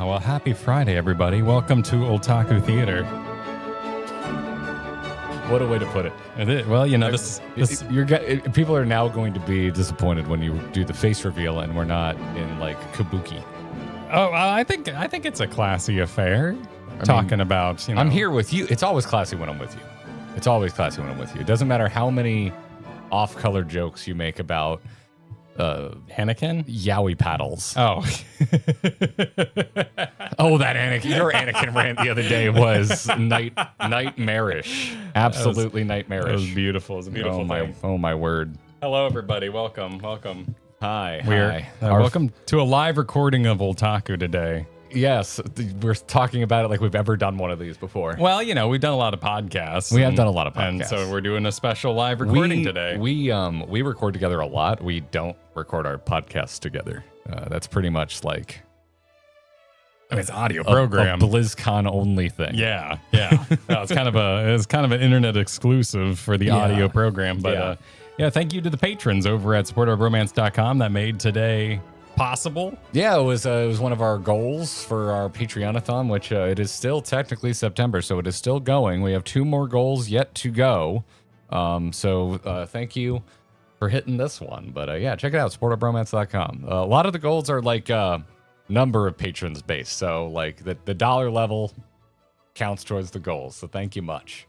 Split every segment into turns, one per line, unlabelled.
well, happy Friday, everybody. Welcome to Otaku Theater.
What a way to put it.
Well, you know,
people are now going to be disappointed when you do the face reveal and we're not in like kabuki.
Oh, I think it's a classy affair. Talking about, you know,
I'm here with you. It's always classy when I'm with you. It's always classy when I'm with you. It doesn't matter how many off-color jokes you make about
Anakin?
Yaoi paddles.
Oh.
Oh, that Anakin. Your Anakin rant the other day was nightmarish. Absolutely nightmarish.
It was beautiful. It was a beautiful thing.
Oh, my word.
Hello, everybody. Welcome.
Hi.
Welcome to a live recording of Otaku today.
Yes, we're talking about it like we've ever done one of these before.
Well, you know, we've done a lot of podcasts.
We have done a lot of podcasts.
And so we're doing a special live recording today.
We record together a lot. We don't record our podcasts together. That's pretty much like...
I mean, it's an audio program.
A BlizzCon only thing.
Yeah. No, it's kind of an internet exclusive for the audio program. But thank you to the patrons over at supportourbromance.com that made today possible.
Yeah, it was one of our goals for our Patreon-a-thon, which it is still technically September, so it is still going. We have 2 more goals yet to go. So thank you for hitting this one. But check it out, supportourbromance.com. A lot of the goals are like number of patrons based, so like the dollar level counts towards the goals. So thank you much.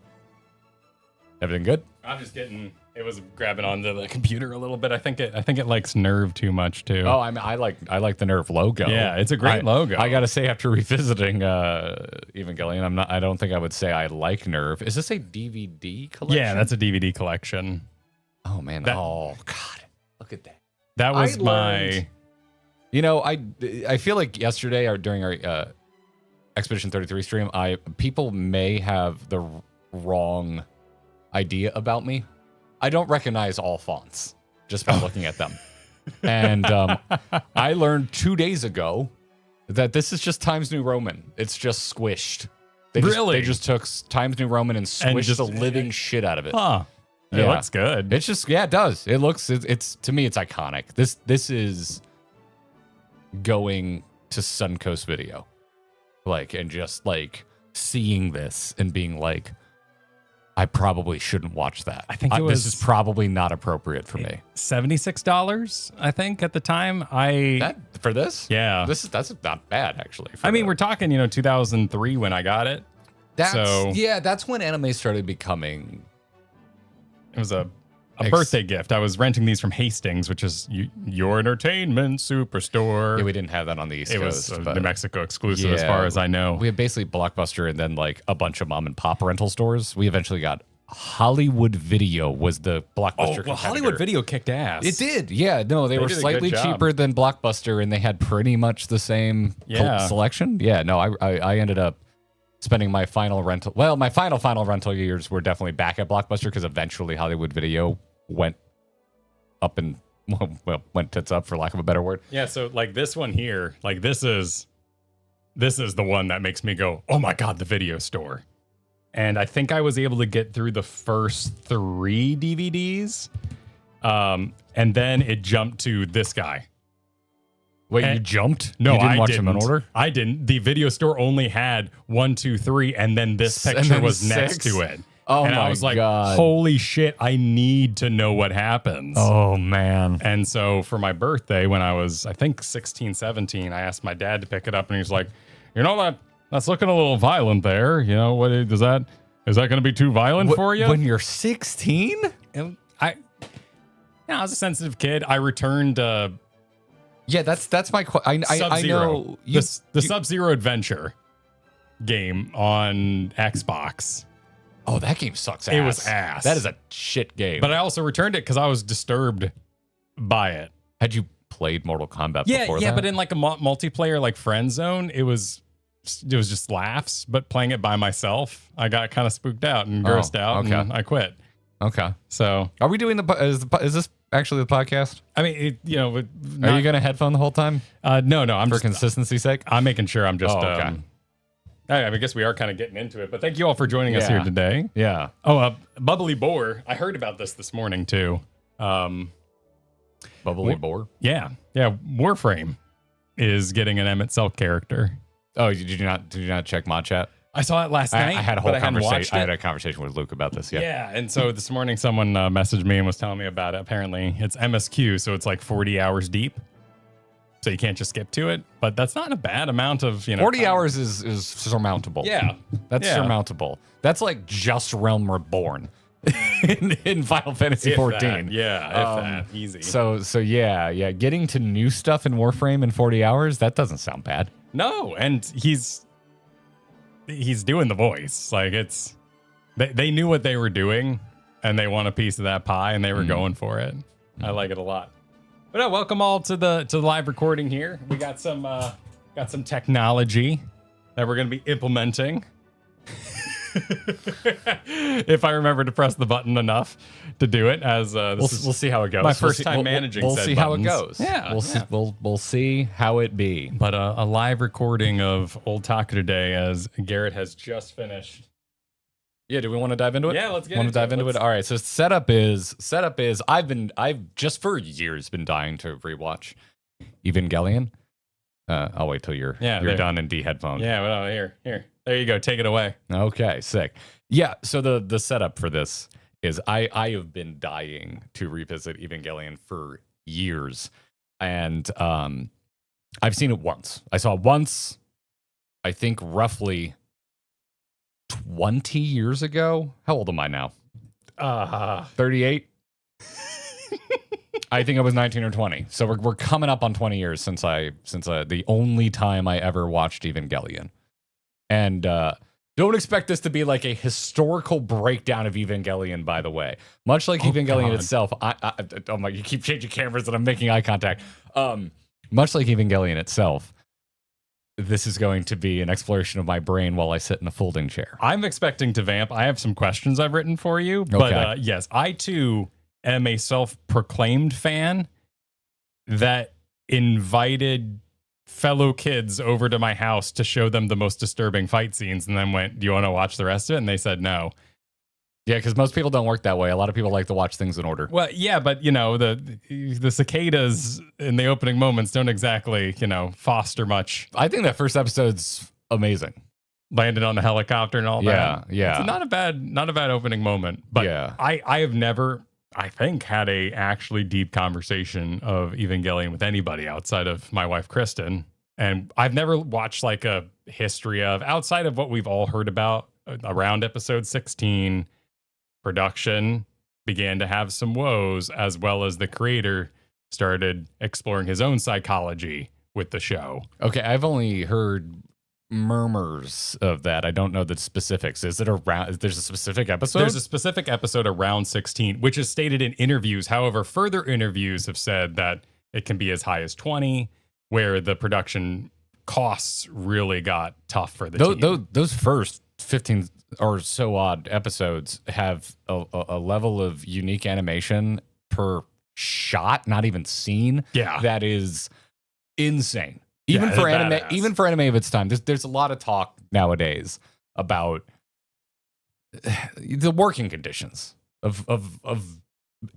Everything good?
I'm just it was grabbing onto the computer a little bit. I think it likes Nerve too much too.
Oh, I mean, I like the Nerve logo.
Yeah, it's a great logo.
I gotta say, after revisiting Evangelion, I don't think I would say I like Nerve. Is this a DVD collection?
Yeah, that's a DVD collection.
Oh man. Oh God, look at that.
That was my.
You know, I feel like yesterday or during our Expedition 33 stream, people may have the wrong idea about me. I don't recognize all fonts just by looking at them. And I learned 2 days ago that this is just Times New Roman. It's just squished. They just took Times New Roman and squished the living shit out of it.
Huh. It looks good.
It's just, it does. It looks, it's to me, it's iconic. This is going to Suncoast Video. And just seeing this and being like, I probably shouldn't watch that.
I think
this is probably not appropriate for me.
$76, I think, at the time.
For this?
Yeah.
That's not bad, actually.
We're talking, 2003 when I got it.
That's when anime started becoming...
It was a birthday gift. I was renting these from Hastings, which is your entertainment superstore.
Yeah, we didn't have that on the East Coast.
It was New Mexico exclusive, as far as I know.
We had basically Blockbuster and then a bunch of mom and pop rental stores. We eventually got Hollywood Video was the Blockbuster competitor.
Hollywood Video kicked ass.
It did. Yeah, no, they were slightly cheaper than Blockbuster and they had pretty much the same selection. Yeah, no, I ended up spending my final rental. Well, my final rental years were definitely back at Blockbuster because eventually Hollywood Video went up and went tits up, for lack of a better word.
Yeah, so this one here, this is the one that makes me go, oh my God, the video store. And I think I was able to get through the first 3 DVDs. And then it jumped to this guy.
Wait, you jumped?
No,
you didn't
I
watch
didn't.
them in order?
I didn't. The video store only had 1, 2, 3, and then this picture was 6 next to it.
Oh,
and I was like, holy shit, I need to know what happens.
Oh, man.
And so for my birthday, when I was, I think, 16, 17, I asked my dad to pick it up, and he's like, that's looking a little violent there. Is that going to be too violent for you?
When you're 16?
I was a sensitive kid. I returned...
Yeah, that's my question. I know
the Sub-Zero Adventure game on Xbox.
Oh, that game sucks ass.
It was ass.
That is a shit game.
But I also returned it because I was disturbed by it.
Had you played Mortal Kombat before that?
Yeah, but in a multiplayer friend zone, it was just laughs. But playing it by myself, I got kind of spooked out and grossed out, and I quit.
Okay.
So,
are we doing is this actually the podcast?
I mean,
are you going to headphone the whole time?
No. I'm
for consistency's sake.
I'm making sure I'm just.
Okay.
I guess we are kind of getting into it, but thank you all for joining us here today.
Yeah.
Oh, Bubbly Boar. I heard about this morning too.
Bubbly Boar.
Yeah. Warframe is getting an Emmett Selk character.
Oh, did you not check mod chat?
I saw it last night.
I had a whole
but I hadn't watched
conversation. I had
it.
a conversation with Luke about this. Yeah.
Yeah, and so this morning someone messaged me and was telling me about it. Apparently, it's MSQ, so it's like 40 hours deep. So you can't just skip to it, but that's not a bad amount of
40
time.
hours is surmountable.
Yeah,
That's surmountable. That's like just Realm Reborn in Final Fantasy
If
14.
that, yeah, if that, easy.
So yeah, getting to new stuff in Warframe in 40 hours, that doesn't sound bad.
No, and he's doing the voice. Like they knew what they were doing, and they want a piece of that pie, and they were going for it. I like it a lot. But welcome all to the live recording here. We got some technology that we're going to be implementing. If I remember to press the button enough to do it, as
We'll see how it goes.
my first time managing.
We'll
said
see how it
buttons.
goes.
Yeah,
We'll see how it be.
But a live recording of Old Taco today, as Garrett has just finished.
Yeah, do we want to dive into it?
Yeah, let's get
Want to
into
dive
it.
into it? All right. So setup is I've just for years been dying to rewatch Evangelion. I'll wait till you're done in D headphones.
Yeah, well, here. There you go. Take it away.
Okay, sick. Yeah, so the setup for this is I have been dying to revisit Evangelion for years. And I've seen it once. I saw it once, I think roughly 20 years ago. How old am I now? 38. I think I was 19 or 20. So we're coming up on 20 years since the only time I ever watched Evangelion. And don't expect this to be like a historical breakdown of Evangelion, by the way. Much like Evangelion itself, oh my, you keep changing cameras and I'm making eye contact. Much like Evangelion itself, this is going to be an exploration of my brain while I sit in a folding chair.
I'm expecting to vamp. I have some questions I've written for you. But yes, I too am a self-proclaimed fan that invited fellow kids over to my house to show them the most disturbing fight scenes and then went, do you want to watch the rest of it? And they said no.
Yeah, because most people don't work that way. A lot of people like to watch things in order.
Well, yeah, but the cicadas in the opening moments don't exactly, foster much.
I think that first episode's amazing.
Landed on the helicopter and all that.
Yeah.
It's not a bad opening moment. But
yeah.
I have never, I think, had a actually deep conversation of Evangelion with anybody outside of my wife, Kristen. And I've never watched like a history of, outside of what we've all heard about around episode 16, production began to have some woes, as well as the creator started exploring his own psychology with the show.
Okay, I've only heard murmurs of that. I don't know the specifics. Is it around? There's a specific episode?
There's a specific episode around 16, which is stated in interviews. However, further interviews have said that it can be as high as 20, where the production costs really got tough for the team.
Those first 15 or so odd episodes have a level of unique animation per shot, not even scene.
Yeah,
that is insane. Even for anime of its time, there's a lot of talk nowadays about the working conditions of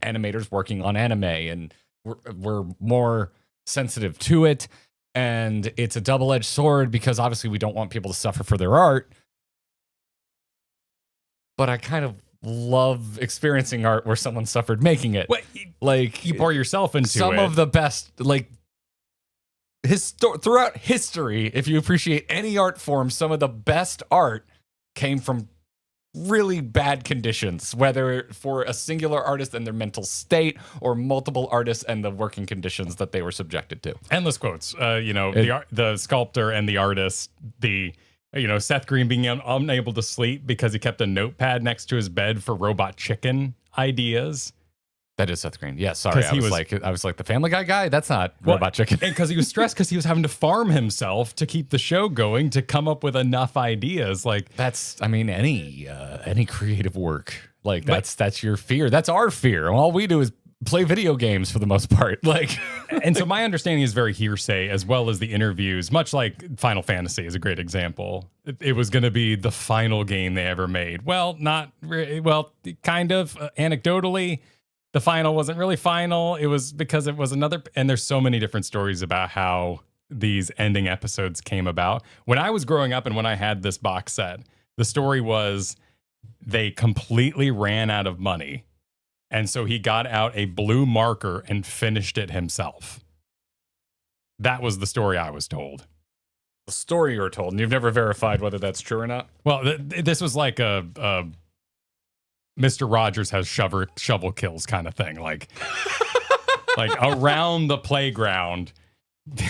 animators working on anime, and we're more sensitive to it, and it's a double-edged sword because obviously we don't want people to suffer for their art. But I kind of love experiencing art where someone suffered making it.
Like you pour yourself into
some of the best, like throughout history. If you appreciate any art form, some of the best art came from really bad conditions, whether for a singular artist and their mental state, or multiple artists and the working conditions that they were subjected to.
Endless quotes. The sculptor and the artist. Seth Green being unable to sleep because he kept a notepad next to his bed for Robot Chicken ideas.
That is Seth Green. Yeah, sorry. I was like the Family Guy. That's not Robot Chicken.
And because he was stressed because he was having to farm himself to keep the show going, to come up with enough ideas. Like
that's, I mean, any creative work. Like that's your fear. That's our fear. All we do is play video games for the most part. Like,
and so my understanding is very hearsay, as well as the interviews, much like Final Fantasy is a great example. It was going to be the final game they ever made. Well, not really. Well, kind of anecdotally, the final wasn't really final. It was because it was another, and there's so many different stories about how these ending episodes came about. When I was growing up and when I had this box set, the story was they completely ran out of money. And so he got out a blue marker and finished it himself. That was the story I was told.
The story you were told, and you've never verified whether that's true or not?
Well, this was like a Mr. Rogers has shovel kills kind of thing. Like around the playground,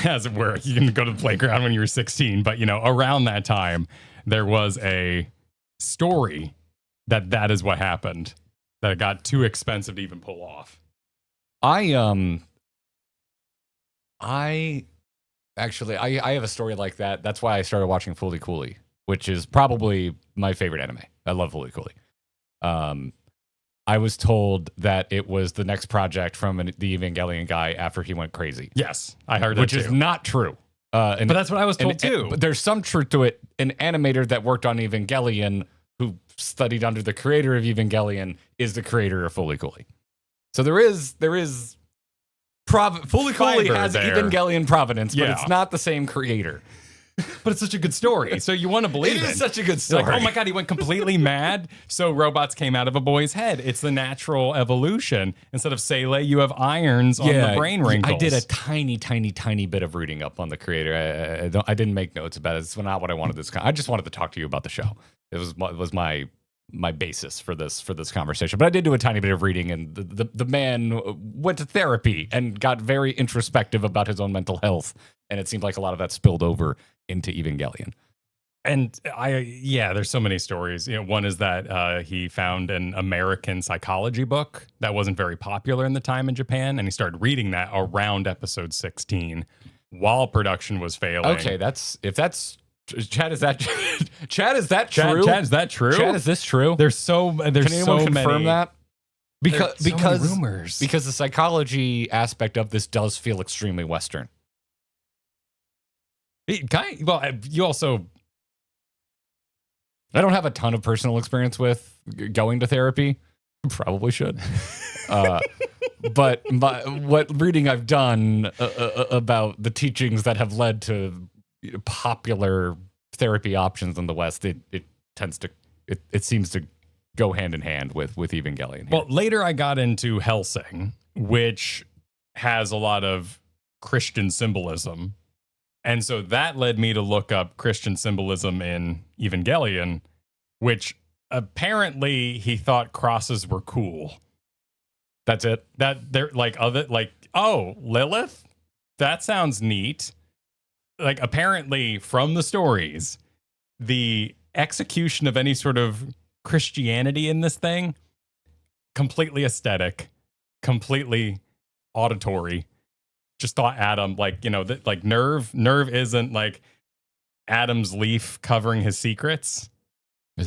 as it were. You can go to the playground when you were 16, but, around that time, there was a story that is what happened, that it got too expensive to even pull off.
I have a story like that. That's why I started watching Fooly Cooly, which is probably my favorite anime. I love Fooly Cooly. I was told that it was the next project from the Evangelion guy after he went crazy.
Yes, I heard that
which is not true.
But that's what I was told too.
But there's some truth to it. An animator that worked on Evangelion, who studied under the creator of Evangelion, is the creator of Fooly Cooly. So there is Fooly Cooly has
there.
Evangelion provenance, but
Yeah.
it's not the same creator.
But it's such a good story, so you want to believe it.
It is such a good story.
Like, oh my god, he went completely mad, so robots came out of a boy's head. It's the natural evolution. Instead of Sele, you have irons on the brain wrinkles.
I did a tiny bit of reading up on the creator. I didn't make notes about it. It's not what I wanted this. I just wanted to talk to you about the show. It was my basis for this conversation. But I did do a tiny bit of reading, and the man went to therapy and got very introspective about his own mental health. And it seemed like a lot of that spilled over into Evangelion.
And there's so many stories. One is that he found an American psychology book that wasn't very popular in the time in Japan, and he started reading that around episode 16 while production was failing.
Okay, Chad, is that true?
Chad, is that true?
Chad, is this true?
Can anyone
confirm that?
Because many rumors.
Because the psychology aspect of this does feel extremely Western.
You also...
I don't have a ton of personal experience with going to therapy. Probably should. But what reading I've done about the teachings that have led to popular therapy options in the West, it seems to go hand in hand with Evangelion here.
Well, later I got into Hellsing, which has a lot of Christian symbolism. And so that led me to look up Christian symbolism in Evangelion, which apparently he thought crosses were cool.
That's it.
That they're Lilith? That sounds neat. Like, apparently from the stories, the execution of any sort of Christianity in this thing, completely aesthetic, completely auditory. Just thought Adam, Nerve isn't like Adam's leaf covering his secrets.
I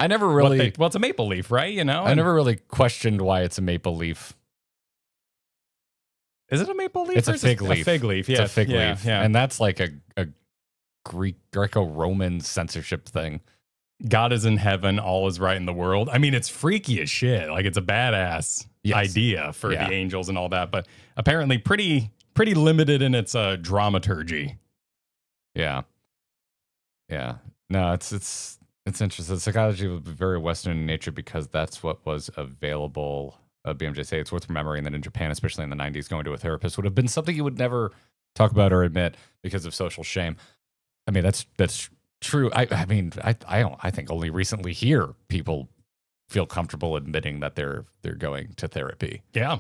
never really...
it's a maple leaf, right?
I never really questioned why it's a maple leaf.
Is it a maple leaf?
It's a fig leaf.
A fig leaf, yeah.
It's a fig leaf.
Yeah.
And that's like a Greco-Roman censorship thing.
God is in heaven, all is right in the world. I mean, it's freaky as shit. Like, it's a badass idea for the angels and all that, but apparently pretty limited in its dramaturgy.
Yeah. No, it's interesting. The psychology would be very Western in nature because that's what was available. BMJ say it's worth remembering that in Japan, especially in the 90s, going to a therapist would have been something you would never talk about or admit because of social shame. I mean, that's true. I think only recently here people feel comfortable admitting that they're going to therapy.
Yeah.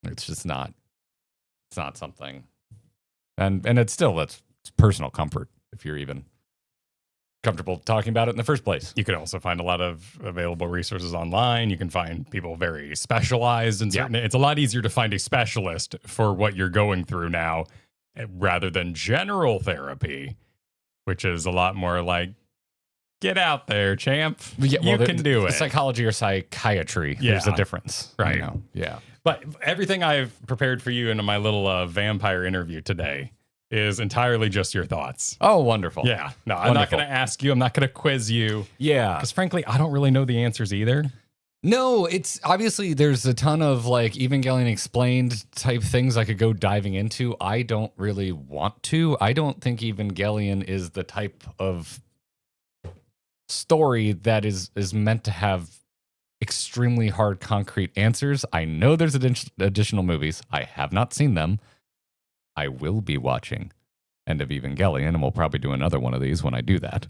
It's just not something. And it's personal comfort if you're even comfortable talking about it in the first place.
You could also find a lot of available resources online. You can find people very specialized in certain. It's a lot easier to find a specialist for what you're going through now rather than general therapy, which is a lot more like, get out there, champ. You can do it.
Psychology or psychiatry.
Yeah.
There's a difference.
Right.
Yeah.
But everything I've prepared for you in my little vampire interview today is entirely just your thoughts.
Oh, wonderful.
Yeah. No, I'm not going to ask you. I'm not going to quiz you.
Yeah.
Because frankly, I don't really know the answers either.
No, it's obviously there's a ton of like Evangelion explained type things I could go diving into. I don't really want to. I don't think Evangelion is the type of story that is meant to have extremely hard concrete answers. I know there's additional movies. I have not seen them. I will be watching End of Evangelion, and we'll probably do another one of these when I do that.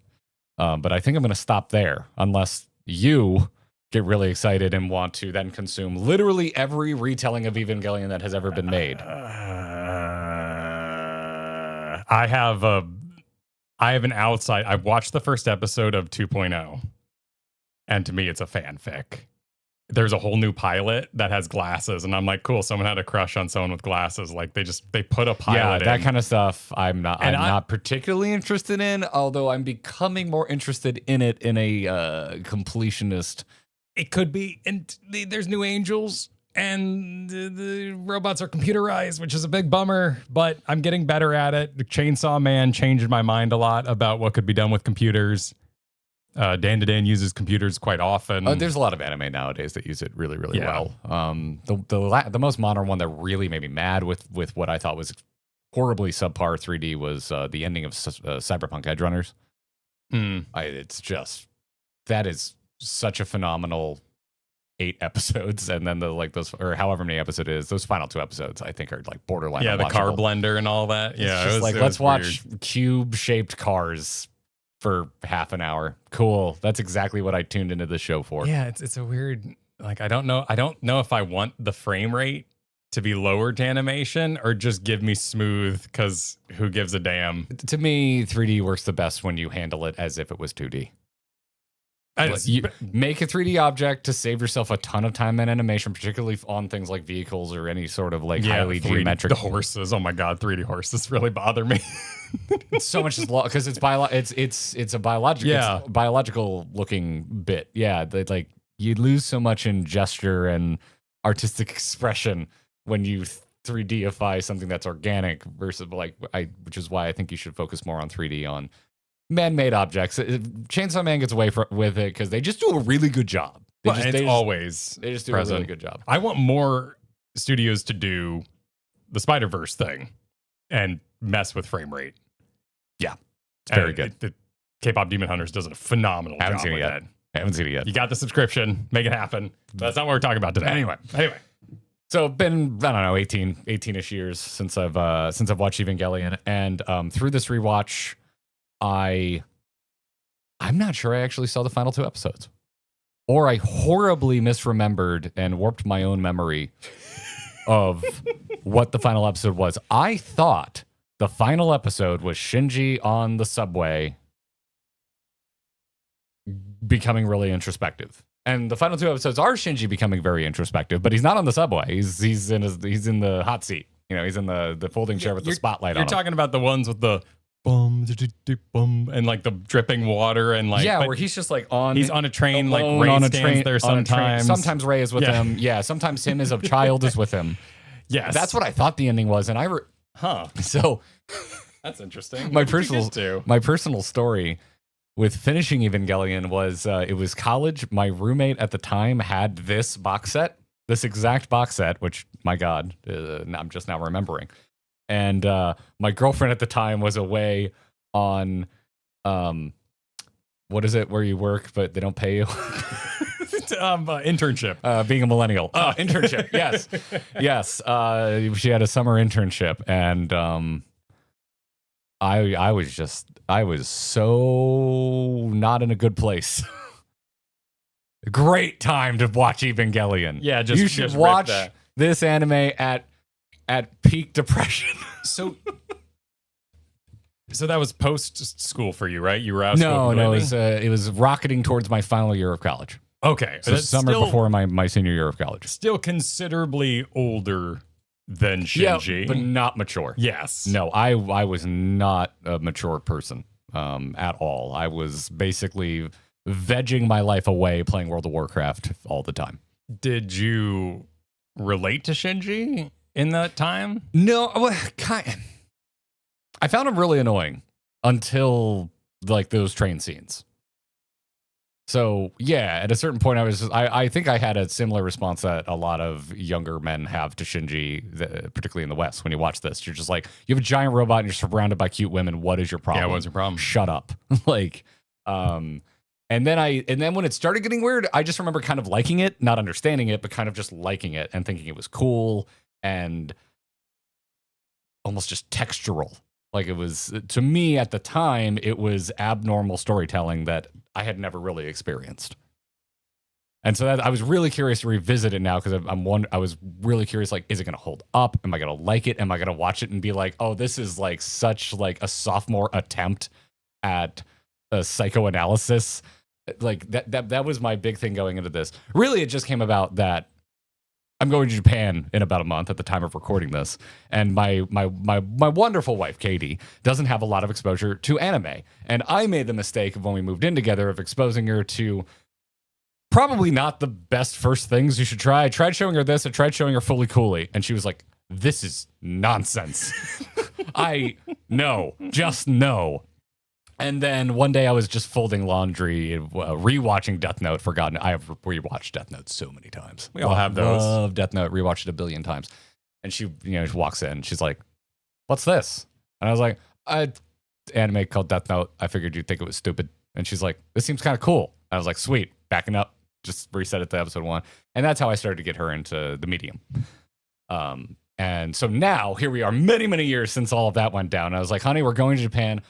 But I think I'm going to stop there unless you get really excited and want to then consume literally every retelling of Evangelion that has ever been made.
I have an outside. I've watched the first episode of 2.0, and to me, it's a fanfic. There's a whole new pilot that has glasses, and I'm like, cool. Someone had a crush on someone with glasses. Like they put a pilot.
Yeah, that kind of stuff. I'm not particularly interested in. Although I'm becoming more interested in it in a completionist.
It could be, and there's new angels, and the robots are computerized, which is a big bummer, but I'm getting better at it. The Chainsaw Man changed my mind a lot about what could be done with computers. Dan to Dan uses computers quite often.
There's a lot of anime nowadays that use it really, really well. The most modern one that really made me mad with what I thought was horribly subpar 3D was the ending of Cyberpunk Edge Runners. It's just, that is such a phenomenal 8 episodes, and then those or however many episodes it is, those final 2 episodes I think are like borderline.
Yeah, the car blender and all that. Yeah,
it's let's watch cube-shaped cars for half an hour. Cool. That's exactly what I tuned into the show for.
Yeah, it's a weird, like I don't know if I want the frame rate to be lowered to animation or just give me smooth, because who gives a damn?
To me, 3D works the best when you handle it as if it was 2D. You make a 3D object to save yourself a ton of time and animation, particularly on things like vehicles or any sort of like highly geometric.
The horses, oh my god, 3D horses really bother me.
So much is because it's a biological looking bit. Yeah, like you lose so much in gesture and artistic expression when you 3Dify something that's organic versus which is why I think you should focus more on 3D on man-made objects. Chainsaw Man gets away with it because they just do a really good job. They just do a really good job.
I want more studios to do the Spider-Verse thing and mess with frame rate.
Yeah, it's very good.
The K-pop Demon Hunters does a phenomenal job with that.
I haven't seen it yet.
You got the subscription. Make it happen. That's not what we're talking about today.
Anyway. So been, I don't know, 18-ish years since I've watched Evangelion, and through this rewatch, I'm not sure I actually saw the final 2 episodes, or I horribly misremembered and warped my own memory of what the final episode was. I thought the final episode was Shinji on the subway becoming really introspective. And the final 2 episodes are Shinji becoming very introspective, but he's not on the subway. He's in the hot seat. You know, he's in the folding chair with the spotlight on him.
You're talking about the ones with the bum, bum, and like the dripping water and like,
where he's just like
he's on a train, like Ray stands there sometimes.
Sometimes Ray is with him. Yeah, sometimes him as a child is with him.
Yes,
that's what I thought the ending was, and So
that's interesting.
My personal story with finishing Evangelion was it was college. My roommate at the time had this exact box set, which my God, I'm just now remembering. And my girlfriend at the time was away on, what is it where you work but they don't pay you?
Internship.
Being a millennial. Internship. Yes. She had a summer internship, and I was so not in a good place. Great time to watch Evangelion.
Yeah,
you should watch this anime at peak depression.
So that was post school for you, right? You were out.
No, it was rocketing towards my final year of college.
Okay,
so summer before my senior year of college.
Still considerably older than Shinji,
but not mature.
Yes.
No, I was not a mature person at all. I was basically vegging my life away playing World of Warcraft all the time.
Did you relate to Shinji in that time?
No, I found him really annoying until like those train scenes. So yeah, at a certain point, I think I had a similar response that a lot of younger men have to Shinji, particularly in the West. When you watch this, you're just like, you have a giant robot and you're surrounded by cute women. What is your problem?
Yeah, what's your problem?
Shut up. Like, and then when it started getting weird, I just remember kind of liking it, not understanding it, but kind of just liking it and thinking it was cool and almost just textural. Like, it was, to me at the time, it was abnormal storytelling that I had never really experienced. And so that I was really curious to revisit it now, because I was really curious, like, is it going to hold up? Am I going to like it? Am I going to watch it and be like, oh, this is like such like a sophomore attempt at a psychoanalysis? Like that was my big thing going into this. Really, it just came about that I'm going to Japan in about a month at the time of recording this, and my wonderful wife Katie doesn't have a lot of exposure to anime, and I made the mistake of, when we moved in together, of exposing her to probably not the best first things you should try. I tried showing her this, I tried showing her Fully Cooley, and she was like, "This is nonsense." Just no. And then one day I was just folding laundry, rewatching Death Note. I have rewatched Death Note so many times.
We all have those.
Love Death Note. Rewatched it a billion times. And she walks in. She's like, "What's this?" And I was like, "Anime called Death Note. I figured you'd think it was stupid." And she's like, "This seems kind of cool." And I was like, "Sweet, backing up." Just reset it to episode 1. And that's how I started to get her into the medium. And so now here we are, many, many years since all of that went down. I was like, "Honey, we're going to Japan.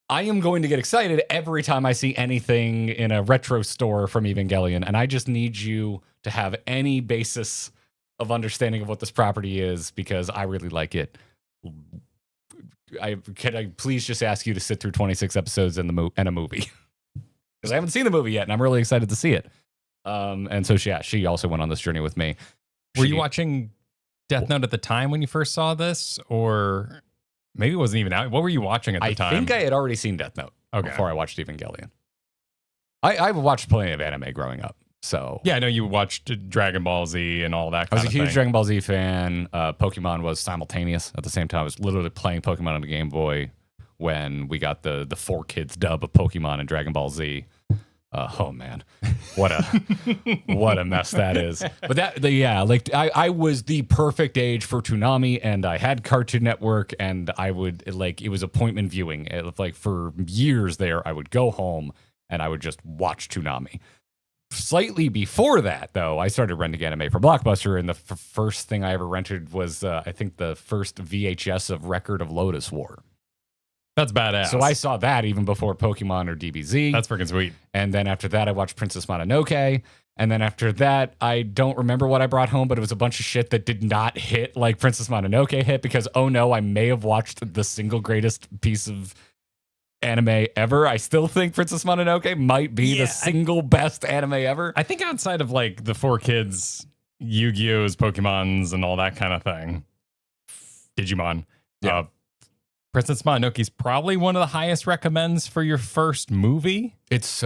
I am going to get excited every time I see anything in a retro store from Evangelion, and I just need you to have any basis of understanding of what this property is, because I really like it. Can I please just ask you to sit through 26 episodes and a movie?" Because I haven't seen the movie yet, and I'm really excited to see it. And so she also went on this journey with me.
Were you watching Death Note at the time when you first saw this, or maybe it wasn't even out? What were you watching at the time?
I think I had already seen Death Note before I watched Evangelion. I've watched plenty of anime growing up. So
yeah, I know you watched Dragon Ball Z and all that kind of thing.
I was a huge Dragon Ball Z fan. Pokemon was simultaneous at the same time. I was literally playing Pokemon on the Game Boy when we got the 4Kids dub of Pokemon and Dragon Ball Z. Oh man, what a mess that is. But I was the perfect age for Toonami, and I had Cartoon Network, and I would it was appointment viewing. For years there, I would go home and I would just watch Toonami. Slightly before that, though, I started renting anime for Blockbuster, and the first thing I ever rented was I think the first VHS of Record of Lotus War.
That's badass.
So I saw that even before Pokemon or DBZ.
That's freaking sweet.
And then after that, I watched Princess Mononoke. And then after that, I don't remember what I brought home, but it was a bunch of shit that did not hit like Princess Mononoke hit, because, oh no, I may have watched the single greatest piece of anime ever. I still think Princess Mononoke might be the single best anime ever.
I think outside of like the 4Kids, Yu-Gi-Oh's, Pokemons, and all that kind of thing, Digimon.
Yeah.
Princess Mononoke is probably one of the highest recommends for your first movie.
It's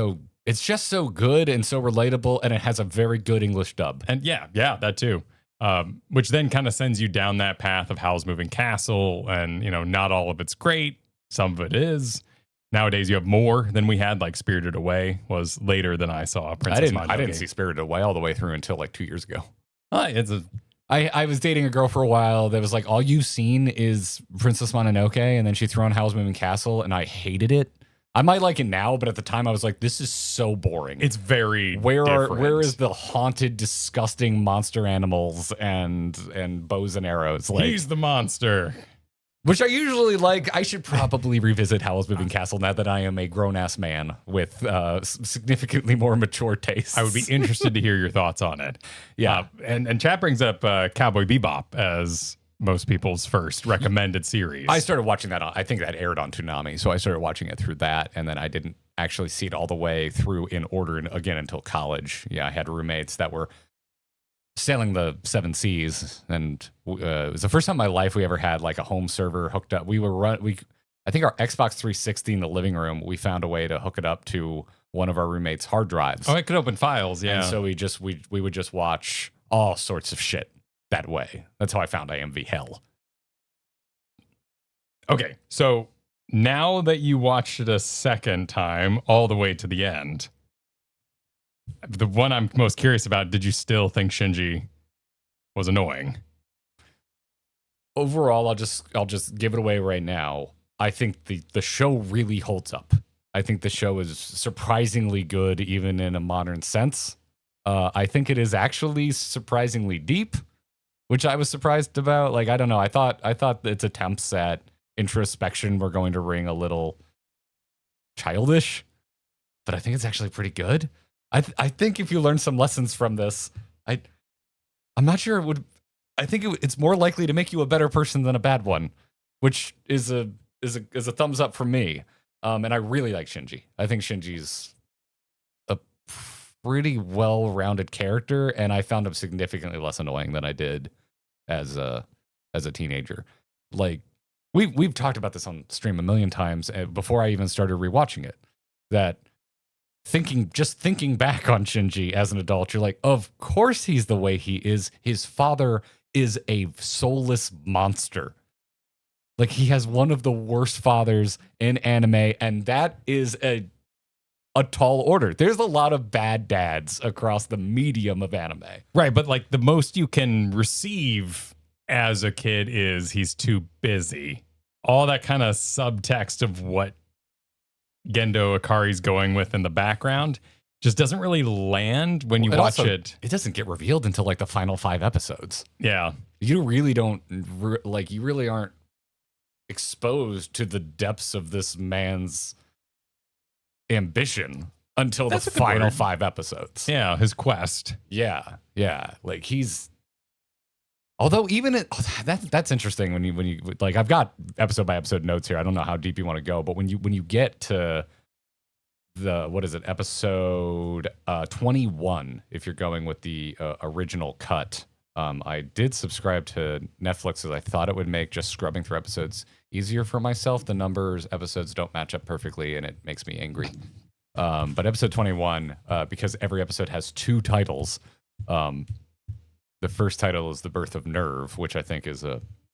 just so good and so relatable, and it has a very good English dub.
And yeah, that too. Which then kind of sends you down that path of Howl's Moving Castle, and not all of it's great. Some of it is. Nowadays you have more than we had. Like Spirited Away was later than I saw Princess Mononoke.
I didn't see Spirited Away all the way through until like 2 years ago.
I
was dating a girl for a while that was like, all you've seen is Princess Mononoke, and then she threw on Howl's Moving Castle, and I hated it. I might like it now, but at the time I was like, this is so boring.
It's very
where is the haunted, disgusting monster animals and bows and arrows? Like,
he's the monster.
Which I usually like. I should probably revisit Howl's Moving Castle now that I am a grown-ass man with significantly more mature tastes.
I would be interested to hear your thoughts on it.
Yeah.
And chat brings up Cowboy Bebop as most people's first recommended series.
I started watching that. I think that aired on Toonami, so I started watching it through that, and then I didn't actually see it all the way through in order again until college. Yeah, I had roommates that were sailing the 7 seas, and it was the first time in my life we ever had like a home server hooked up. I think our Xbox 360 in the living room, we found a way to hook it up to one of our roommates' hard drives.
Oh, it could open files, yeah.
And so we would just watch all sorts of shit that way. That's how I found AMV Hell.
Okay, so Now that you watched it a second time, all the way to the end, the one I'm most curious about, did you still think Shinji was annoying?
Overall, I'll just give it away right now. I think the show really holds up. I think the show is surprisingly good, even in a modern sense. I think it is actually surprisingly deep, which I was surprised about. Like, I don't know. I thought its attempts at introspection were going to ring a little childish, but I think it's actually pretty good. I think if you learn some lessons from this, I'm not sure it would. I think it's more likely to make you a better person than a bad one, which is a thumbs up from me. And I really like Shinji. I think Shinji's a pretty well-rounded character, and I found him significantly less annoying than I did as a teenager. Like, we've talked about this on stream a million times before I even started rewatching it. That thinking back on Shinji as an adult, you're like, of course he's the way he is. His father is a soulless monster. Like, he has one of the worst fathers in anime, and that is a tall order. There's a lot of bad dads across the medium of anime.
Right, but like the most you can receive as a kid is he's too busy. All that kind of subtext of what Gendo Akari's going with in the background just doesn't really land when you watch it.
It doesn't get revealed until like the final 5 episodes.
Yeah.
You really don't, you really aren't exposed to the depths of this man's ambition until the final 5 episodes.
Yeah, his quest.
Yeah. Like, he's, although even that's interesting when you like, I've got episode by episode notes here. I don't know how deep you want to go, but when you get to the, what is it, episode 21, if you're going with the original cut. I did subscribe to Netflix as I thought it would make just scrubbing through episodes easier for myself. The episodes don't match up perfectly, and it makes me angry. But episode 21, because every episode has 2 titles, the first title is The Birth of Nerve, which I think is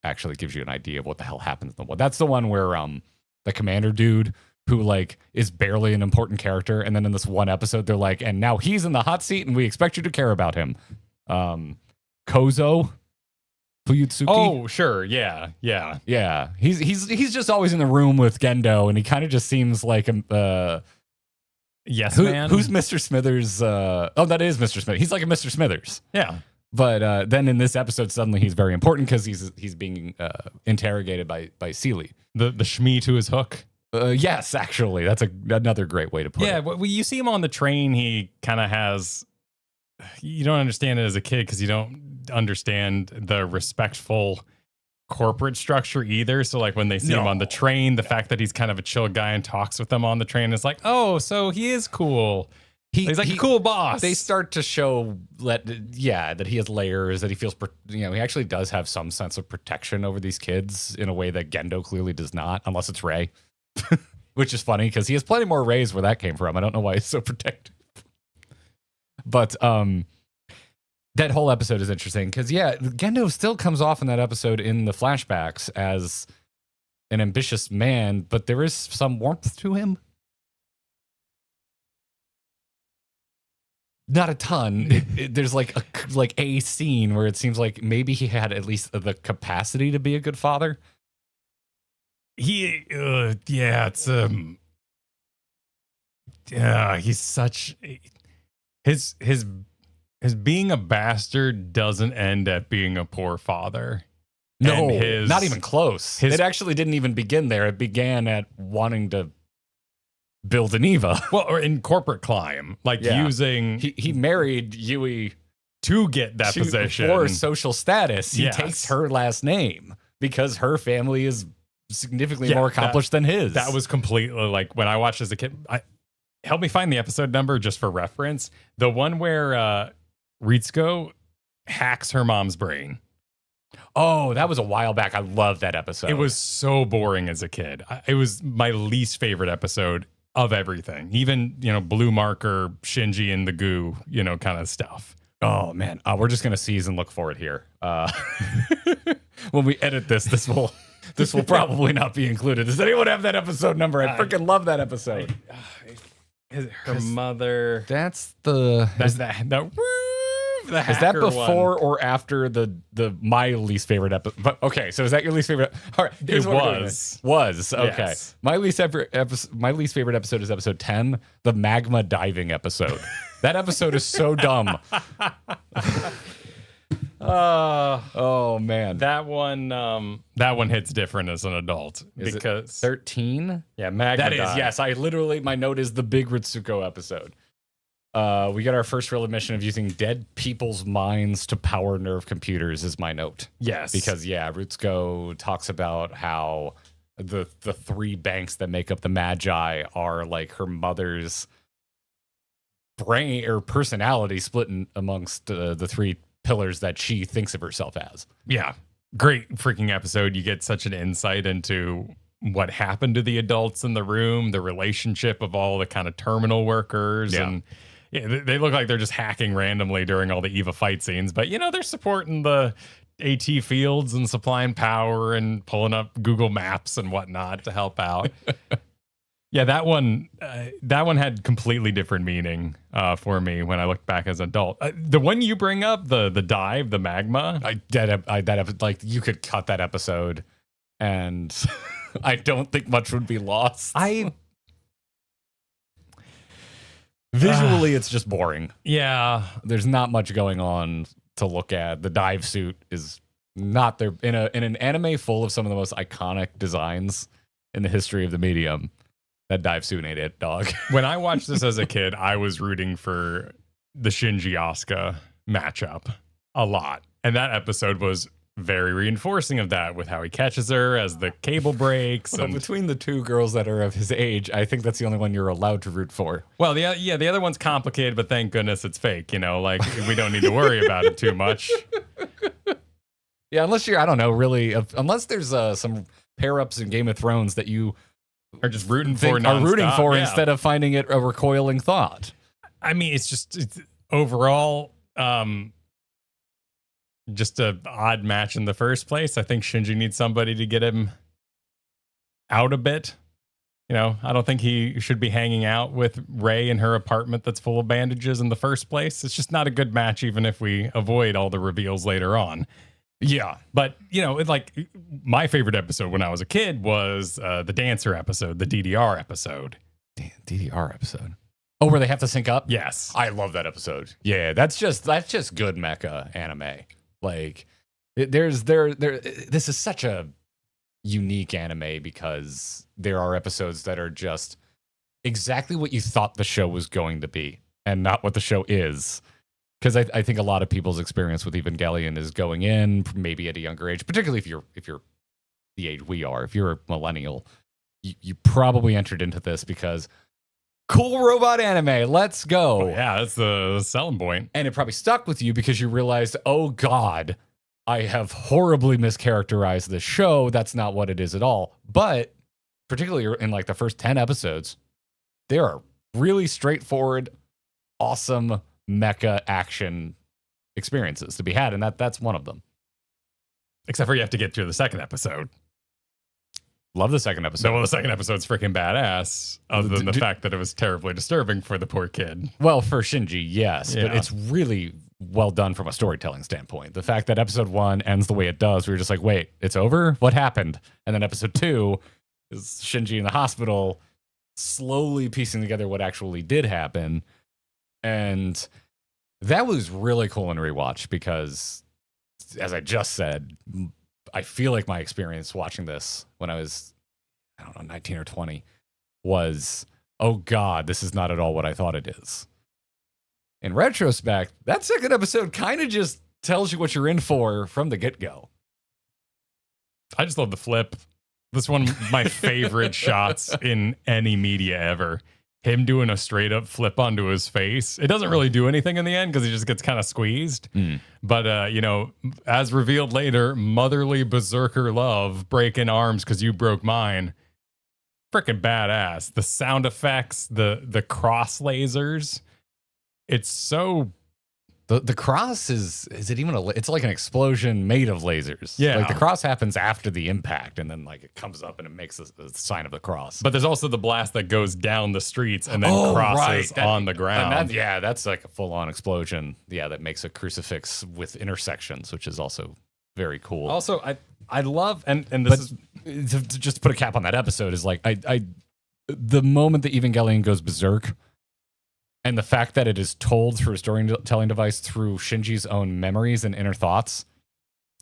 actually gives you an idea of what the hell happens in the one. That's the one where the commander dude, who like is barely an important character, and then in this one episode they're like, and now he's in the hot seat and we expect you to care about him. Kozo Fuyutsuki.
Oh, sure. Yeah.
He's just always in the room with Gendo, and he kind of just seems like
yes man.
Who's Mr. Smithers? That is Mr. Smithers. He's like a Mr. Smithers.
Yeah.
But then in this episode, suddenly he's very important because he's being interrogated by Seely.
The Shmi to his hook.
Yes, actually, that's another great way to put it.
Yeah, well, you see him on the train. He kind of has. You don't understand it as a kid because you don't understand the respectful corporate structure either. So like when they see him on the train, the fact that he's kind of a chill guy and talks with them on the train, it's like, oh, so he is cool. He's like a cool boss.
They start to show that he has layers, that he feels, he actually does have some sense of protection over these kids in a way that Gendo clearly does not, unless it's Rei, which is funny because he has plenty more Reis where that came from. I don't know why he's so protective. But that whole episode is interesting because, Gendo still comes off in that episode in the flashbacks as an ambitious man, but there is some warmth to him. Not a ton. There's like a scene where it seems like maybe he had at least the capacity to be a good father.
He's such his being a bastard doesn't end at being a poor father.
No, not even close. It actually didn't even begin there. It began at wanting to build an Eva.
Well, or in corporate climb, using
he married Yui
to get that position
for social status. He takes her last name because her family is significantly more accomplished than his.
That was completely like when I watched as a kid. Help me find the episode number just for reference. The one where Ritsuko hacks her mom's brain.
Oh, that was a while back. I love that episode.
It was so boring as a kid. It was my least favorite episode of everything. Even, Blue Marker, Shinji and the goo, kind of stuff.
Oh, man. We're just going to seize and look for it here. When we edit this will this will probably not be included. Does anyone have that episode number? I freaking love that episode.
Her mother.
That's the.
That's the
Is that before
one.
or after the my least favorite episode? Okay, so is that your least favorite? All right,
It was.
Okay.
Yes.
My least favorite episode is episode 10, the magma diving episode. That episode is so dumb. Oh man,
That one hits different as an adult
is
because
13.
yeah, magma.
That is
dive.
yes. My note is the big Ritsuko episode. We got our first real admission of using dead people's minds to power nerve computers is my note.
Yes,
Because Ritsuko talks about how the three banks that make up the Magi are like her mother's brain or personality split amongst the three pillars that she thinks of herself as.
yeah, great freaking episode. You get such an insight into what happened to the adults in the room, the relationship of all the kind of terminal workers, and they look like they're just hacking randomly during all the Eva fight scenes, but they're supporting the AT fields and supplying power and pulling up Google Maps and whatnot to help out. Yeah, that one had completely different meaning for me when I looked back as an adult. The one you bring up, the dive, the magma.
Like you could cut that episode, and I don't think much would be lost. Visually, it's just boring.
Yeah,
There's not much going on to look at. The dive suit is not there in an anime full of some of the most iconic designs in the history of the medium. That dive suit ain't it, dog.
when I watched this as a kid, I was rooting for the Shinji Asuka matchup a lot, and that episode was very reinforcing of that with how he catches her as the cable breaks.
So
And
between the two girls that are of his age, I think that's the only one you're allowed to root for.
well, the other one's complicated, but thank goodness it's fake. Like we don't need to worry about it too much.
Yeah, unless you're, I don't know, really, unless there's some pair-ups in Game of Thrones that you
Or just rooting for
think are rooting
nonstop,
for
yeah.
instead of finding it a recoiling thought.
I mean, it's overall just a odd match in the first place. I think Shinji needs somebody to get him out a bit. I don't think he should be hanging out with Rei in her apartment that's full of bandages in the first place. It's just not a good match, even if we avoid all the reveals later on.
Yeah.
But, it's like my favorite episode when I was a kid was the dancer episode, the DDR episode.
DDR episode. Oh, where they have to sync up?
Yes.
I love that episode. Yeah, that's just good mecha anime. Like this is such a unique anime because there are episodes that are just exactly what you thought the show was going to be and not what the show is. Because I think a lot of people's experience with Evangelion is going in maybe at a younger age, particularly if you're the age we are. If you're a millennial, you probably entered into this because cool robot anime, let's go.
Oh, yeah, that's the selling point.
And it probably stuck with you because you realized, oh God, I have horribly mischaracterized this show. That's not what it is at all. But particularly in like the first 10 episodes, there are really straightforward, awesome mecha action experiences to be had. And that's one of them.
Except for you have to get through the second episode.
Love the second episode.
So, well, the second episode's freaking badass, other than the fact that it was terribly disturbing for the poor kid.
Well, for Shinji, yes, but
Yeah.
it's really well done from a storytelling standpoint. The fact that episode 1 ends the way it does, we were just like, wait, it's over? What happened? And then episode 2 is Shinji in the hospital, slowly piecing together what actually did happen. And that was really cool in rewatch because, as I just said, I feel like my experience watching this when I was, 19 or 20 was, oh God, this is not at all what I thought it is. In retrospect, that second episode kind of just tells you what you're in for from the get-go.
I just love the flip. This is one of my favorite shots in any media ever. Him doing a straight up flip onto his face. It doesn't really do anything in the end because he just gets kind of squeezed. But, as revealed later, motherly berserker love, breaking arms because you broke mine. Freaking badass. The sound effects, the cross lasers. It's so
The cross is it even it's like an explosion made of lasers.
Yeah.
Like the cross happens after the impact, and then like it comes up and it makes a sign of the cross.
But there's also the blast that goes down the streets and then crosses on the ground.
That's like a full on explosion. Yeah, that makes a crucifix with intersections, which is also very cool.
Also, I love and this is
to just put a cap on that episode is like the moment that Evangelion goes berserk. And the fact that it is told through a storytelling device through Shinji's own memories and inner thoughts,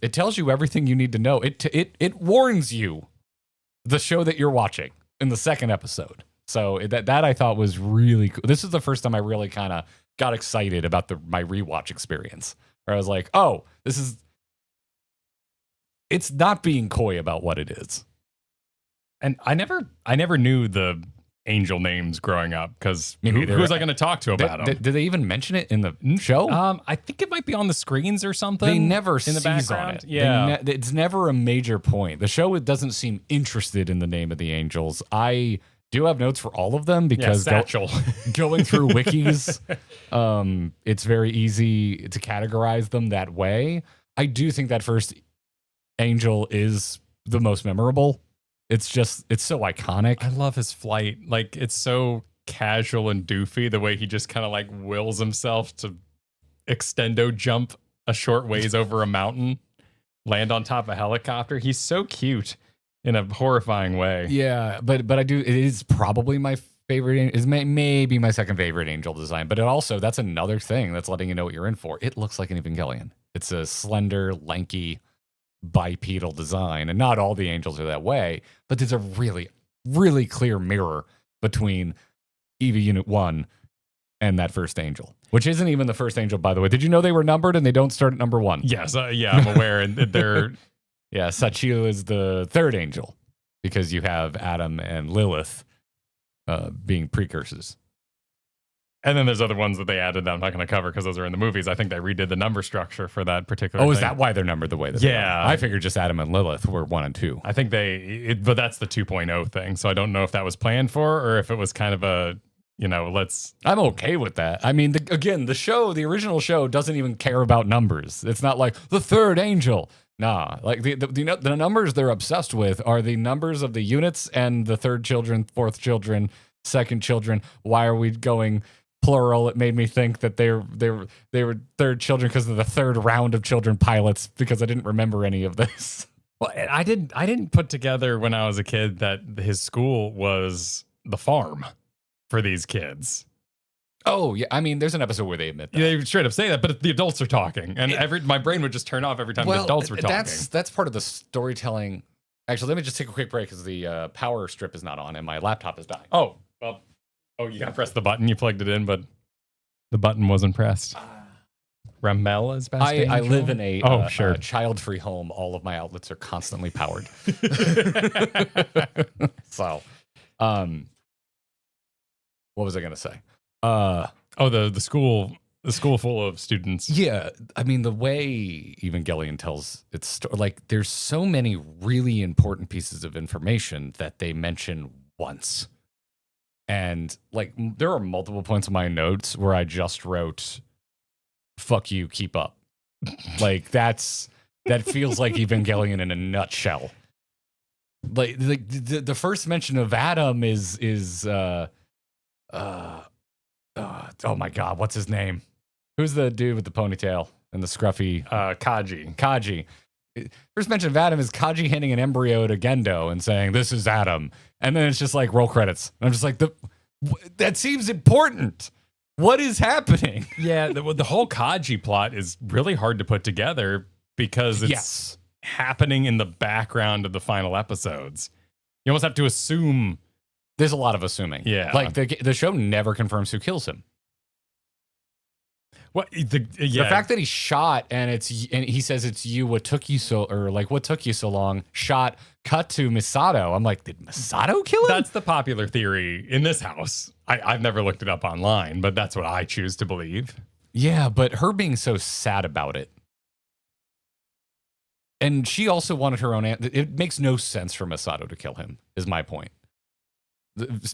it tells you everything you need to know. It warns you the show that you're watching in the second episode. So that I thought was really cool. This is the first time I really kind of got excited about my rewatch experience. Where I was like, oh, it's not being coy about what it is.
And I never knew the angel names growing up because who was I going to talk to about them?
Did they even mention it in the show?
I think it might be on the screens or something.
They never
in the
seize
background.
on it.
Yeah,
it's never a major point. The show doesn't seem interested in the name of the angels. I do have notes for all of them because
Satchel.
Going through wikis, it's very easy to categorize them that way. I do think that first angel is the most memorable. It's so iconic.
I love his flight. Like, it's so casual and doofy the way he just kind of like wills himself to extendo jump a short ways over a mountain, land on top of a helicopter. He's so cute in a horrifying way.
Yeah, but it is probably my favorite. Is maybe my second favorite angel design. But that's another thing that's letting you know what you're in for. It looks like an Evangelion. It's a slender, lanky, bipedal design, and not all the angels are that way, but there's a really, really clear mirror between EVA Unit 1 and that first angel, which isn't even the first angel, by the way. Did you know they were numbered and they don't start at number 1?
Yes, I'm aware. And they're
yeah, Sachio is the third angel because you have Adam and Lilith being precursors.
And then there's other ones that they added that I'm not going to cover because those are in the movies. I think they redid the number structure for that particular thing.
Is that why they're numbered the way that they are? I figured just Adam and Lilith were 1 and 2.
I think but that's the 2.0 thing. So I don't know if that was planned for or if it was kind of I'm
okay with that. I mean, the original show doesn't even care about numbers. It's not like the third angel. Nah, like the numbers they're obsessed with are the numbers of the units and the third children, fourth children, second children. Why are we going plural? It made me think that they were third children because of the third round of children pilots, because I didn't remember any of this.
Well, I didn't put together when I was a kid that his school was the farm for these kids.
Oh yeah, I mean, there's an episode where they admit that.
They straight up say that, but the adults are talking, and my brain would just turn off every time the adults were talking.
That's part of the storytelling. Actually, let me just take a quick break because the power strip is not on and my laptop is dying.
Oh, well. Oh, you gotta press the button. You plugged it in, but the button wasn't pressed. Ramel is best.
I live in a child-free home. All of my outlets are constantly powered. So, what was I gonna say?
The school full of students.
Yeah, I mean, the way Evangelion tells its story, like, there's so many really important pieces of information that they mention once. And like, there are multiple points in my notes where I just wrote, "Fuck you, keep up." Like that feels like Evangelion in a nutshell. Like the first mention of Adam is oh my God, what's his name? Who's the dude with the ponytail and the scruffy? Kaji. First mention of Adam is Kaji handing an embryo to Gendo and saying, "This is Adam." And then it's just like roll credits. And I'm just like, that seems important. What is happening?
Yeah, the whole Kaji plot is really hard to put together because it's happening in the background of the final episodes. You almost have to assume.
There's a lot of assuming.
Yeah.
Like the show never confirms who kills him.
What
the fact that he shot and he says it's you. What took you so long? Shot. Cut to Misato. I'm like, did Misato kill him?
That's the popular theory in this house. I've never looked it up online, but that's what I choose to believe.
Yeah, but her being so sad about it, and she also wanted her own. It makes no sense for Misato to kill him. Is my point.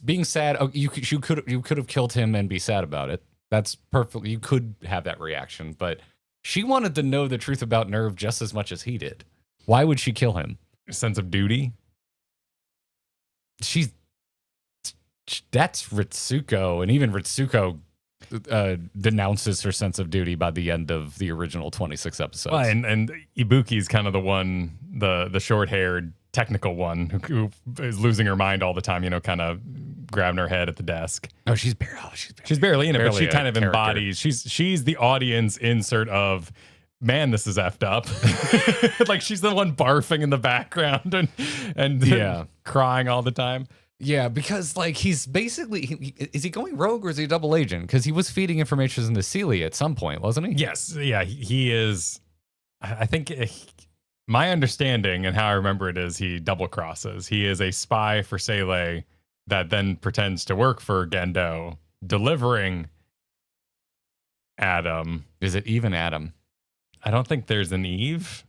Being sad. Oh, you could have killed him and be sad about it. That's perfect. You could have that reaction, but she wanted to know the truth about Nerve just as much as he did. Why would she kill him?
Sense of duty.
That's Ritsuko, and even Ritsuko denounces her sense of duty by the end of the original 26 episodes.
Well, and Ibuki's kind of the one, the short-haired technical one who is losing her mind all the time, kind of grabbing her head at the desk.
Oh, she's
barely in it, but she kind of
character.
embodies. She's the audience insert of, man, this is effed up. Like she's the one barfing in the background and crying all the time.
Yeah, because like he's basically, is he going rogue or is he a double agent? Because he was feeding information to Celia at some point, wasn't he?
Yes, yeah, he is. I think my understanding and how I remember it is he double crosses. He is a spy for Sele that then pretends to work for Gendo, delivering Adam.
Is it even Adam?
I don't think there's an Eve.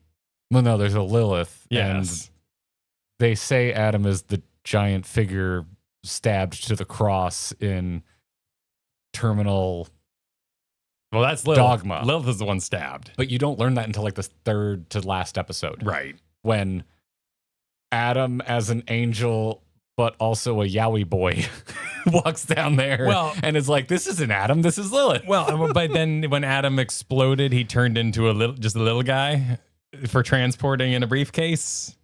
Well, no, there's a Lilith.
Yes.
And they say Adam is the giant figure stabbed to the cross in Terminal.
Well, that's Lilith.
Dogma.
Lilith is the one stabbed.
But you don't learn that until like the third to last episode.
Right.
When Adam, as an angel, but also a Yowie boy, walks down there and is like, this isn't Adam, this is Lilith.
Well, but then when Adam exploded, he turned into just a little guy for transporting in a briefcase.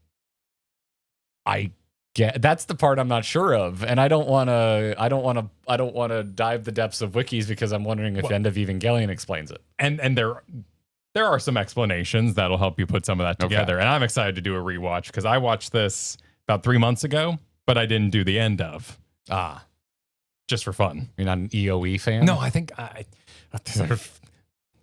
That's the part I'm not sure of, and I don't want to dive the depths of wikis because I'm wondering if End of Evangelion explains it.
And there are some explanations that'll help you put some of that together. Okay. And I'm excited to do a rewatch because I watched this about 3 months ago, but I didn't do the end of. Just for fun.
You're not an EOE fan?
No, I think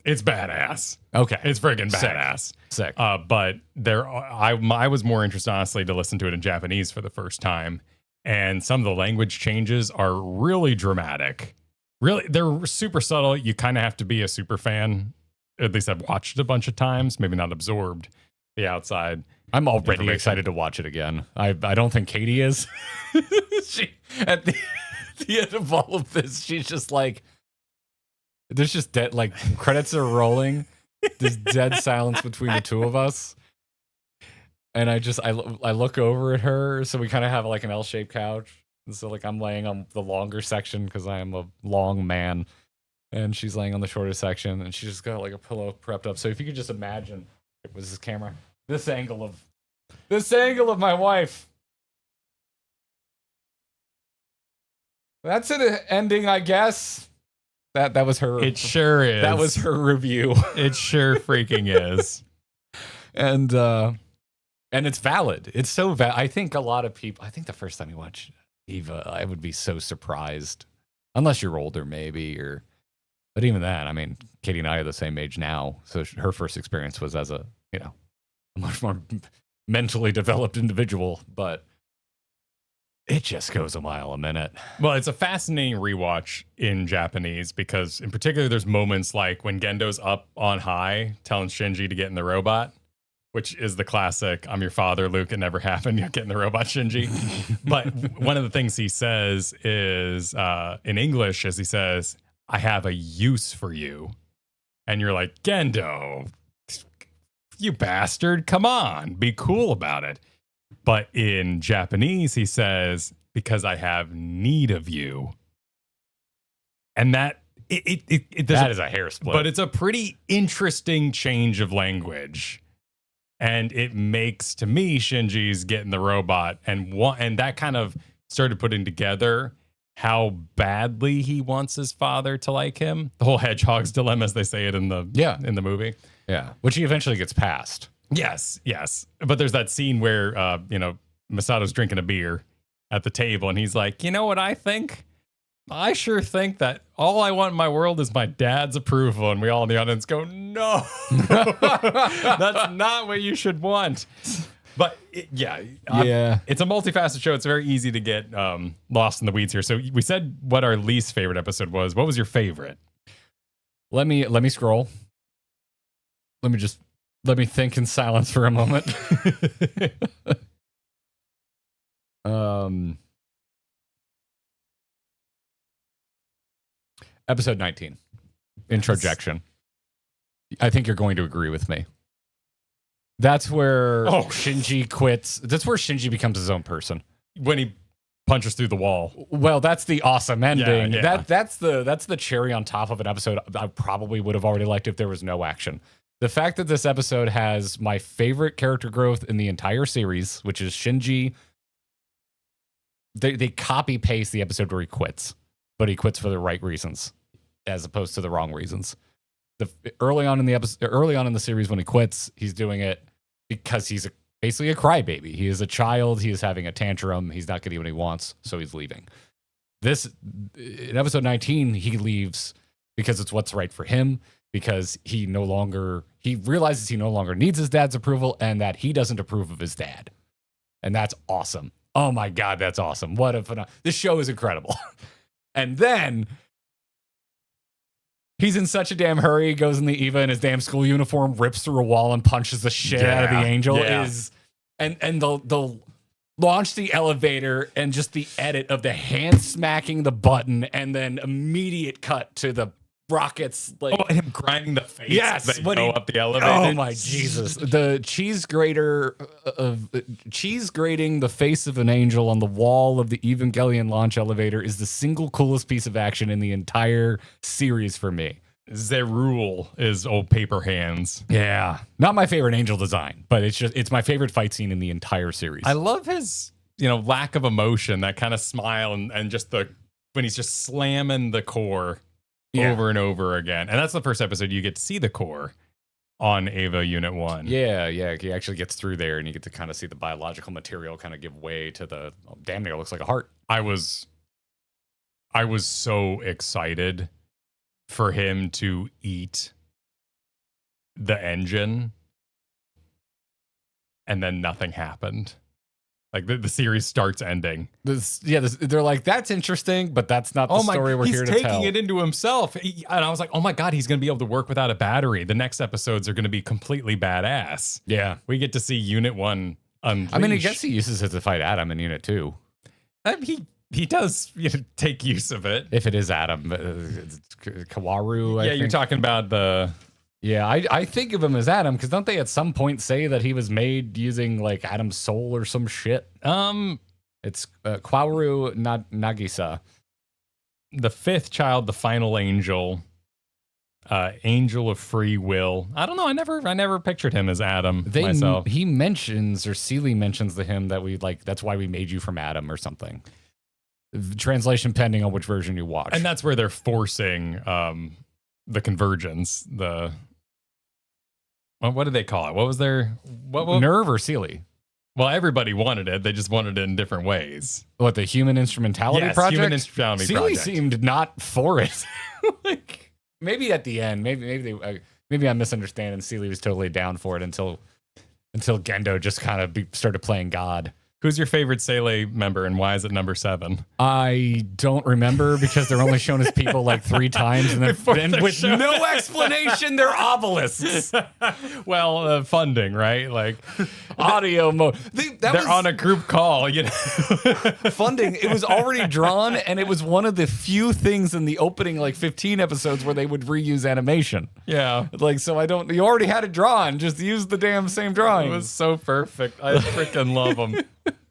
it's badass.
Okay.
It's friggin' badass.
Sick.
But I was more interested, honestly, to listen to it in Japanese for the first time. And some of the language changes are really dramatic. Really, they're super subtle. You kind of have to be a super fan. At least I've watched it a bunch of times, maybe not absorbed the outside.
I'm already excited to watch it again. I don't think Katie is. She, at the end of all of this, she's just like, there's just dead, like credits are rolling. There's dead silence between the two of us. And I look over at her. So we kind of have like an L-shaped couch. And so like I'm laying on the longer section because I am a long man. And she's laying on the shorter section. And she's just got like a pillow prepped up. So if you could just imagine, it was this camera, this angle of my wife. That's an ending, I guess. That was her.
It sure is.
That was her review.
It sure freaking is.
And it's valid. It's so valid. I think a lot of people, I think the first time you watch Eva, I would be so surprised. Unless you're older, maybe, but even then, I mean, Katie and I are the same age now. So her first experience was as a much more mentally developed individual, but it just goes a mile a minute.
Well, it's a fascinating rewatch in Japanese because, in particular, there's moments like when Gendo's up on high telling Shinji to get in the robot, which is the classic, I'm your father, Luke, it never happened, you get in the robot, Shinji. But one of the things he says is, in English, as he says, I have a use for you. And you're like, Gendo, you bastard, come on, be cool about it. But in Japanese, he says, because I have need of you. And that
is a hair split.
But it's a pretty interesting change of language. And it makes, to me, Shinji's getting the robot and that kind of started putting together how badly he wants his father to like him. The whole hedgehog's dilemma, as they say it in the movie.
Yeah, which he eventually gets past.
Yes. But there's that scene where, Masato's drinking a beer at the table, and he's like, you know what I think? I sure think that all I want in my world is my dad's approval. And we all in the audience go, no, that's not what you should want. But it's a multifaceted show. It's very easy to get lost in the weeds here. So we said what our least favorite episode was. What was your favorite?
Let me scroll. Let me think in silence for a moment. Episode 19. introjection. I think you're going to agree with me. That's where Shinji quits. That's where Shinji becomes his own person.
When he punches through the wall.
Well, that's the awesome ending.
Yeah.
That's the cherry on top of an episode I probably would have already liked if there was no action. The fact that this episode has my favorite character growth in the entire series, which is Shinji. They copy paste the episode where he quits, but he quits for the right reasons, as opposed to the wrong reasons. Early on in the series when he quits, he's doing it because he's basically a crybaby. He is a child. He is having a tantrum. He's not getting what he wants, so he's leaving. In episode 19, he leaves because it's what's right for him, because he realizes he no longer needs his dad's approval and that he doesn't approve of his dad. And that's awesome. Oh my God, that's awesome. What a phenomenon. This show is incredible. And then he's in such a damn hurry, goes in the Eva in his damn school uniform, rips through a wall and punches the shit out of the angel. And they'll launch the elevator, and just the edit of the hand smacking the button and then immediate cut to the rockets,
him grinding the face.
Yes,
when go up the elevator.
Oh my Jesus! The cheese grater of cheese grating the face of an angel on the wall of the Evangelion launch elevator is the single coolest piece of action in the entire series for me.
Zerul is old paper hands.
Yeah, not my favorite angel design, but it's my favorite fight scene in the entire series.
I love his lack of emotion, that kind of smile, and just when he's just slamming the core. Over and over again. And that's the first episode you get to see the core on Ava Unit 1.
Yeah. He actually gets through there, and you get to kind of see the biological material kind of give way to the damn near looks like a heart.
I was so excited for him to eat the engine, and then nothing happened. Like the series starts ending.
They're like, that's interesting, but that's not the story we're here to tell.
He's taking it into himself. And I was like, oh my God, he's going to be able to work without a battery. The next episodes are going to be completely badass.
Yeah.
We get to see Unit 1 unleash.
I mean, I guess he uses it to fight Adam in Unit 2.
He does take use of it.
If it is Adam. Kawaru, I think.
You're talking about the...
Yeah, I think of him as Adam, because don't they at some point say that he was made using like Adam's soul or some shit? It's Kawaru Nagisa.
The fifth child, the final angel, angel of free will. I don't know. I never pictured him as Adam myself.
He mentions, or Seeley mentions to him that that's why we made you from Adam or something. Translation pending on which version you watch.
And that's where they're forcing the convergence. What did they call it? What was their
Nerve or Seeley?
Well, everybody wanted it. They just wanted it in different ways.
What, the Human Instrumentality Project?
Human Instrumentality
Seeley
Project.
seemed not for it. Like, maybe at the end, maybe I'm misunderstanding. Seeley was totally down for it until Gendo just kind of started playing God.
Who's your favorite Sele member, and why is it number 7?
I don't remember, because they're only shown as people like 3 times, and then with no explanation, they're obelisks.
Well, funding, right? Like
audio mode.
They're on a group call,
Funding. It was already drawn, and it was one of the few things in the opening like 15 episodes where they would reuse animation.
Yeah.
Like, so you already had it drawn. Just use the damn same drawing.
It was so perfect. I freaking love them.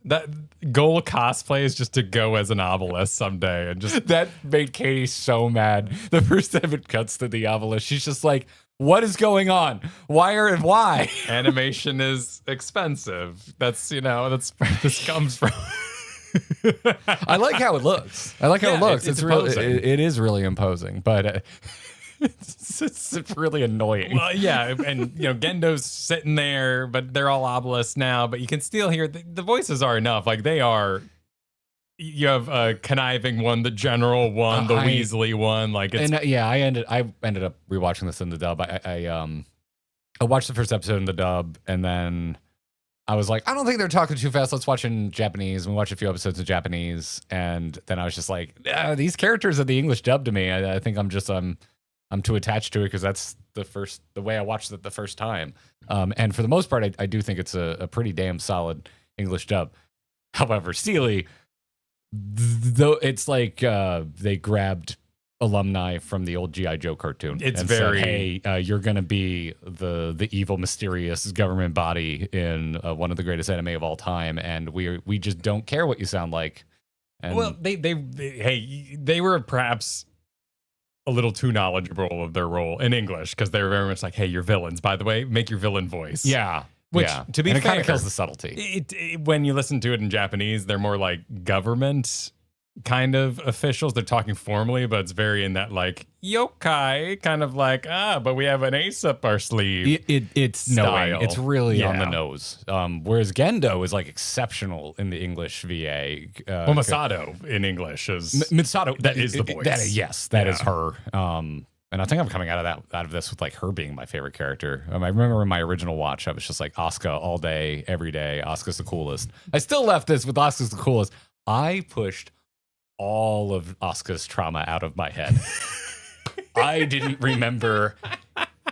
That goal cosplay is just to go as an obelisk someday, and just
that made Katie so mad. The first time it cuts to the obelisk, she's just like, "What is going on? Why?"
Animation is expensive. That's where this comes from.
I like how it looks. It's really, it is really imposing, but. It's really annoying.
Well, yeah, and Gendo's sitting there, but they're all obelisks now. But you can still hear the voices are enough. Like they are. You have a conniving one, the general one, the Weasley one. Like it's
I ended up rewatching this in the dub. I watched the first episode in the dub, and then I was like, I don't think they're talking too fast. Let's watch in Japanese. We watched a few episodes in Japanese, and then I was just like, these characters are the English dub to me. I think I'm too attached to it because that's the way I watched it the first time. And for the most part, I do think it's a pretty damn solid English dub. However, Seeley, though, it's like they grabbed alumni from the old G.I. Joe cartoon.
It's
and
very
said, hey, you're going to be the evil, mysterious government body in one of the greatest anime of all time, and we just don't care what you sound like. And
well, they were perhaps a little too knowledgeable of their role in English because they were very much like, hey, you're villains, by the way, make your villain voice.
yeah.
Which,
yeah.
to be
and
fair,
it kind of kills the subtlety.
When you listen to it in Japanese, they're more like government kind of officials. They're talking formally, but it's very in that like yokai kind of like, but we have an ace up our sleeve.
It's
style.
knowing. It's really on the
Yeah.
nose. Whereas Gendo is like exceptional in the English VA.
Well, Masato in English is
Misato.
that is the voice.
That is her. And I think I'm coming out of this with like her being my favorite character. I remember in my original watch, I was just like Asuka all day, every day. Asuka's the coolest. I still left this with Asuka's the coolest. I pushed all of Asuka's trauma out of my head. I didn't remember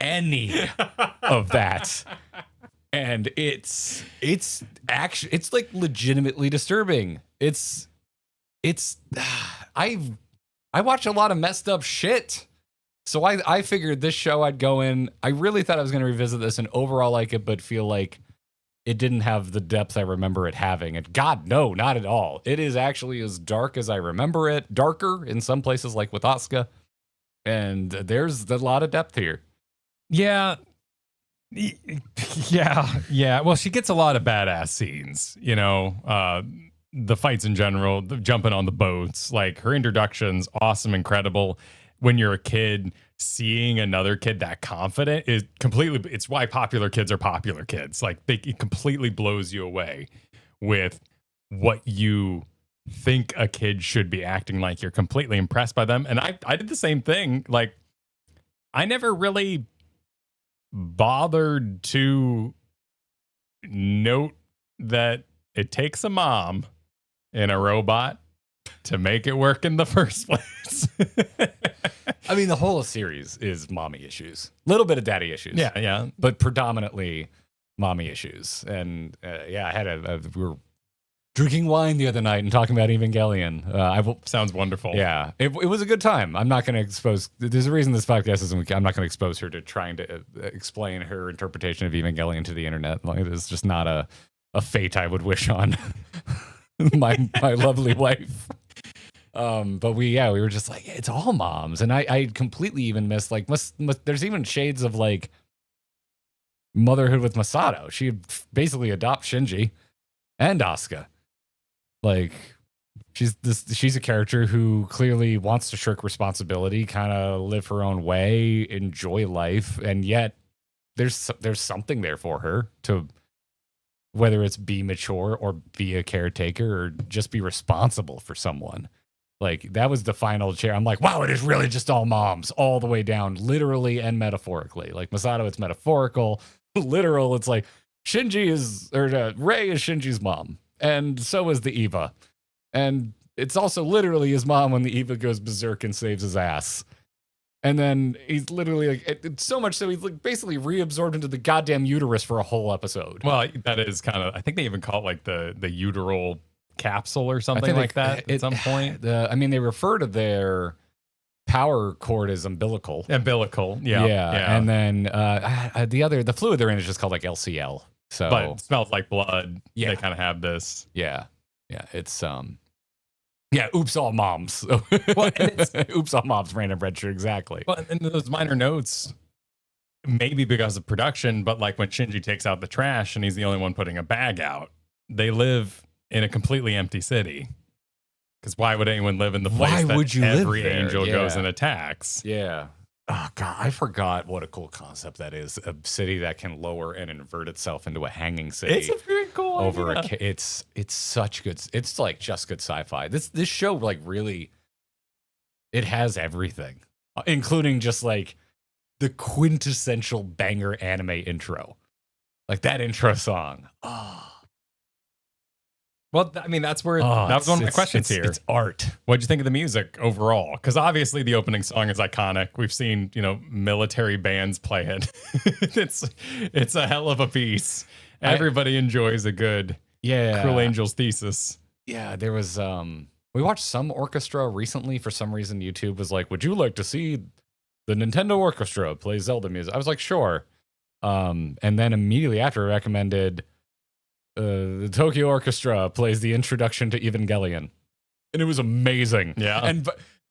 any of that. And it's actually, it's like legitimately disturbing. I watch a lot of messed up shit. So I figured this show I'd go in. I really thought I was going to revisit this and overall like it, but feel like it didn't have the depth I remember it having. And God, no, not at all. It is actually as dark as I remember it. Darker in some places, like with Asuka. And there's a lot of depth here.
Yeah. Yeah. Well, she gets a lot of badass scenes, the fights in general, the jumping on the boats, like her introduction's awesome, incredible. When you're a kid, seeing another kid that confident is completely, it's why popular kids are popular kids. Like it completely blows you away with what you think a kid should be acting like. You're completely impressed by them. And I did the same thing. Like I never really bothered to note that it takes a mom and a robot to make it work in the first place.
I mean, the whole series is mommy issues. A little bit of daddy issues.
Yeah.
But predominantly mommy issues. And I had we were drinking wine the other night and talking about Evangelion.
Sounds wonderful.
Yeah, it was a good time. I'm not going to expose. There's a reason this podcast isn't. I'm not going to expose her to trying to explain her interpretation of Evangelion to the internet. Like, it's just not a fate I would wish on my lovely wife. But we were just like, it's all moms, and I completely even missed like there's even shades of like motherhood with Masato. She basically adopts Shinji and Asuka. Like she's a character who clearly wants to shirk responsibility, kind of live her own way, enjoy life, and yet there's something there for her to, whether it's be mature or be a caretaker or just be responsible for someone. Like that was the final chair. I'm like, wow, it is really just all moms all the way down, literally and metaphorically. Like Masato, it's metaphorical. Literal, it's like Rei is Shinji's mom. And so is the Eva. And it's also literally his mom when the Eva goes berserk and saves his ass. And then he's literally like, it's so much so he's like basically reabsorbed into the goddamn uterus for a whole episode.
Well, that is kind of, I think they even call it like the uteral capsule or something like that at some point.
They refer to their power cord as umbilical.
Yeah.
And then the fluid they're in is just called like LCL. So,
but it smells like blood.
Yeah.
They kind of have this.
Yeah. It's oops all moms.
Well,
oops all moms. Random red shirt. Exactly.
Well, and those minor notes, maybe because of production, but like when Shinji takes out the trash and he's the only one putting a bag out, they live in a completely empty city. Because why would anyone live in the place every angel goes and attacks?
Yeah. Oh God, I forgot what a cool concept that is. A city that can lower and invert itself into a hanging city.
It's a very cool idea.
It's such good. It's like just good sci-fi. This show like really, it has everything, including just like the quintessential banger anime intro, like that intro song. Oh.
Well, I mean, that's where that was one of my questions here.
It's art.
What'd you think of the music overall? Because obviously the opening song is iconic. We've seen, military bands play it. It's a hell of a piece. Everybody enjoys a good Cruel Angel's Thesis.
Yeah, there was We watched some orchestra recently. For some reason, YouTube was like, "Would you like to see the Nintendo Orchestra play Zelda music?" I was like, "Sure." And then immediately after, recommended the Tokyo Orchestra plays the introduction to Evangelion, and it was amazing.
Yeah.
And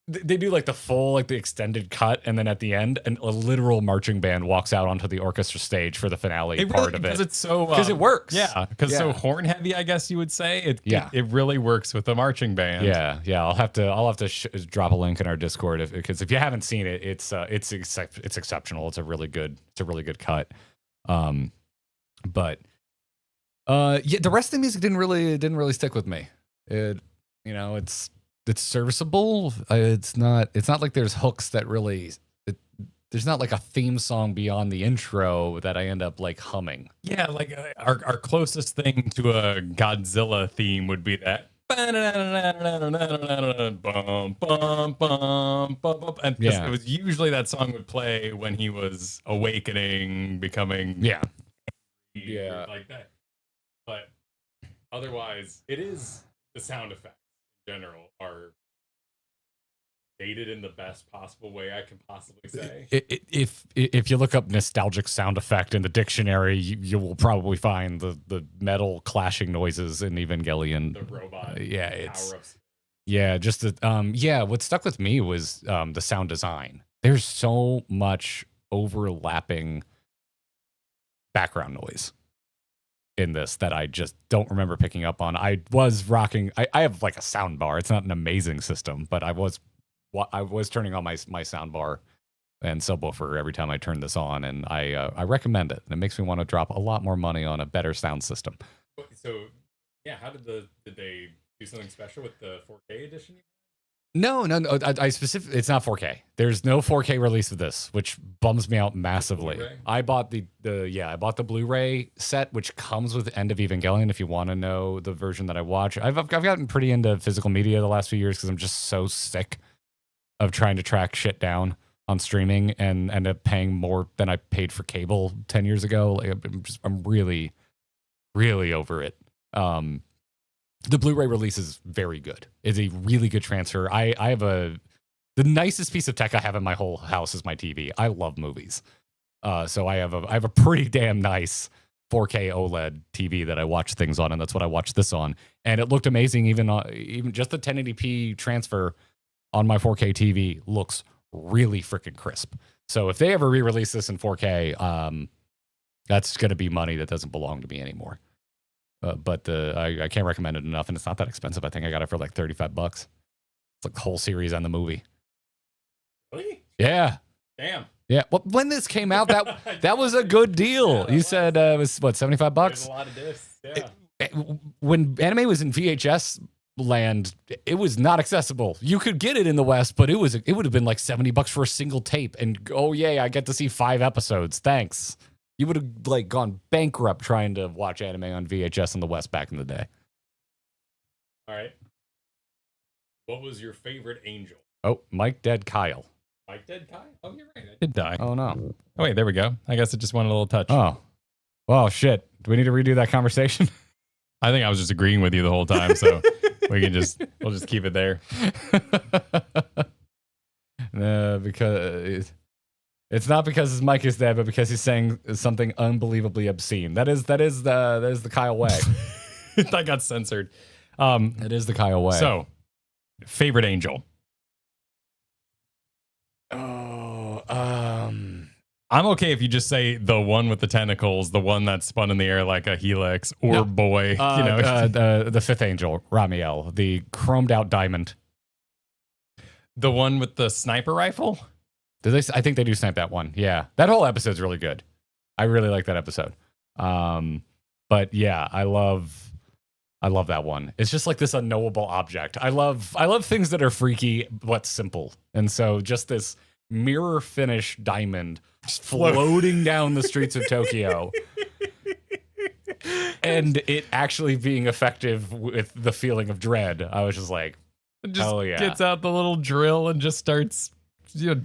they do like the full, like the extended cut, and then at the end, a literal marching band walks out onto the orchestra stage for the finale part of it.
Because it's so
because it works.
Yeah, because so horn heavy, I guess you would say. It really works with the marching band.
Yeah. I'll have to drop a link in our Discord because if you haven't seen it, it's exceptional. It's a really good cut. But the rest of the music didn't really stick with me. It's serviceable. It's not like there's hooks that really. There's not like a theme song beyond the intro that I end up like humming.
Yeah, like our closest thing to a Godzilla theme would be that. And it was usually that song would play when he was awakening, becoming like that. But otherwise, it is the sound effects in general are dated in the best possible way I can possibly say.
If you look up nostalgic sound effect in the dictionary, you will probably find the metal clashing noises in Evangelion.
The robot.
Power-ups. What stuck with me was the sound design. There's so much overlapping background noise in this that I just don't remember picking up on. I was rocking. I have like a sound bar. It's not an amazing system, but I was turning on my sound bar and subwoofer every time I turn this on, and I recommend it. And it makes me want to drop a lot more money on a better sound system.
So, yeah, how did they do something special with the 4K edition?
No. It's not 4K. There's no 4K release of this, which bums me out massively.
Blu-ray?
I bought the Blu-ray set, which comes with End of Evangelion. If you want to know the version that I watch, I've gotten pretty into physical media the last few years because I'm just so sick of trying to track shit down on streaming and end up paying more than I paid for cable 10 years ago. Like, I'm really, really over it. The Blu-ray release is very good. It's a really good transfer. I have the nicest piece of tech I have in my whole house is my TV. I love movies. So I have a pretty damn nice 4K OLED TV that I watch things on, and that's what I watched this on. And it looked amazing. Even just the 1080p transfer on my 4K TV looks really freaking crisp. So if they ever re-release this in 4K, that's going to be money that doesn't belong to me anymore. But I can't recommend it enough, and it's not that expensive. I think I got it for like $35. It's like the whole series and the movie.
Really?
Yeah.
Damn.
Yeah. Well, when this came out, that was a good deal. You said it was what, $75?
There's a lot of discs. Yeah.
When anime was in VHS land, it was not accessible. You could get it in the West, but it would have been like $70 for a single tape. And oh yay, I get to see 5 episodes. Thanks. You would have like gone bankrupt trying to watch anime on VHS in the West back in the day.
All right. What was your favorite angel?
Oh, Mike Dead Kyle.
Mike Dead Kyle? Oh, you're right. I did die.
Oh no.
Oh wait, there we go. I guess it just wanted a little touch.
Oh shit. Do we need to redo that conversation?
I think I was just agreeing with you the whole time, so we'll just keep it there.
Because it's not because his mic is dead, but because he's saying something unbelievably obscene. That is the Kyle way.
That got censored.
It is the Kyle way.
So, favorite angel. I'm okay if you just say the one with the tentacles, the one that spun in the air like a helix, or boy.
The fifth angel, Ramiel, the chromed out diamond.
The one with the sniper rifle?
I think they do snipe that one. Yeah. That whole episode's really good. I really like that episode. But yeah, I love that one. It's just like this unknowable object. I love things that are freaky but simple. And so just this mirror finish diamond floating down the streets of Tokyo. And it actually being effective with the feeling of dread. I was just like, hell yeah.
Gets out the little drill and just starts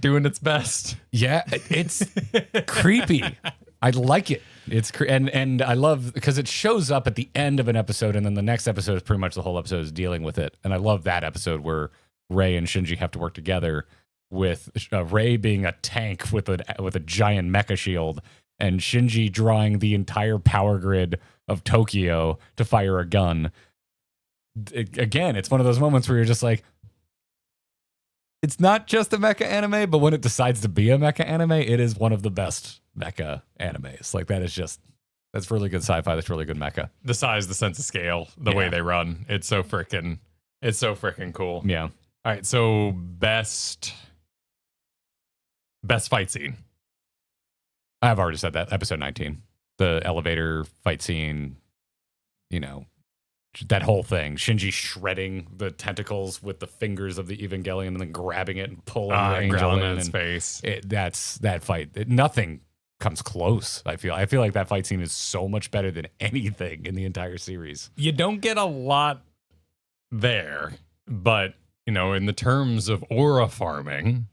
doing its best.
Yeah, it's creepy. I like it. and I love because it shows up at the end of an episode, and then the next episode is pretty much the whole episode is dealing with it. And I love that episode where Rey and Shinji have to work together, with Rey being a tank with a giant mecha shield, and Shinji drawing the entire power grid of Tokyo to fire a gun. Again, it's one of those moments where you're just like, it's not just a mecha anime, but when it decides to be a mecha anime, it is one of the best mecha animes. Like that's really good sci-fi. That's really good mecha.
The size, the sense of scale, the way they run. It's so freaking cool.
Yeah.
All right. So best fight scene.
I've already said that. Episode 19, the elevator fight scene, that whole thing. Shinji shredding the tentacles with the fingers of the Evangelion and then grabbing it and pulling the angel in
his face.
That's that fight. Nothing comes close. I feel like that fight scene is so much better than anything in the entire series.
You don't get a lot there, but in the terms of aura farming,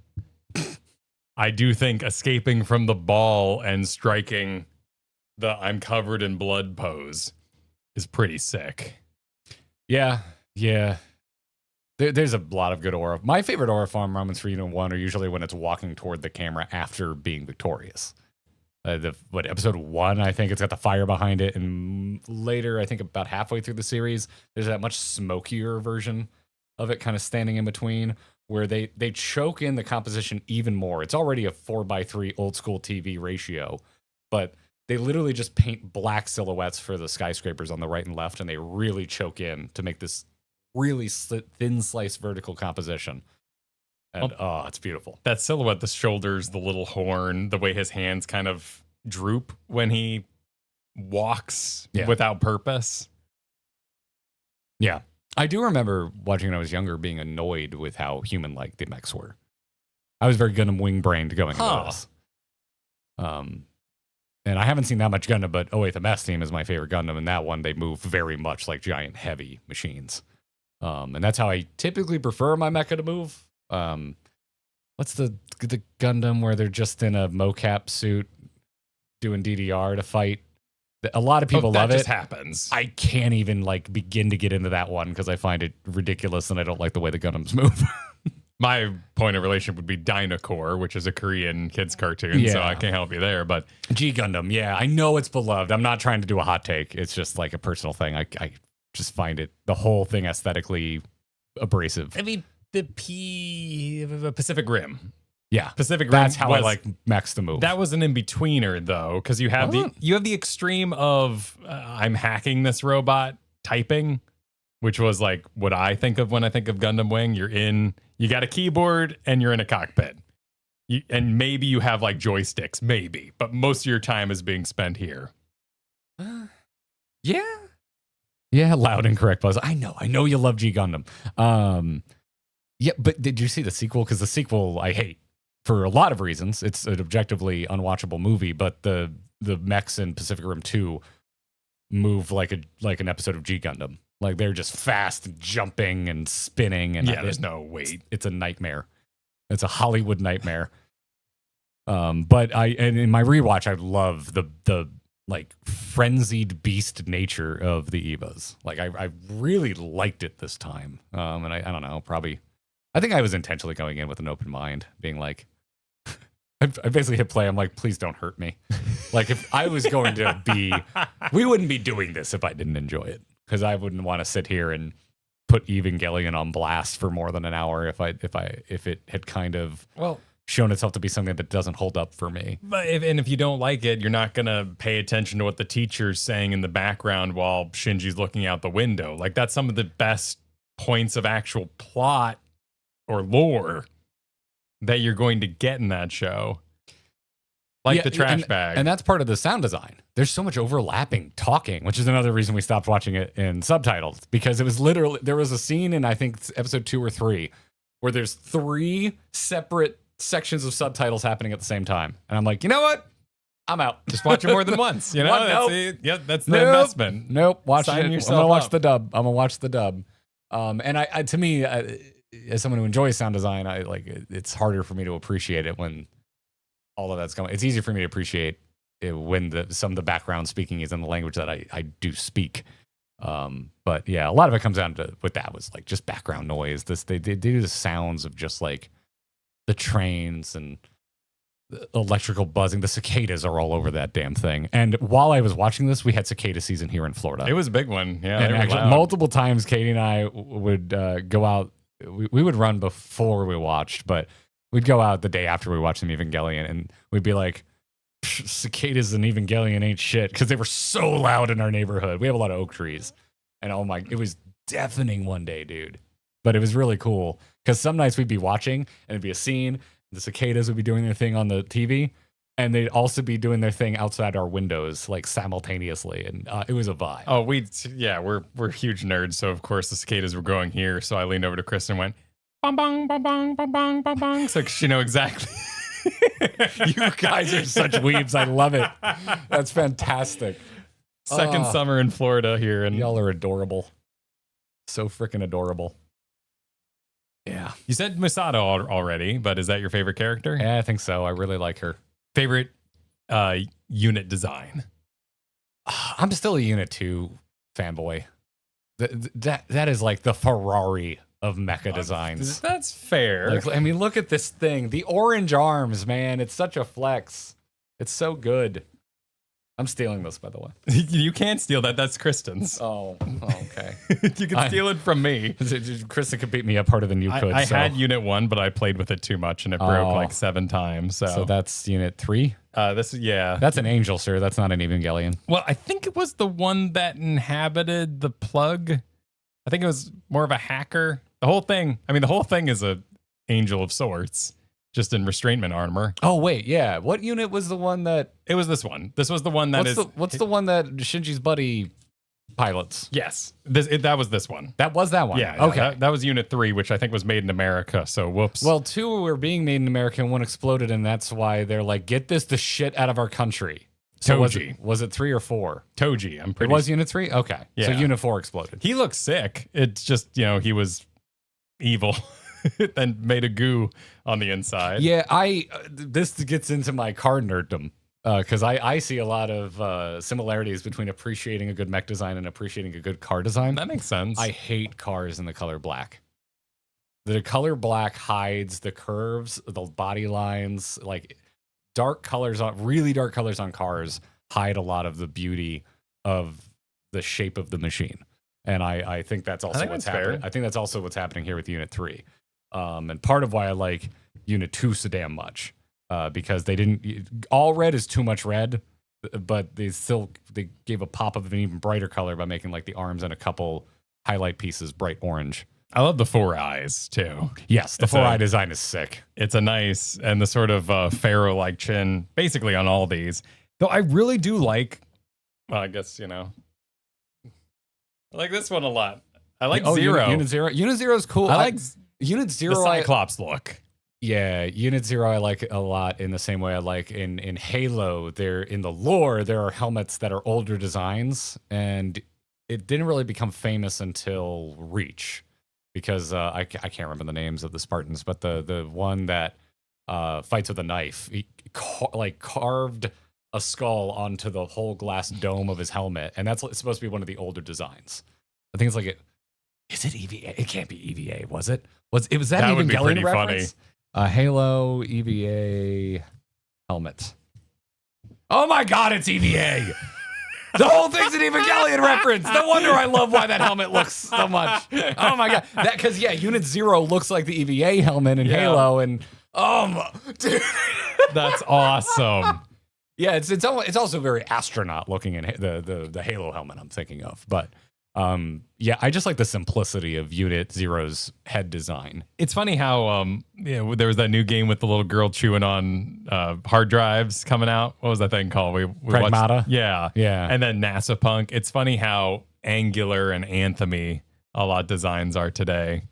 I do think escaping from the ball and striking the "I'm covered in blood" pose is pretty sick.
Yeah. There's a lot of good aura. My favorite aura farm moments for Unit 1 are usually when it's walking toward the camera after being victorious. Episode 1, I think it's got the fire behind it, and later, I think about halfway through the series, there's that much smokier version of it kind of standing in between, where they choke in the composition even more. It's already a 4:3 old school TV ratio, but they literally just paint black silhouettes for the skyscrapers on the right and left, and they really choke in to make this really thin slice vertical composition. And it's beautiful.
That silhouette, the shoulders, the little horn, the way his hands kind of droop when he walks without purpose.
Yeah. I do remember watching when I was younger being annoyed with how human-like the mechs were. I was very Gundam wing-brained going into this. And I haven't seen that much Gundam, but 08 the Mess Team is my favorite Gundam, and that one, they move very much like giant, heavy machines. And that's how I typically prefer my mecha to move. What's the Gundam where they're just in a mocap suit doing DDR to fight? A lot of people love it.
That just happens.
I can't even begin to get into that one because I find it ridiculous and I don't like the way the Gundams move.
My point of relation would be Dynacore, which is a Korean kids cartoon, so I can't help you there. But
G Gundam, I know it's beloved. I'm not trying to do a hot take. It's just like a personal thing. I just find the whole thing aesthetically abrasive.
I mean, the Pacific Rim.
Yeah,
Pacific Rim.
That's how I like mechs to move.
That was an in-betweener, though, because you have the extreme of I'm hacking this robot typing, which was like what I think of when I think of Gundam Wing. You got a keyboard and you're in a cockpit. And maybe you have like joysticks, maybe, but most of your time is being spent here.
Yeah, loud and correct buzz. I know you love G Gundam. Yeah, but did you see the sequel? Because the sequel I hate for a lot of reasons. It's an objectively unwatchable movie, but the mechs in Pacific Rim 2 move like an episode of G Gundam. Like they're just fast jumping and spinning, and
there's no weight.
It's a nightmare. It's a Hollywood nightmare. But in my rewatch, I love the like frenzied beast nature of the Evas. Like I really liked it this time. And I don't know, probably I think I was intentionally going in with an open mind, being like, I basically hit play. I'm like, please don't hurt me. Like if I was going to be, we wouldn't be doing this if I didn't enjoy it. Because I wouldn't want to sit here and put Evangelion on blast for more than an hour if it had kind of shown itself to be something that doesn't hold up for me.
But if you don't like it, you're not gonna pay attention to what the teacher's saying in the background while Shinji's looking out the window. Like that's some of the best points of actual plot or lore that you're going to get in that show. Like the trash bag.
And that's part of the sound design. There's so much overlapping talking, which is another reason we stopped watching it in subtitles, because it was literally, there was a scene in, I think, episode 2 or 3, where there's 3 separate sections of subtitles happening at the same time. And I'm like, you know what? I'm out.
Just watch it more than once. You know, that's the investment.
Nope.
Sign yourself
I'm gonna watch
up.
the dub. I'm gonna watch the dub. And I to me, as someone who enjoys sound design, I like it's harder for me to appreciate it when all of that's going. It's easier for me to appreciate when some of the background speaking is in the language that I do speak. But yeah, a lot of it comes down to with that was like just background noise. They do the sounds of just like the trains and the electrical buzzing. The cicadas are all over that damn thing. And while I was watching this, we had cicada season here in Florida.
It was a big one. Yeah.
And actually, multiple times, Katie and I would go out. We would run before we watched, but we'd go out the day after we watched some Evangelion, and we'd be like, cicadas and Evangelion ain't shit, because they were so loud in our neighborhood. We have a lot of oak trees, and oh my, it was deafening one day, dude. But it was really cool, because some nights we'd be watching, and it'd be a scene, the cicadas would be doing their thing on the TV, and they'd also be doing their thing outside our windows, like simultaneously, and it was a vibe.
Oh, we're huge nerds, so of course the cicadas were growing here. So I leaned over to Kristen and went, bong bong bong bong bong bong bong bong. So you know exactly.
You guys are such weebs. I love it. That's fantastic.
Second summer in Florida here, and
y'all are adorable. So freaking adorable. Yeah.
You said Misato already, but is that your favorite character?
Yeah, I think so. I really like her.
Favorite unit design?
I'm still a Unit 2 fanboy. That is like the Ferrari of mecha designs.
That's fair.
Like, I mean, look at this thing. The orange arms, man. It's such a flex. It's so good. I'm stealing this, by the way.
You can't steal that. That's Kristen's.
Oh, okay.
You can steal it from me.
Kristen could beat me up harder than you could.
I had Unit 1, but I played with it too much, and it broke like 7 times. So
that's Unit 3?
That's an
Angel, sir. That's not an Evangelion.
Well, I think it was the one that inhabited the plug. I think it was more of a hacker. The whole thing is a angel of sorts, just in restrainment armor.
Oh, wait, yeah. What unit was the one that...
It was this one. This was the one that
What's the one that Shinji's buddy pilots?
Yes. That was this one.
That was that one?
Yeah.
Okay.
That was Unit 3, which I think was made in America, so whoops.
Well, 2 were being made in America and 1 exploded, and that's why they're like, get the shit out of our country. So
Toji.
Was it 3 or 4?
Toji, I'm pretty
It was Unit 3? Okay.
Yeah.
So Unit 4 exploded.
He looks sick. It's just, he was evil and made a goo on the inside.
Yeah, this gets into my car nerddom, because I see a lot of similarities between appreciating a good mech design and appreciating a good car design.
That makes sense.
I hate cars in the color black. The color black hides the curves, the body lines, like really dark colors on cars hide a lot of the beauty of the shape of the machine. And I think that's also what's happening. I think that's also what's happening here with Unit 3. And part of why I like Unit 2 so damn much, because all red is too much red, but they gave a pop of an even brighter color by making like the arms and a couple highlight pieces bright orange.
I love the 4 eyes too.
Yes, the 4-eye design is sick.
It's a nice, and the sort of pharaoh-like chin, basically on all these. Though I really do like, well, I guess, I like this one a lot. I like Zero.
Unit 0. Unit 0 is cool.
I like
Unit 0.
The Cyclops look.
Yeah, Unit 0 I like a lot in the same way I like in Halo. In the lore, there are helmets that are older designs, and it didn't really become famous until Reach. Because I can't remember the names of the Spartans, but the one that fights with a knife, he carved a skull onto the whole glass dome of his helmet, and it's supposed to be one of the older designs. I think it's like is it EVA? It can't be EVA, was it? Was that
that
an
would be
Evangelion
pretty
reference?
funny.
Halo EVA helmet. Oh my God, it's EVA! The whole thing's an Evangelion reference. No wonder I love why that helmet looks so much. Oh my God. Because Unit 0 looks like the EVA helmet in Halo, and dude.
That's awesome.
Yeah, it's also very astronaut looking in the Halo helmet I'm thinking of. But I just like the simplicity of Unit 0's head design.
It's funny how there was that new game with the little girl chewing on hard drives coming out. What was that thing called? We
Pragmata?
watched, yeah. And then NASA Punk. It's funny how angular and anthemy a lot of designs are today.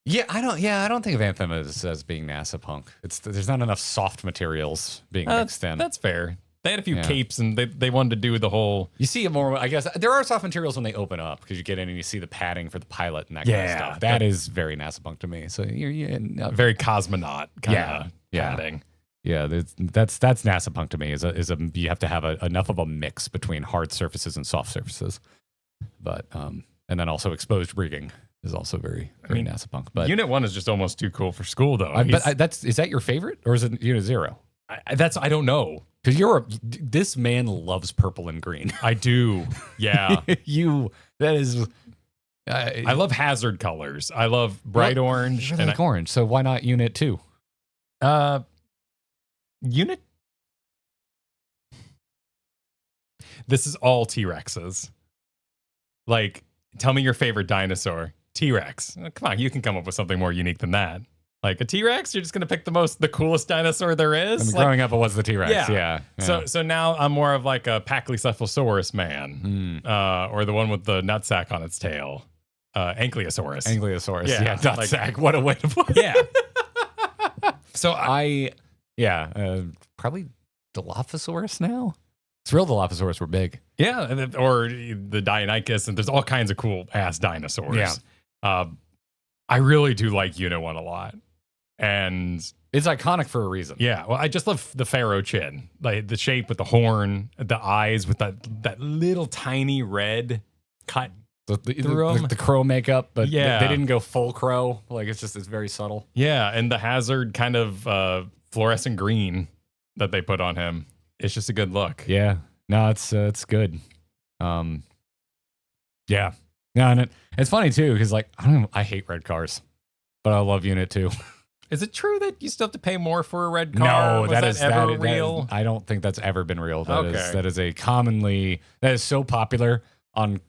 Yeah, I don't think of Anthem as being NASA Punk. There's not enough soft materials being mixed in.
That's fair. They had a few capes, and they wanted to do the whole...
You see it more, I guess. There are soft materials when they open up, because you get in and you see the padding for the pilot and that kind of stuff. That is very NASA Punk to me. So you're
very cosmonaut kind of padding.
Yeah, that's NASA Punk to me. Is a you have to have enough of a mix between hard surfaces and soft surfaces, but and then also exposed rigging is also very NASA Punk. But
Unit 1 is just almost too cool for school, though.
Is that your favorite, or is it Unit 0?
I don't know.
Because this man loves purple and green.
I do. Yeah. I love hazard colors. I love bright orange.
And orange. So why not Unit 2?
Unit. This is all T-Rexes. Like, tell me your favorite dinosaur. T-Rex. Come on, you can come up with something more unique than that. Like a T-Rex, you're just gonna pick the coolest dinosaur there is.
I mean, growing up, it was the T-Rex. Yeah.
So now I'm more of like a Pachycephalosaurus man, or the one with the nutsack on its tail, Ankylosaurus.
Ankylosaurus. Yeah, nutsack. What a way to put it.
Yeah. So
probably Dilophosaurus now. It's real Dilophosaurus were big.
Yeah, or the Deinonychus, and there's all kinds of cool ass dinosaurs.
Yeah.
I really do like Unit 1 a lot. And
it's iconic for a reason.
Yeah, well, I just love the pharaoh chin, like the shape with the horn, the eyes with that little tiny red cut through them.
The crow makeup, but they didn't go full crow. Like it's very subtle.
Yeah, and the hazard kind of fluorescent green that they put on him. It's just a good look.
Yeah, no, it's good. Yeah, no, and it's funny too because like I hate red cars, but I love Unit 2.
Is it true that you still have to pay more for a red car?
No,
that is ever real.
I don't think that's ever been real. That is so popular on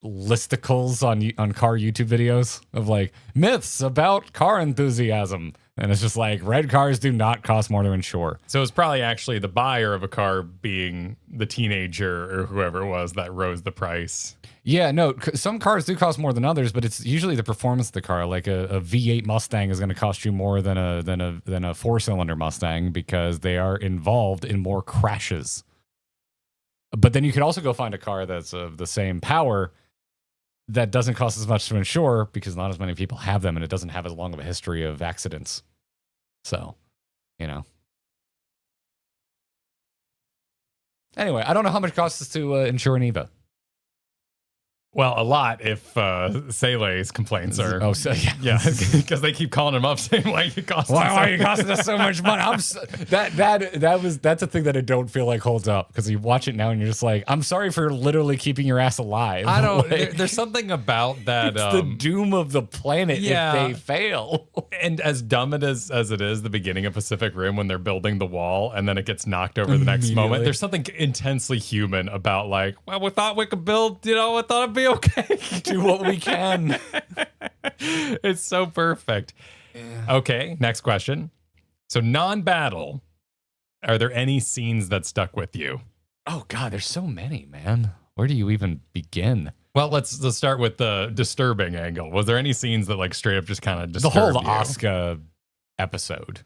listicles on car YouTube videos of like myths about car enthusiasm. And it's just like red cars do not cost more to insure.
So it's probably actually the buyer of a car being the teenager or whoever it was that rose the price.
Yeah, no, some cars do cost more than others, but it's usually the performance of the car. Like a V8 Mustang is going to cost you more than a 4-cylinder Mustang because they are involved in more crashes. But then you could also go find a car that's of the same power that doesn't cost as much to insure because not as many people have them and it doesn't have as long of a history of accidents. So, Anyway, I don't know how much it costs to insure an Eva.
Well, a lot if Sele's complaints are.
Oh, so
yeah, because they keep calling him up saying, "Why you costing?
Why are you costing us so much money?" That's a thing that I don't feel like holds up because you watch it now and you're just like, "I'm sorry for literally keeping your ass alive."
I don't. There's something about that.
It's the doom of the planet if they fail.
And as dumb it is as it is, the beginning of Pacific Rim when they're building the wall and then it gets knocked over the next moment. There's something intensely human about like, well, we thought we could build. I thought it'd be okay.
Do what we can.
It's so perfect. Yeah. Okay, next question. So non-battle, are there any scenes that stuck with you?
Oh God, there's so many, man. Where do you even begin?
Well, let's start with the disturbing angle. Was there any scenes that like straight up just kind of disturbed
the whole
you?
Asuka episode?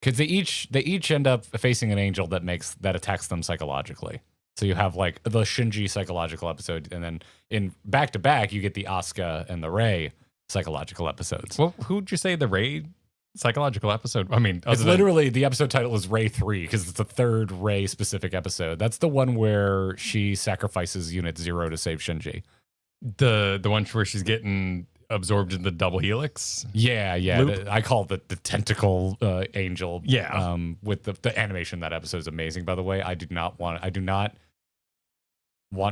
Because they each end up facing an angel that attacks them psychologically. So you have like the Shinji psychological episode, and then in back to back, you get the Asuka and the Rei psychological episodes.
Well, who'd you say the Rei psychological episode? I mean,
it's literally the episode title is Rei 3 because it's the third Rei specific episode. That's the one where she sacrifices Unit 0 to save Shinji.
The one where she's getting absorbed in the double helix.
Yeah. I call it the tentacle angel.
Yeah.
With the animation, that episode is amazing. By the way, I do not want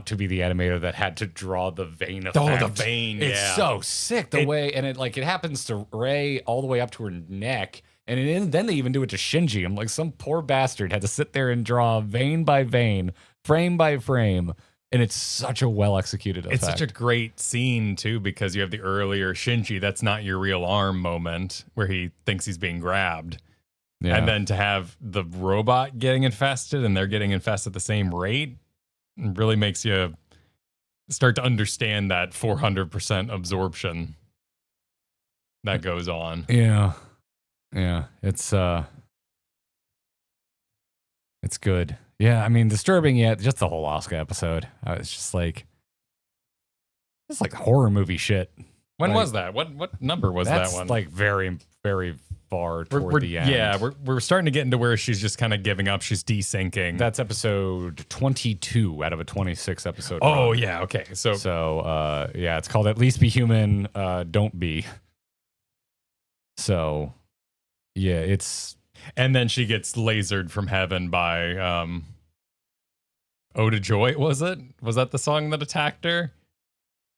to be the animator that had to draw the vein effect.
Oh, the vein!
It's so sick the way, and it happens to Rei all the way up to her neck, and then they even do it to Shinji. I'm like, some poor bastard had to sit there and draw vein by vein, frame by frame. And it's such a well-executed effect.
It's such a great scene, too, because you have the earlier Shinji, that's not your real arm moment, where he thinks he's being grabbed. Yeah. And then to have the robot getting infested, and they're getting infested at the same rate, really makes you start to understand that 400% absorption that goes on.
Yeah. It's good. Yeah, I mean, disturbing yet, just the whole Asuka episode. It's just like horror movie shit.
When
Like,
was that? What number was
that's
that one?
like very, very far toward the end.
Yeah, we're starting to get into where she's just kind of giving up. She's desyncing.
That's episode 22 out of a 26 episode.
Oh
run.
yeah, okay. So
yeah, it's called At Least Be Human, Don't Be. So yeah, it's
and then she gets lasered from heaven by Ode Joy, was it? Was that the song that attacked her?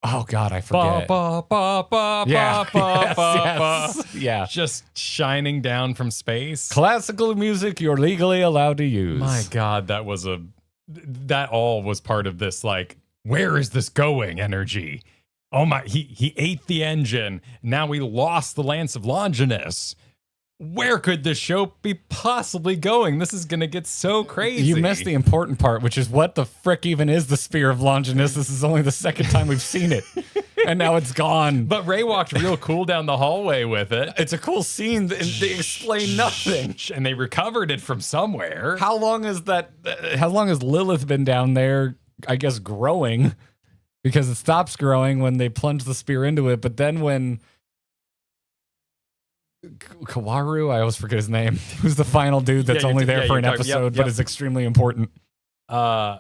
oh god, I forget.
Yeah.
Yes. Yeah.
Just shining down from space.
Classical music you're legally allowed to use.
My God, that all was part of this, like, where is this going energy? Oh my, he ate the engine. Now we lost the Lance of Longinus. Where could this show be possibly going? This is going to get so crazy.
You missed the important part, which is what the frick even is the Spear of Longinus? This is only the second time we've seen it. And now it's gone.
But Ray walked real cool down the hallway with it.
It's a cool scene, and they explain nothing.
And they recovered it from somewhere.
How long has Lilith been down there, I guess, growing? Because it stops growing when they plunge the spear into it. But then when Kawaru, I always forget his name, who's the final dude that's only there for an episode, but is extremely important.
No,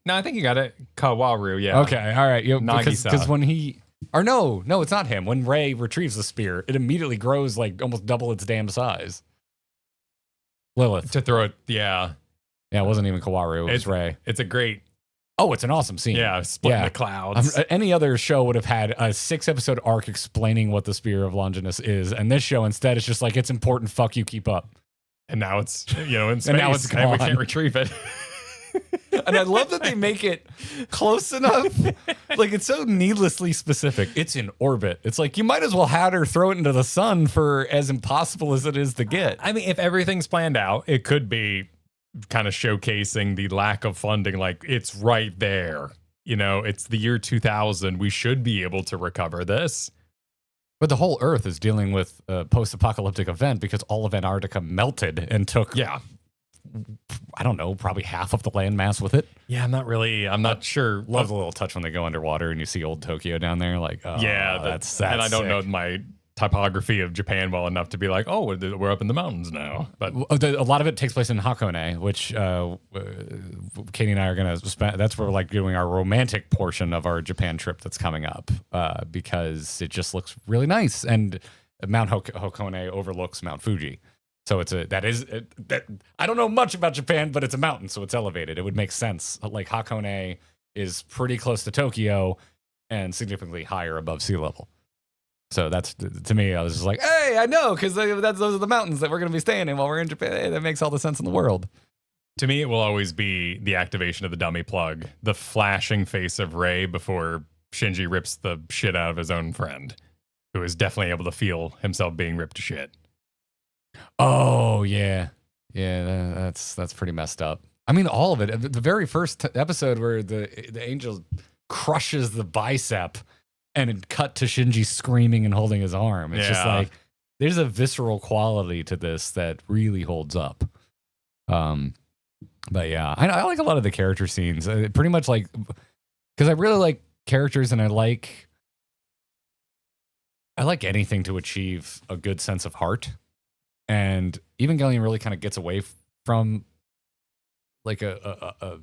I think you got it. Kawaru, yeah.
Okay, all right.
Nagisa.
Because when no, it's not him. When Rey retrieves the spear, it immediately grows like almost double its damn size. Lilith.
To throw it, yeah.
Yeah, it wasn't even Kawaru. It was Rey.
It's a great,
Oh, it's an awesome scene.
yeah, splitting the clouds.
Any other show would have had a 6-episode arc explaining what the Spear of Longinus is, and this show instead is just like, it's important, fuck you, keep up.
And now it's, in space,
And now it's
and we
gone.
can't retrieve it.
And I love that they make it close enough. Like, it's so needlessly specific. It's in orbit. It's like, you might as well have her throw it into the sun for as impossible as it is to get.
I mean, if everything's planned out, it could be kind of showcasing the lack of funding. Like, it's right there. It's the year 2000. We should be able to recover this.
But the whole Earth is dealing with a post-apocalyptic event because all of Antarctica melted and took, I don't know, probably half of the landmass with it.
Yeah, I'm not sure.
Love the little touch when they go underwater and you see old Tokyo down there. Like, oh,
yeah,
that's
and I don't
sick.
know my topography of Japan well enough to be like, oh, we're up in the mountains now. But
A lot of it takes place in Hakone, which Katie and I are going to spend. That's where we're like doing our romantic portion of our Japan trip that's coming up because it just looks really nice. And Mount Hakone overlooks Mount Fuji. So I don't know much about Japan, but it's a mountain, so it's elevated. It would make sense. Like Hakone is pretty close to Tokyo and significantly higher above sea level. So that's, to me, I was just like, hey, I know, because those are the mountains that we're going to be staying in while we're in Japan. Hey, that makes all the sense in the world.
to me, it will always be the activation of the dummy plug, the flashing face of Rey before Shinji rips the shit out of his own friend, who is definitely able to feel himself being ripped to shit.
Oh, yeah. Yeah, that's pretty messed up. I mean, all of it. The very first episode where the angel crushes the bicep and it cut to Shinji screaming and holding his arm. It's just like, there's a visceral quality to this that really holds up. But yeah, I like a lot of the character scenes. Pretty much like, because I really like characters and I like anything to achieve a good sense of heart. And Evangelion really kind of gets away from like a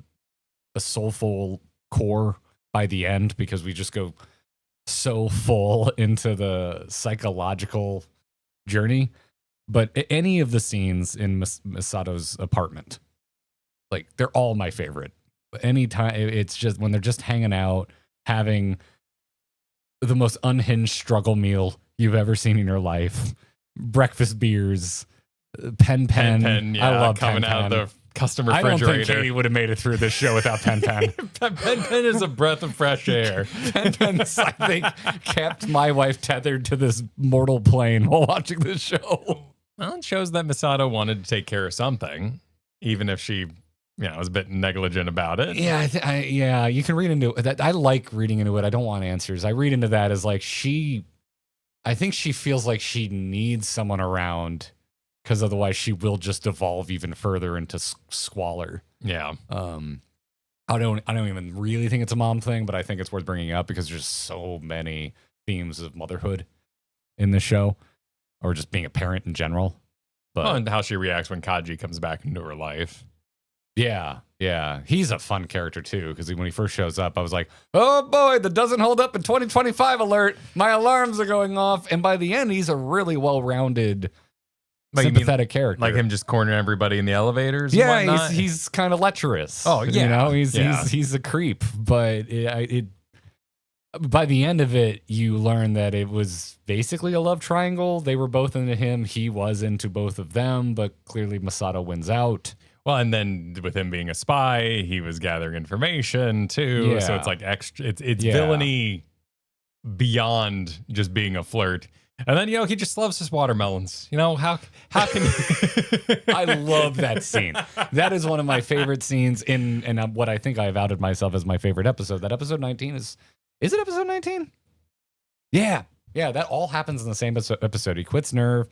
soulful core by the end, because we just go so full into the psychological journey. But any of the scenes in Misato's apartment, like, they're all my favorite. Anytime, it's just when they're just hanging out, having the most unhinged struggle meal you've ever seen in your life. Breakfast beers, Pen.
Yeah,
I love
coming
Pen.
out of the custom
I
refrigerator.
don't think Katie would have made it through this show without Pen.
Pen is a breath of fresh air.
Pen, I think, kept my wife tethered to this mortal plane while watching this show.
Well, it shows that Misato wanted to take care of something, even if she, was a bit negligent about it.
Yeah, you can read into that. I like reading into it. I don't want answers. I read into that as like I think she feels like she needs someone around, because otherwise she will just devolve even further into squalor.
Yeah.
I'll I don't even really think it's a mom thing, but I think it's worth bringing up because there's so many themes of motherhood in the show, or just being a parent in general. But
and how she reacts when Kaji comes back into her life.
yeah, he's a fun character too, because when he first shows up, I was like, oh boy, that doesn't hold up in 2025 alert. My alarms are going off. And by the end, he's a really well-rounded, sympathetic character.
Like him just cornering everybody in the elevators?
Yeah,
and whatnot?
he's kind of lecherous.
Oh, yeah.
You know,
Yeah.
he's a creep. But it by the end of it, you learn that it was basically a love triangle. They were both into him. He was into both of them, but clearly Masato wins out.
Well, and then with him being a spy, he was gathering information too. So
Yeah.
it's like extra. It's villainy beyond just being a flirt. And then he just loves his watermelons. How can
I love that scene. That is one of my favorite scenes in what I think I've outed myself as my favorite episode. That episode 19 is it episode 19? Yeah, that all happens in the same episode. He quits Nerve.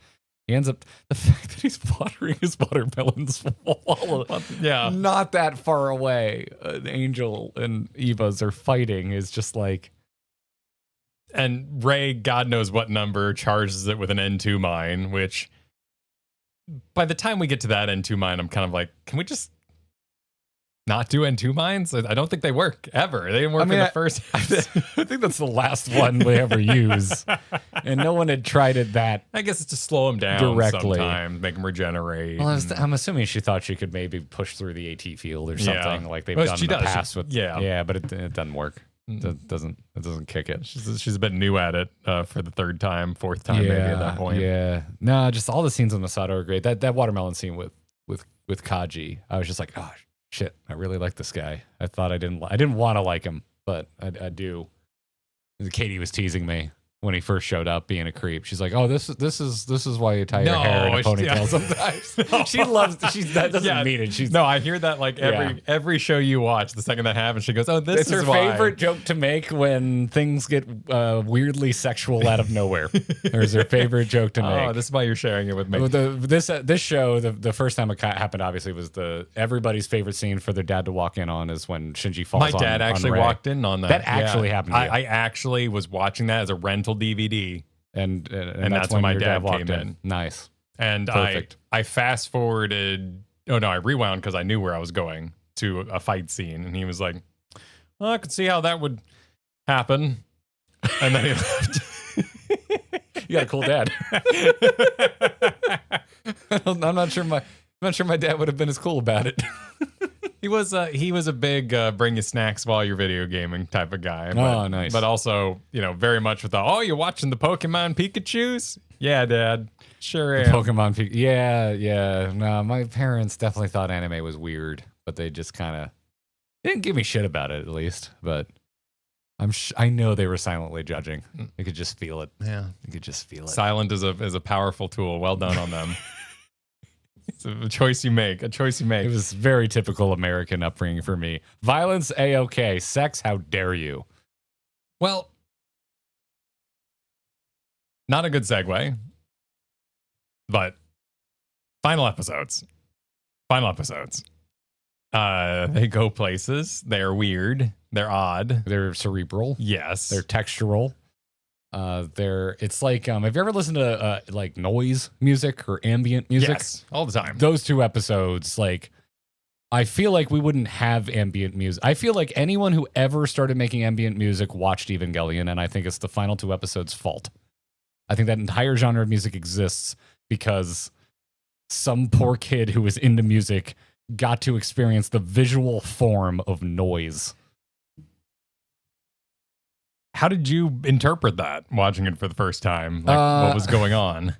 He ends up, the fact that he's watering his watermelons not that far away. Angel and Eva's are fighting is just like.
And Ray, God knows what number, charges it with an N2 mine, which by the time we get to that N2 mine, I'm kind of like, can we just not do N2 mines? I don't think they work ever. They didn't work in the first.
I think that's the last one we ever use. And no one had tried it that.
I guess it's to slow them down
directly.
sometimes, make them regenerate.
Well, I'm assuming she thought she could maybe push through the AT field or something like they've done in the past. But it doesn't work. It doesn't kick it.
She's a bit new at it for the third time, fourth time maybe at that point.
Yeah. No, just all the scenes on Masato are great. That watermelon scene with Kaji, I was just like, oh shit, I really like this guy. I thought I didn't want to like him, but I do. Katie was teasing me when he first showed up being a creep. She's like, oh, this is why you tie your hair in a ponytail sometimes. She loves that doesn't mean it.
I hear that like every show you watch, the second that happens, she goes, oh, this is
her
why.
favorite joke to make when things get weirdly sexual out of nowhere. There's her favorite joke to make.
Oh, this is why you're sharing it with me.
This show, the first time it happened, obviously, was everybody's favorite scene for their dad to walk in on is when Shinji falls on
My dad actually
on Rei.
walked in on that.
That actually happened to you.
I actually was watching that as a rental DVD.
And
that's when my dad came in.
Nice.
And
Perfect.
I fast forwarded. Oh no, I rewound because I knew where I was going to a fight scene, and he was like, well, I could see how that would happen. And then he left.
You got a cool dad. I'm not sure my dad would have been as cool about it.
He was a big bring you snacks while you're video gaming type of guy.
Oh, nice.
But also, very much with the, you're watching the Pokemon Pikachus? Yeah, Dad. Sure am.
Pokemon Pikachu. Yeah. No, my parents definitely thought anime was weird, but they just kind of didn't give me shit about it, at least. But I know they were silently judging. You could just feel it.
Yeah.
You could just feel it.
Silent is a powerful tool. Well done on them. It's a choice you make. It
was very typical American upbringing for me. Violence, A-OK. Sex, how dare you?
Well, not a good segue, but final episodes. They go places. They're weird. They're odd.
They're cerebral.
Yes.
They're textural. It's like, have you ever listened to like noise music or ambient music?
Yes, all the time.
Those two episodes, like, I feel like we wouldn't have ambient music. I feel like anyone who ever started making ambient music watched Evangelion, and I think it's the final two episodes' fault. I think that entire genre of music exists because some poor kid who was into music got to experience the visual form of noise.
How did you interpret that watching it for the first time? Like, what was going on?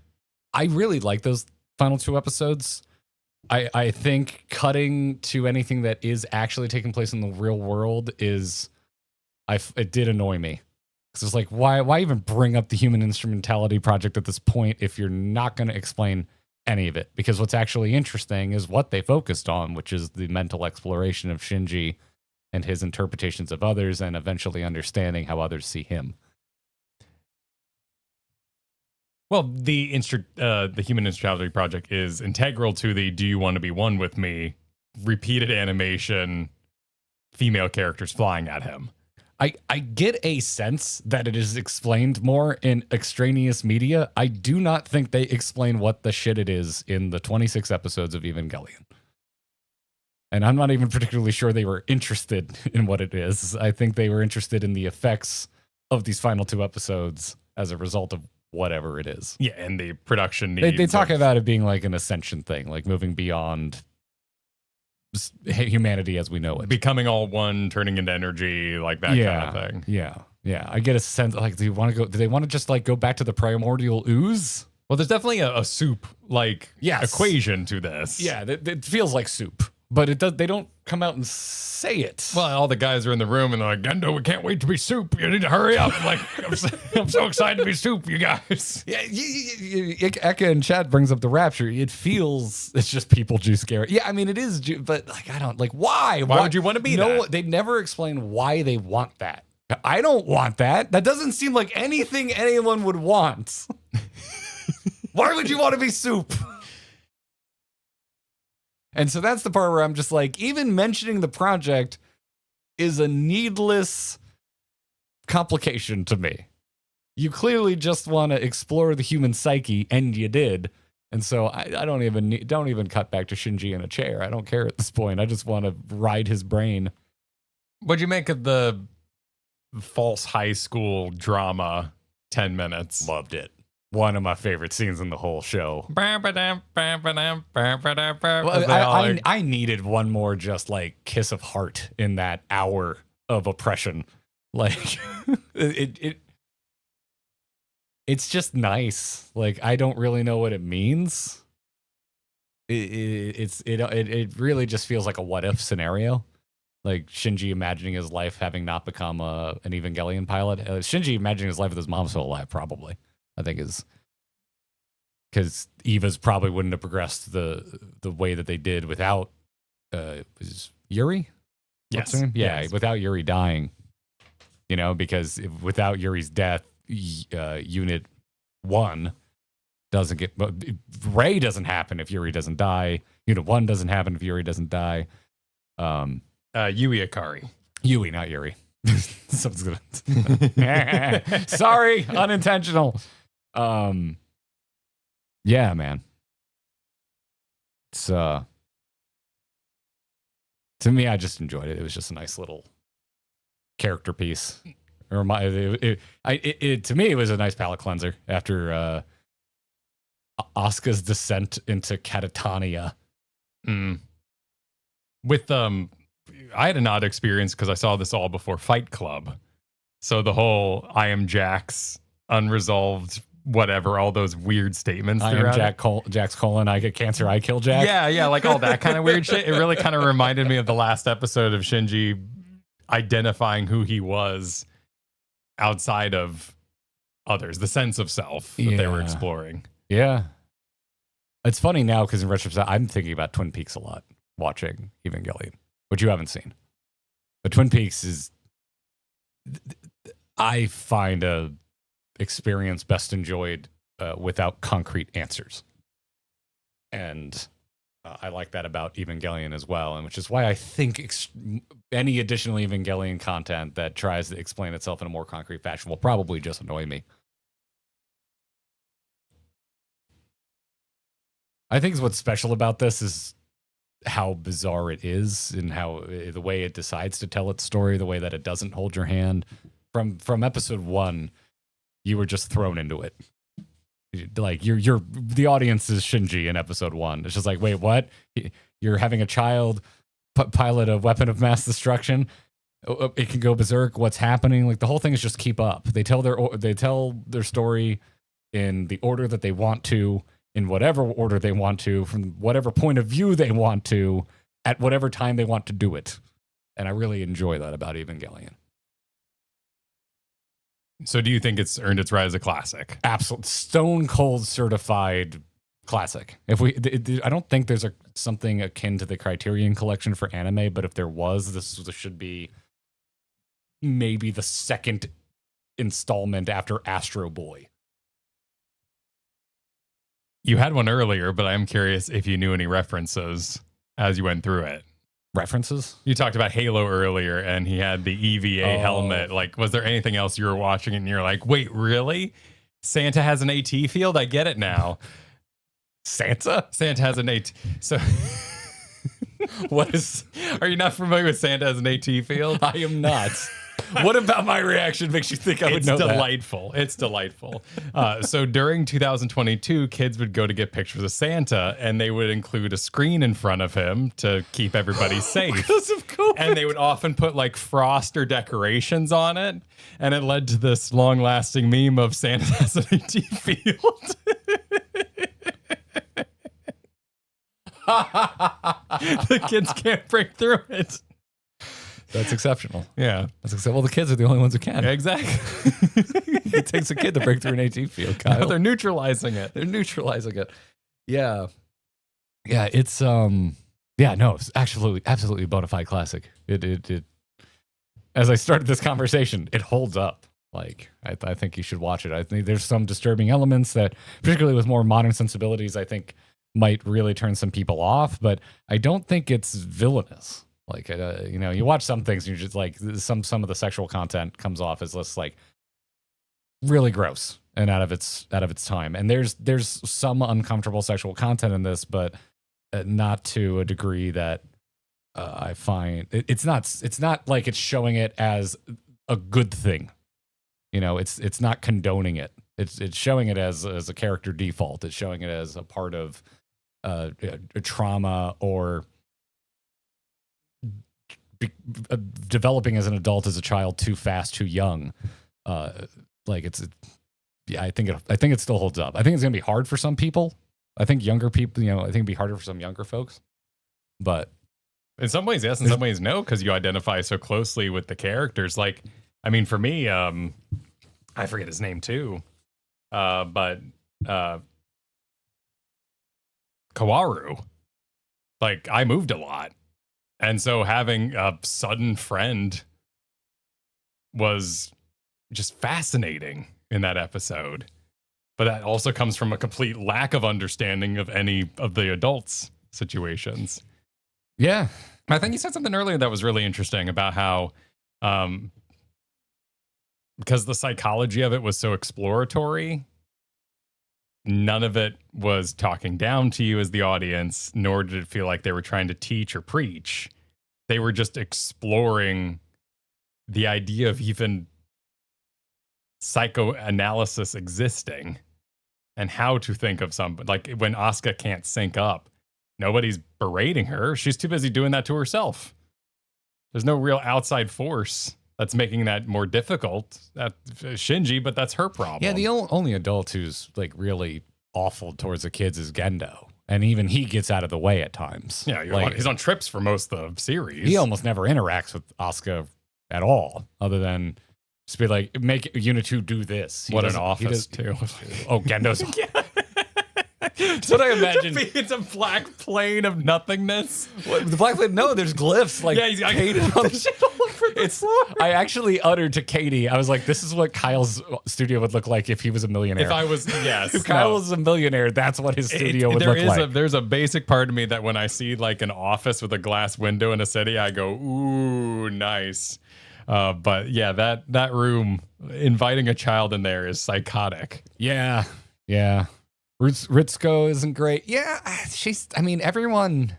I really like those final two episodes. I think cutting to anything that is actually taking place in the real world it did annoy me. Because it's like, why even bring up the Human Instrumentality Project at this point if you're not going to explain any of it? Because what's actually interesting is what they focused on, which is the mental exploration of Shinji and his interpretations of others, and eventually understanding how others see him.
Well, the Human Instrumentality Project is integral to the "Do you want to be one with me?" repeated animation female characters flying at him.
I get a sense that it is explained more in extraneous media. I do not think they explain what the shit it is in the 26 episodes of Evangelion. And I'm not even particularly sure they were interested in what it is. I think they were interested in the effects of these final 2 episodes as a result of whatever it is.
Yeah, and the production needs.
They talk about it being like an ascension thing, like moving beyond humanity as we know it.
Becoming all one, turning into energy, like that kind of thing.
Yeah. I get a sense like, do they want to just like go back to the primordial ooze?
Well, there's definitely a soup like equation to this.
Yeah, it feels like soup, but it does. They don't come out and say it.
Well, all the guys are in the room and they're like, Gendo, we can't wait to be soup. You need to hurry up. Like, I'm so excited to be soup, you guys.
Yeah, Eka in chat brings up the rapture. It feels it's just people juice Garrett. Yeah, I mean it is, but like I don't like why.
Why would you want to be that?
They never explain why they want that. I don't want that. That doesn't seem like anything anyone would want. Why would you want to be soup? And so that's the part where I'm just like, even mentioning the project is a needless complication to me. You clearly just want to explore the human psyche, and you did. And so I don't even cut back to Shinji in a chair. I don't care at this point. I just want to ride his brain.
What'd you make of the false high school drama 10 minutes?
Loved it. One of my favorite scenes in the whole show.
Well,
I needed one more just like kiss of heart in that hour of oppression. Like it's just nice. Like I don't really know what it means. It really just feels like a what if scenario. Like Shinji imagining his life having not become an Evangelion pilot. Shinji imagining his life with his mom still alive, probably. I think is because Eva's probably wouldn't have progressed the way that they did without was Yuri?
Yes.
Yeah, without Yuri dying. You know, because without Yuri's death, Unit 1 doesn't get... Ray doesn't happen if Yuri doesn't die. Unit 1 doesn't happen if Yuri doesn't die.
Yui Akari.
Yui, not Yuri. Something's gonna... Sorry, unintentional. Yeah, man. It's to me, I just enjoyed it. It was just a nice little character piece. To me, it was a nice palate cleanser after Asuka's descent into catatonia.
With I had an odd experience because I saw this all before Fight Club. So the whole I am Jax unresolved whatever, all those weird statements.
I am Jack's colon, I get cancer, I kill Jack.
Yeah, like all that kind of weird shit. It really kind of reminded me of the last episode of Shinji identifying who he was outside of others, the sense of self that they were exploring.
Yeah. It's funny now because in retrospect, I'm thinking about Twin Peaks a lot, watching Evangelion, which you haven't seen. But Twin Peaks is, I find a experience best enjoyed without concrete answers. And I like that about Evangelion as well, and which is why I think any additional Evangelion content that tries to explain itself in a more concrete fashion will probably just annoy me. I think what's special about this is how bizarre it is and how the way it decides to tell its story, the way that it doesn't hold your hand. From episode 1, you were just thrown into it. Like you're the audience is Shinji in episode 1. It's just like, wait, what? You're having a child pilot a weapon of mass destruction. It can go berserk. What's happening? Like the whole thing is just keep up. They tell their story in the order that they want to, in whatever order they want to, from whatever point of view they want to, at whatever time they want to do it. And I really enjoy that about Evangelion.
So do you think it's earned its right as a classic?
Absolute stone cold certified classic. I don't think there's something akin to the Criterion Collection for anime, but if there was, this should be maybe the second installment after Astro Boy.
You had one earlier, but I'm curious if you knew any references as you went through it.
references.
You talked about Halo earlier, and he had the EVA helmet. Like, was there anything else you were watching and you're like, wait, really? Santa has an AT field? I get it now.
Santa
has an AT. So,
what is?
are you not familiar with Santa has an AT field?
I am not. What about my reaction makes you think I would know
delightful. It's delightful. So during 2022, kids would go to get pictures of Santa, and they would include a screen in front of him to keep everybody safe.
Because of COVID.
And they would often put like frost or decorations on it, and it led to this long-lasting meme of Santa has an AT field. The kids can't break through it.
That's exceptional.
Yeah.
That's exceptional. Well, the kids are the only ones who can.
Exactly.
It takes a kid to break through an AT field, Kyle.
No, they're neutralizing it.
They're neutralizing it. Yeah. Yeah, it's yeah, no, it's absolutely bona fide classic. It as I started this conversation, it holds up. Like, I think you should watch it. I think there's some disturbing elements that, particularly with more modern sensibilities, I think might really turn some people off, but I don't think it's villainous. Like, you know, you watch some things and you're just like, some of the sexual content comes off as just like really gross and out of its time. And there's some uncomfortable sexual content in this, but not to a degree that I find it's not like it's showing it as a good thing. You know, it's not condoning it. It's showing it as a character default. It's showing it as a part of a trauma or developing as an adult as a child too fast, too young. Like yeah, I think it still holds up. I think it's gonna be hard for some people. I think younger people, you know, I think it'd be harder for some younger folks. But
in some ways, yes. In some ways, no, because you identify so closely with the characters. Like, I mean, for me, I forget his name too, but Kawaru. Like, I moved a lot. And so having a sudden friend was just fascinating in that episode. But that also comes from a complete lack of understanding of any of the adults' situations.
Yeah.
I think you said something earlier that was really interesting about how, because the psychology of it was so exploratory, none of it was talking down to you as the audience, nor did it feel like they were trying to teach or preach. They were just exploring the idea of even psychoanalysis existing and how to think of somebody. Like when Asuka can't sync up, nobody's berating her. She's too busy doing that to herself. There's no real outside force that's making that more difficult. That's Shinji, but that's her problem.
Yeah, the only adult who's like really awful towards the kids is Gendo. And even he gets out of the way at times.
Yeah,
like,
he's on trips for most of the series.
He almost never interacts with Asuka at all, other than just be like, make Unit 2 do this.
What an office, too.
Oh, Gendo's. That's what I imagine.
It's a black plane of nothingness.
What, the black plane? No, there's glyphs. Like,
yeah, he's got
I actually uttered to Katie, I was like, this is what Kyle's studio would look like if he was a millionaire.
If I was, yes.
If Kyle was a millionaire, that's what his studio would look like.
There's a basic part of me that when I see like an office with a glass window in a city, I go, ooh, nice. But yeah, that room, inviting a child in there is psychotic.
Yeah, yeah. Ritsuko isn't great. Yeah, everyone.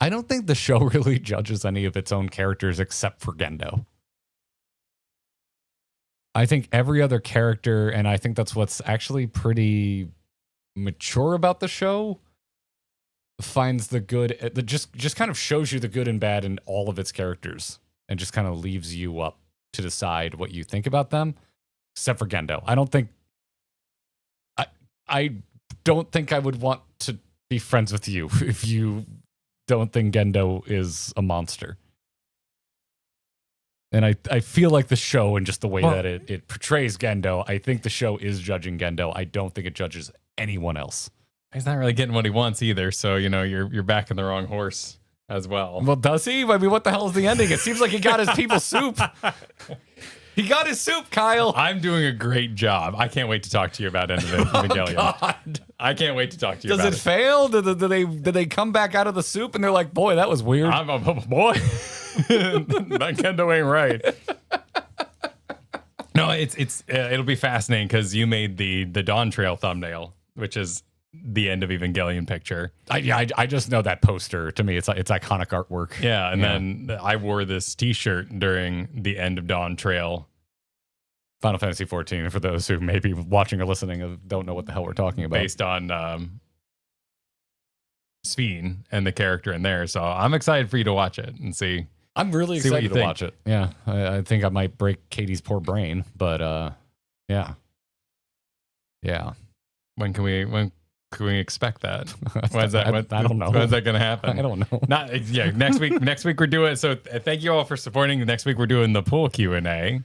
I don't think the show really judges any of its own characters except for Gendo. I think every other character, and I think that's what's actually pretty mature about the show, finds the good, that just kind of shows you the good and bad in all of its characters, and just kind of leaves you up to decide what you think about them, except for Gendo. I don't think I would want to be friends with you if you don't think Gendo is a monster. And I feel like the show and just the way that it portrays Gendo, I think the show is judging Gendo. I don't think it judges anyone else.
He's not really getting what he wants either, so you're backing the wrong horse as well.
Well, does he? I mean, what the hell is the ending? It seems like he got his people soup. He got his soup, Kyle.
I'm doing a great job. I can't wait to talk to you about End of Evangelion.
God.
I can't wait to talk to you
Does
about
it fail? Do they come back out of the soup and they're like, boy, that was weird?
I'm a boy. That Kendo ain't right. No, it'll be fascinating because you made the Dawn Trail thumbnail, which is the End of Evangelion picture.
I just know that poster. To me, it's iconic artwork.
Yeah, and then I wore this T-shirt during the End of Dawn Trail.
Final Fantasy XIV, for those who may be watching or listening and don't know what the hell we're talking about.
Based on Sphene and the character in there. So I'm excited for you to watch it and see.
I'm really excited to watch it. Yeah, I think I might break Katie's poor brain, but yeah.
When can we expect that? When's that?
I don't know.
When's that going to happen?
I don't know.
Next week. Next week we're doing. So thank you all for supporting. Next week we're doing the pool Q&A,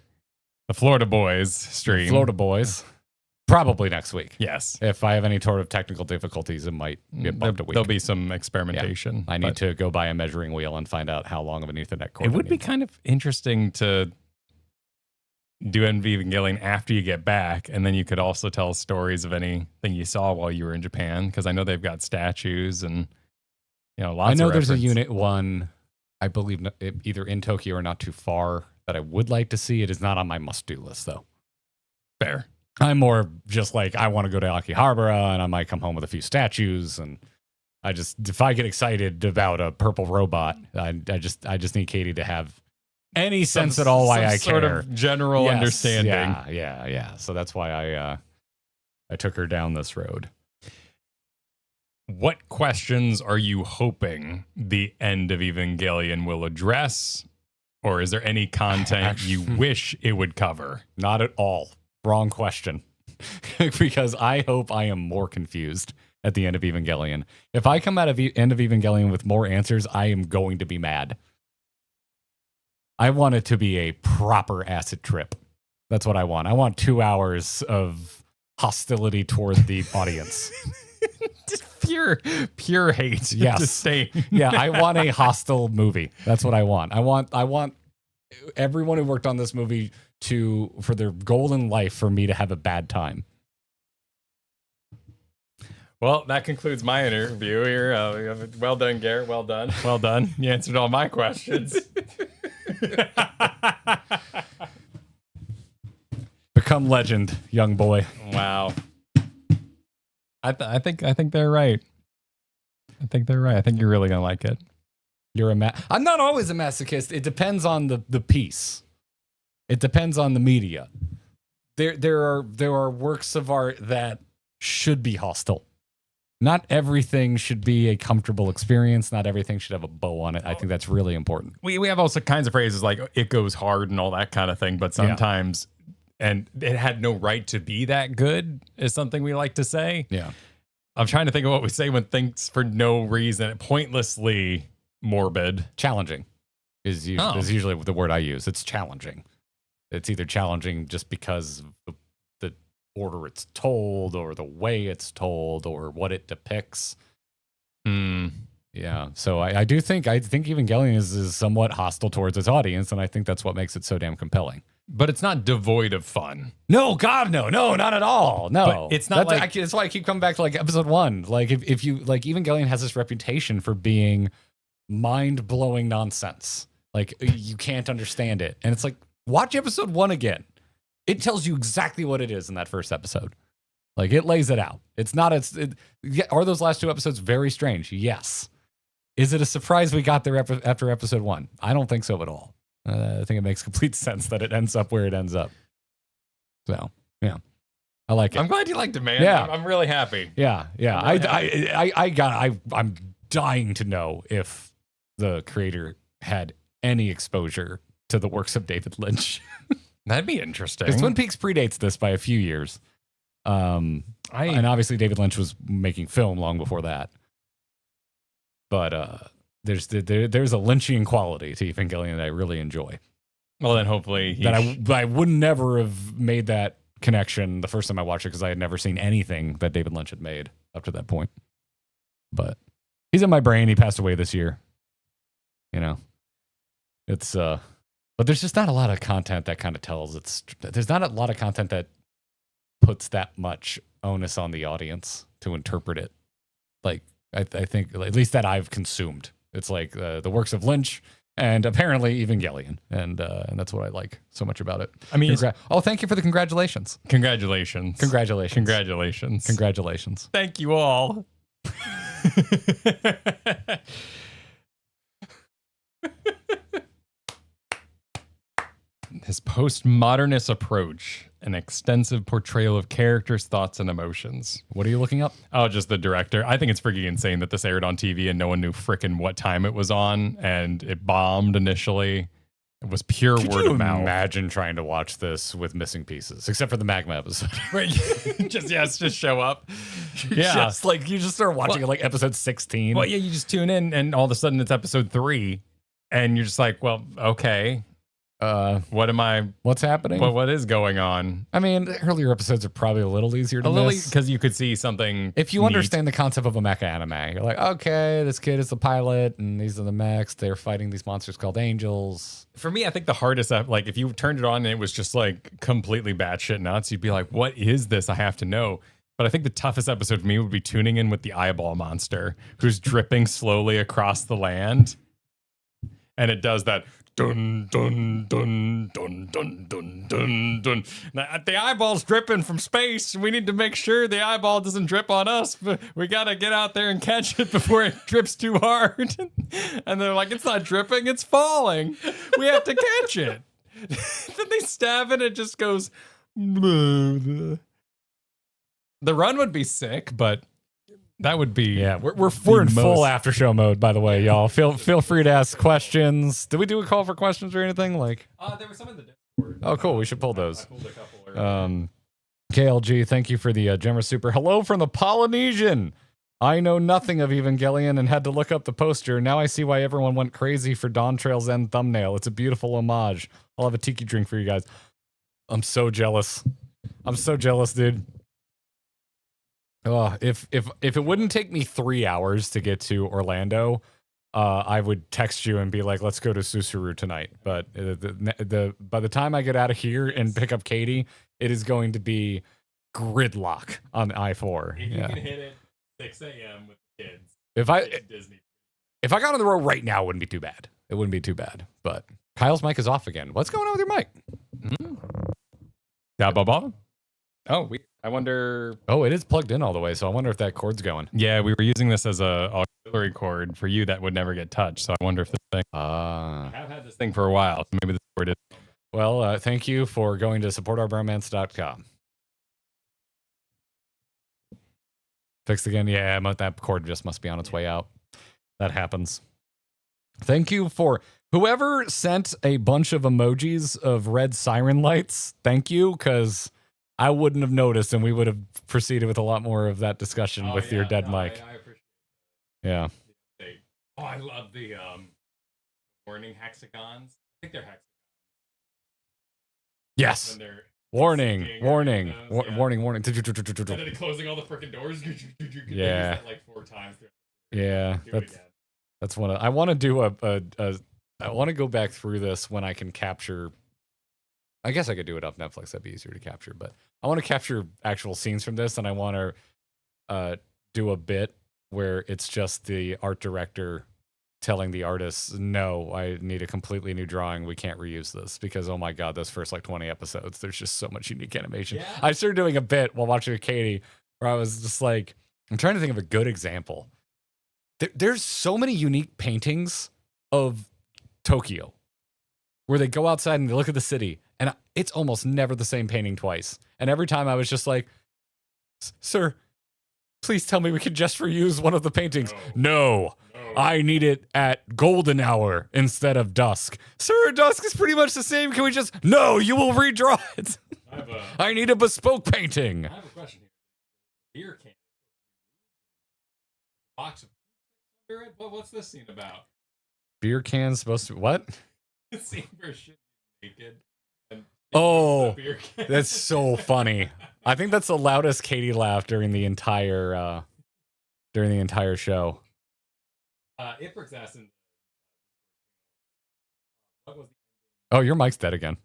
the Florida Boys stream.
Florida Boys. Probably next week.
Yes.
If I have any sort of technical difficulties, it might get bumped a week.
There'll be some experimentation.
Yeah. I need to go buy a measuring wheel and find out how long of an Ethernet cord.
It would be kind of interesting to do End of Evangelion after you get back, and then you could also tell stories of anything you saw while you were in Japan, because I know they've got statues and lots.
I know
of
there's a
reference.
Unit 1, I believe, either in Tokyo or not too far, that I would like to see. It is not on my must-do list, though.
Fair.
I'm more just like, I want to go to Akihabara, and I might come home with a few statues, and if I get excited about a purple robot, I just need Katie to have any sense at all why I care.
Sort of general understanding.
Yeah. So that's why I took her down this road.
What questions are you hoping the End of Evangelion will address? Or is there any content you wish it would cover?
Not at all. Wrong question. Because I hope I am more confused at the End of Evangelion. If I come out of End of Evangelion with more answers, I am going to be mad. I want it to be a proper acid trip. That's what I want. I want 2 hours of hostility toward the audience.
Just pure hate.
Yes.
Disdain.
Yeah, I want a hostile movie. That's what I want. I want everyone who worked on this movie for their goal in life for me to have a bad time.
Well, that concludes my interview here. Well done, Garrett. Well done. Well done. You answered all my questions.
Become legend, young boy.
Wow. I think they're right. I think they're right. I think you're really gonna like it.
I'm not always a masochist. It depends on the piece. It depends on the media. There are works of art that should be hostile. Not everything should be a comfortable experience. Not everything should have a bow on it. I think that's really important.
We have all kinds of phrases like it goes hard and all that kind of thing, but sometimes, and it had no right to be that good is something we like to say.
Yeah.
I'm trying to think of what we say when things for no reason, pointlessly morbid.
Challenging is usually the word I use. It's challenging. It's either challenging just because of the order it's told or the way it's told or what it depicts. Yeah. So I think Evangelion is somewhat hostile towards its audience, and I think that's what makes it so damn compelling.
But it's not devoid of fun.
No, God, no, not at all. No,
but it's not
that's why I keep coming back to episode 1. Like if you Evangelion has this reputation for being mind-blowing nonsense. Like you can't understand it, and it's like, watch episode 1 again. It tells you exactly what it is in that first episode. Like it lays it out. It's not. Are those last 2 episodes very strange? Yes. Is it a surprise we got there after episode 1? I don't think so at all. I think it makes complete sense that it ends up where it ends up. So yeah, I like it.
I'm glad you liked it, man.
Yeah,
I'm really happy.
Yeah. I'm dying to know if the creator had any exposure to the works of David Lynch.
That'd be interesting.
Because Twin Peaks predates this by a few years. And obviously David Lynch was making film long before that. But there's a Lynchian quality to Evangelion that I really enjoy.
Well, then hopefully
I would never have made that connection the first time I watched it because I had never seen anything that David Lynch had made up to that point. But he's in my brain. He passed away this year. It's But there's just not a lot of content that kind of tells there's not a lot of content that puts that much onus on the audience to interpret it. Like, I think, at least that I've consumed. It's like the works of Lynch and apparently Evangelion. And that's what I like so much about it.
I mean,
thank you for the congratulations.
Congratulations.
Congratulations.
Congratulations.
Congratulations.
Thank you all. His postmodernist approach, an extensive portrayal of characters, thoughts, and emotions.
What are you looking up?
Oh, just the director. I think it's freaking insane that this aired on TV and no one knew frickin' what time it was on, and it bombed initially. It was pure word of mouth.
Imagine trying to watch this with missing pieces, except for the Magma episode.
Right? just show up. Yeah,
just like you just start watching it like episode 16.
Well, yeah, you just tune in, and all of a sudden it's episode 3, and you're just like, well, okay. What's happening? What is going on?
I mean, the earlier episodes are probably a little easier to miss.
Because you could see something.
If you understand the concept of a mecha anime, you're like, okay, this kid is the pilot, and these are the mechs. They're fighting these monsters called angels.
For me, I think the hardest, like, if you turned it on and it was just like completely batshit nuts, you'd be like, what is this? I have to know. But I think the toughest episode for me would be tuning in with the eyeball monster who's dripping slowly across the land. And it does that dun dun dun dun dun dun dun dun. The eyeball's dripping from space. We need to make sure the eyeball doesn't drip on us. But we gotta get out there and catch it before it drips too hard. And they're like, it's not dripping, it's falling. We have to catch it. Then they stab it, it just goes. The run would be sick, but that would be.
Yeah, we're in full after show mode, by the way, y'all. Feel free to ask questions. Did we do a call for questions or anything? Like,
there was some in the Discord.
Oh, cool. We should pull those.
I pulled a couple.
KLG, thank you for the Gemma Super. Hello from the Polynesian. I know nothing of Evangelion and had to look up the poster. Now I see why everyone went crazy for Dawn Trail's end thumbnail. It's a beautiful homage. I'll have a tiki drink for you guys. I'm so jealous. I'm so jealous, dude. If it wouldn't take me 3 hours to get to Orlando, I would text you and be like, let's go to Susuru tonight. But by the time I get out of here and pick up Katie, it is going to be gridlock on I-4.
If you can hit it 6 a.m. with the kids.
If I got on the road right now, it wouldn't be too bad. It wouldn't be too bad. But Kyle's mic is off again. What's going on with your mic?
Oh, I wonder.
Oh, it is plugged in all the way, so I wonder if that cord's going.
Yeah, we were using this as a auxiliary cord for you that would never get touched. So I wonder if this thing. I have had this thing for a while, so maybe this cord is.
Well, thank you for going to supportourbromance.com. Fixed again. Yeah, that cord just must be on its way out. That happens. Thank you for whoever sent a bunch of emojis of red siren lights. Thank you, because I wouldn't have noticed, and we would have proceeded with a lot more of that discussion with your dead mic.
I appreciate
yeah.
Oh, I love the warning hexagons. I think they're hexagons.
Yes. Warning. Warning. Warning. Warning.
And then closing all the freaking doors.
Yeah.
Like 4 times.
Yeah. That's one. I want to do I want to go back through this when I can capture. I guess I could do it off Netflix. That'd be easier to capture. But I want to capture actual scenes from this, and I want to do a bit where it's just the art director telling the artists, no, I need a completely new drawing. We can't reuse this because, oh my God, those first like 20 episodes, there's just so much unique animation. Yeah. I started doing a bit while watching with Katie where I was just like, I'm trying to think of a good example. There's so many unique paintings of Tokyo where they go outside and they look at the city, and it's almost never the same painting twice. And every time I was just like, sir, please tell me we can just reuse one of the paintings. No. I need it at golden hour instead of dusk. Sir, dusk is pretty much the same. Can we just... No, you will redraw it. I need a bespoke painting.
I have a question here. Beer can. Box of under it? What's this scene about?
Beer can supposed to... What?
The scene where shit naked.
Oh, that's so funny. I think that's the loudest Katie laughed during the entire show.
Iprix asked him, what was
Oh, your mic's dead again.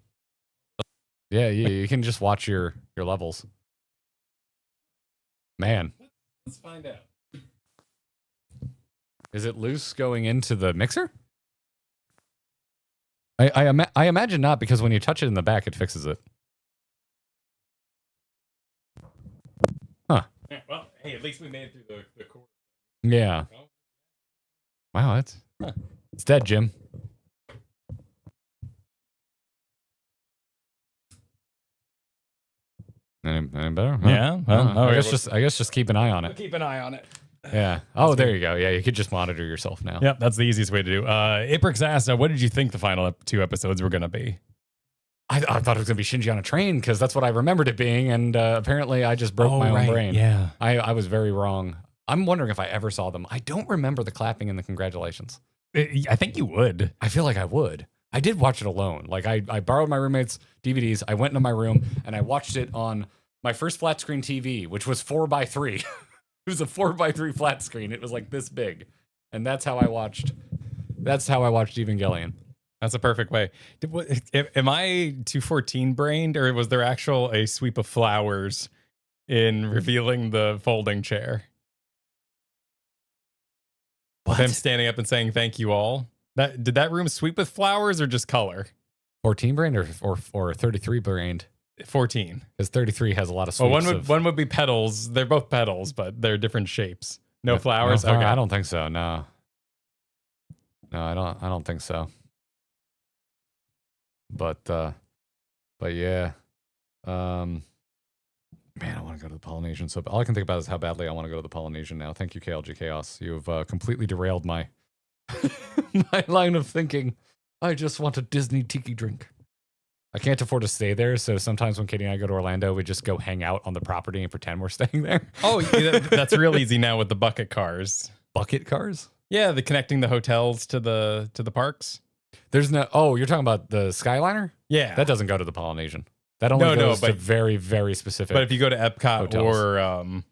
Yeah, you can just watch your levels. Man.
Let's find out.
Is it loose going into the mixer? I imagine not, because when you touch it in the back, it fixes it. Huh.
Yeah, well, hey, at least we made it through the core.
Yeah. Wow, it's dead, Jim. Any better? Huh.
Yeah. Well,
I guess just keep an eye on it.
Keep an eye on it.
Yeah. Oh, there you go. Yeah, you could just monitor yourself now.
Yep, that's the easiest way to do. Iprix asked, what did you think the final 2 episodes were going to be?
I thought it was going to be Shinji on a train, because that's what I remembered it being, and apparently I just broke my own brain.
Yeah.
I was very wrong. I'm wondering if I ever saw them. I don't remember the clapping and the congratulations.
I think you would.
I feel like I would. I did watch it alone. Like, I borrowed my roommate's DVDs. I went into my room, and I watched it on my first flat screen TV, which was 4x3. It was a 4x3 flat screen. It was like this big. And that's how I watched Evangelion.
That's a perfect way. Am I 214 brained, or was there a sweep of flowers in revealing the folding chair?
What?
Him standing up and saying thank you all. Did that room sweep with flowers or just color?
14 brained or 33 brained?
14.
Because 33 has a lot of sweeps.
Well, one would be petals. They're both petals, but they're different shapes. No flowers?
No,
okay.
I don't think so. No, I don't think so. But yeah. Man, I want to go to the Polynesian. So all I can think about is how badly I want to go to the Polynesian now. Thank you, KLG Chaos. You've completely derailed my my line of thinking. I just want a Disney tiki drink. I can't afford to stay there, so sometimes when Katie and I go to Orlando, we just go hang out on the property and pretend we're staying there.
Oh, that's real easy now with the bucket cars.
Bucket cars?
Yeah, the connecting the hotels to the parks.
There's no. Oh, you're talking about the Skyliner?
Yeah,
that doesn't go to the Polynesian. That only goes to very, very specific.
But if you go to Epcot
hotels.
or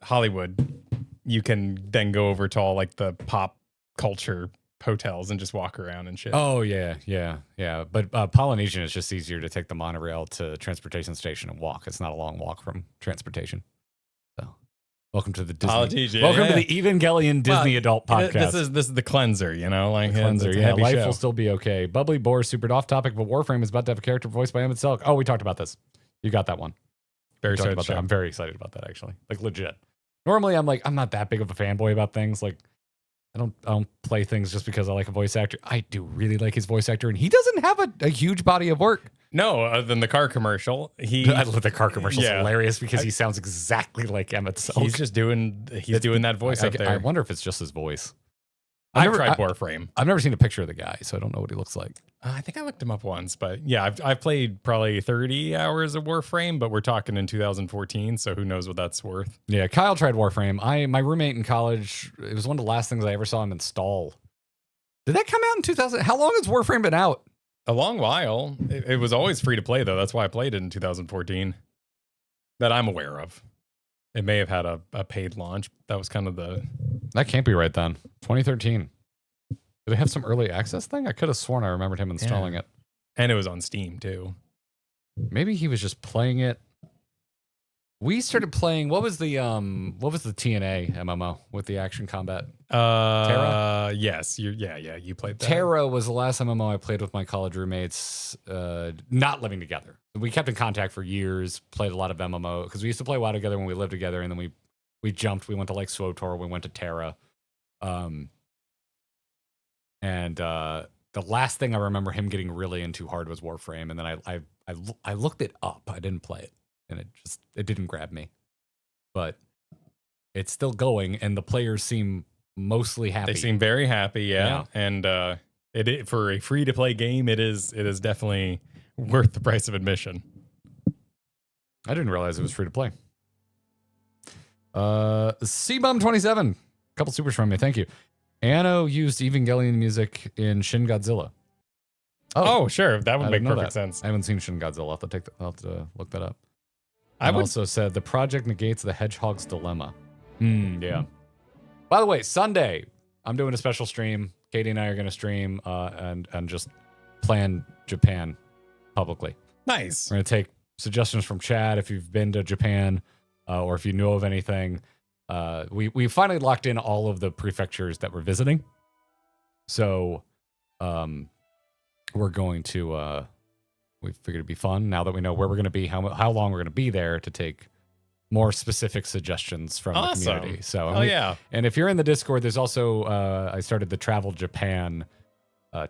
Hollywood, you can then go over to all like the pop culture hotels and just walk around and shit.
Oh yeah. But Polynesian is just easier to take the monorail to transportation station and walk. It's not a long walk from transportation. So, welcome to the Disney.
Polynesian.
Welcome to the Evangelion Disney adult podcast.
This is the cleanser, like
the cleanser. Yeah, life
show.
will still be okay. Bubbly Boar, super off topic, but Warframe is about to have a character voiced by Emmett Selk. Oh, we talked about this. You got that one.
Very
excited about that. I'm very excited about that, actually. Like, legit. Normally, I'm not that big of a fanboy about things. Like, I don't play things just because I like a voice actor. I do really like his voice actor, and he doesn't have a huge body of work.
No, other than the car commercial.
I love the car commercial's hilarious because he sounds exactly like Emmett Selk.
He's doing that voice up there.
I wonder if it's just his voice.
I've tried Warframe.
I've never seen a picture of the guy, so I don't know what he looks like.
I think I looked him up once, but yeah, I've played probably 30 hours of Warframe, but we're talking in 2014, so who knows what that's worth.
Yeah, Kyle tried Warframe. My roommate in college, it was one of the last things I ever saw him install. Did that come out in 2000? How long has Warframe been out?
A long while. It was always free to play, though. That's why I played it in 2014. That I'm aware of. It may have had a paid launch. That was kind of the...
That can't be right then. 2013. Did it have some early access thing? I could have sworn I remembered him installing it.
And it was on Steam, too.
Maybe he was just playing it. We started playing... What was the TNA MMO with the action combat?
Terra? Yes. You played that.
Terra was the last MMO I played with my college roommates, not living together. We kept in contact for years, played a lot of MMO, because we used to play WoW together when we lived together, and then we jumped. We went to like SWTOR, we went to Terra. And the last thing I remember him getting really into hard was Warframe, and then I looked it up. I didn't play it, and it didn't grab me. But it's still going, and the players seem mostly happy.
They seem very happy, yeah. And for a free to play game, it is definitely worth the price of admission.
I didn't realize it was free to play. CBum27, couple supers from me, thank you. Anno used Evangelion music in Shin Godzilla.
Oh, sure, that would make perfect sense.
I haven't seen Shin Godzilla. I'll have to look that up. I also said the project negates the hedgehog's dilemma. Yeah. By the way, Sunday I'm doing a special stream. Katie and I are going to stream and just plan Japan publicly.
Nice.
We're going to take suggestions from Chad if you've been to Japan or if you know of anything. We finally locked in all of the prefectures that we're visiting. So we're going to, we figured it'd be fun now that we know where we're going to be, how long we're going to be there, to take more specific suggestions from the community. So, and if you're in the Discord, there's also, I started the Travel Japan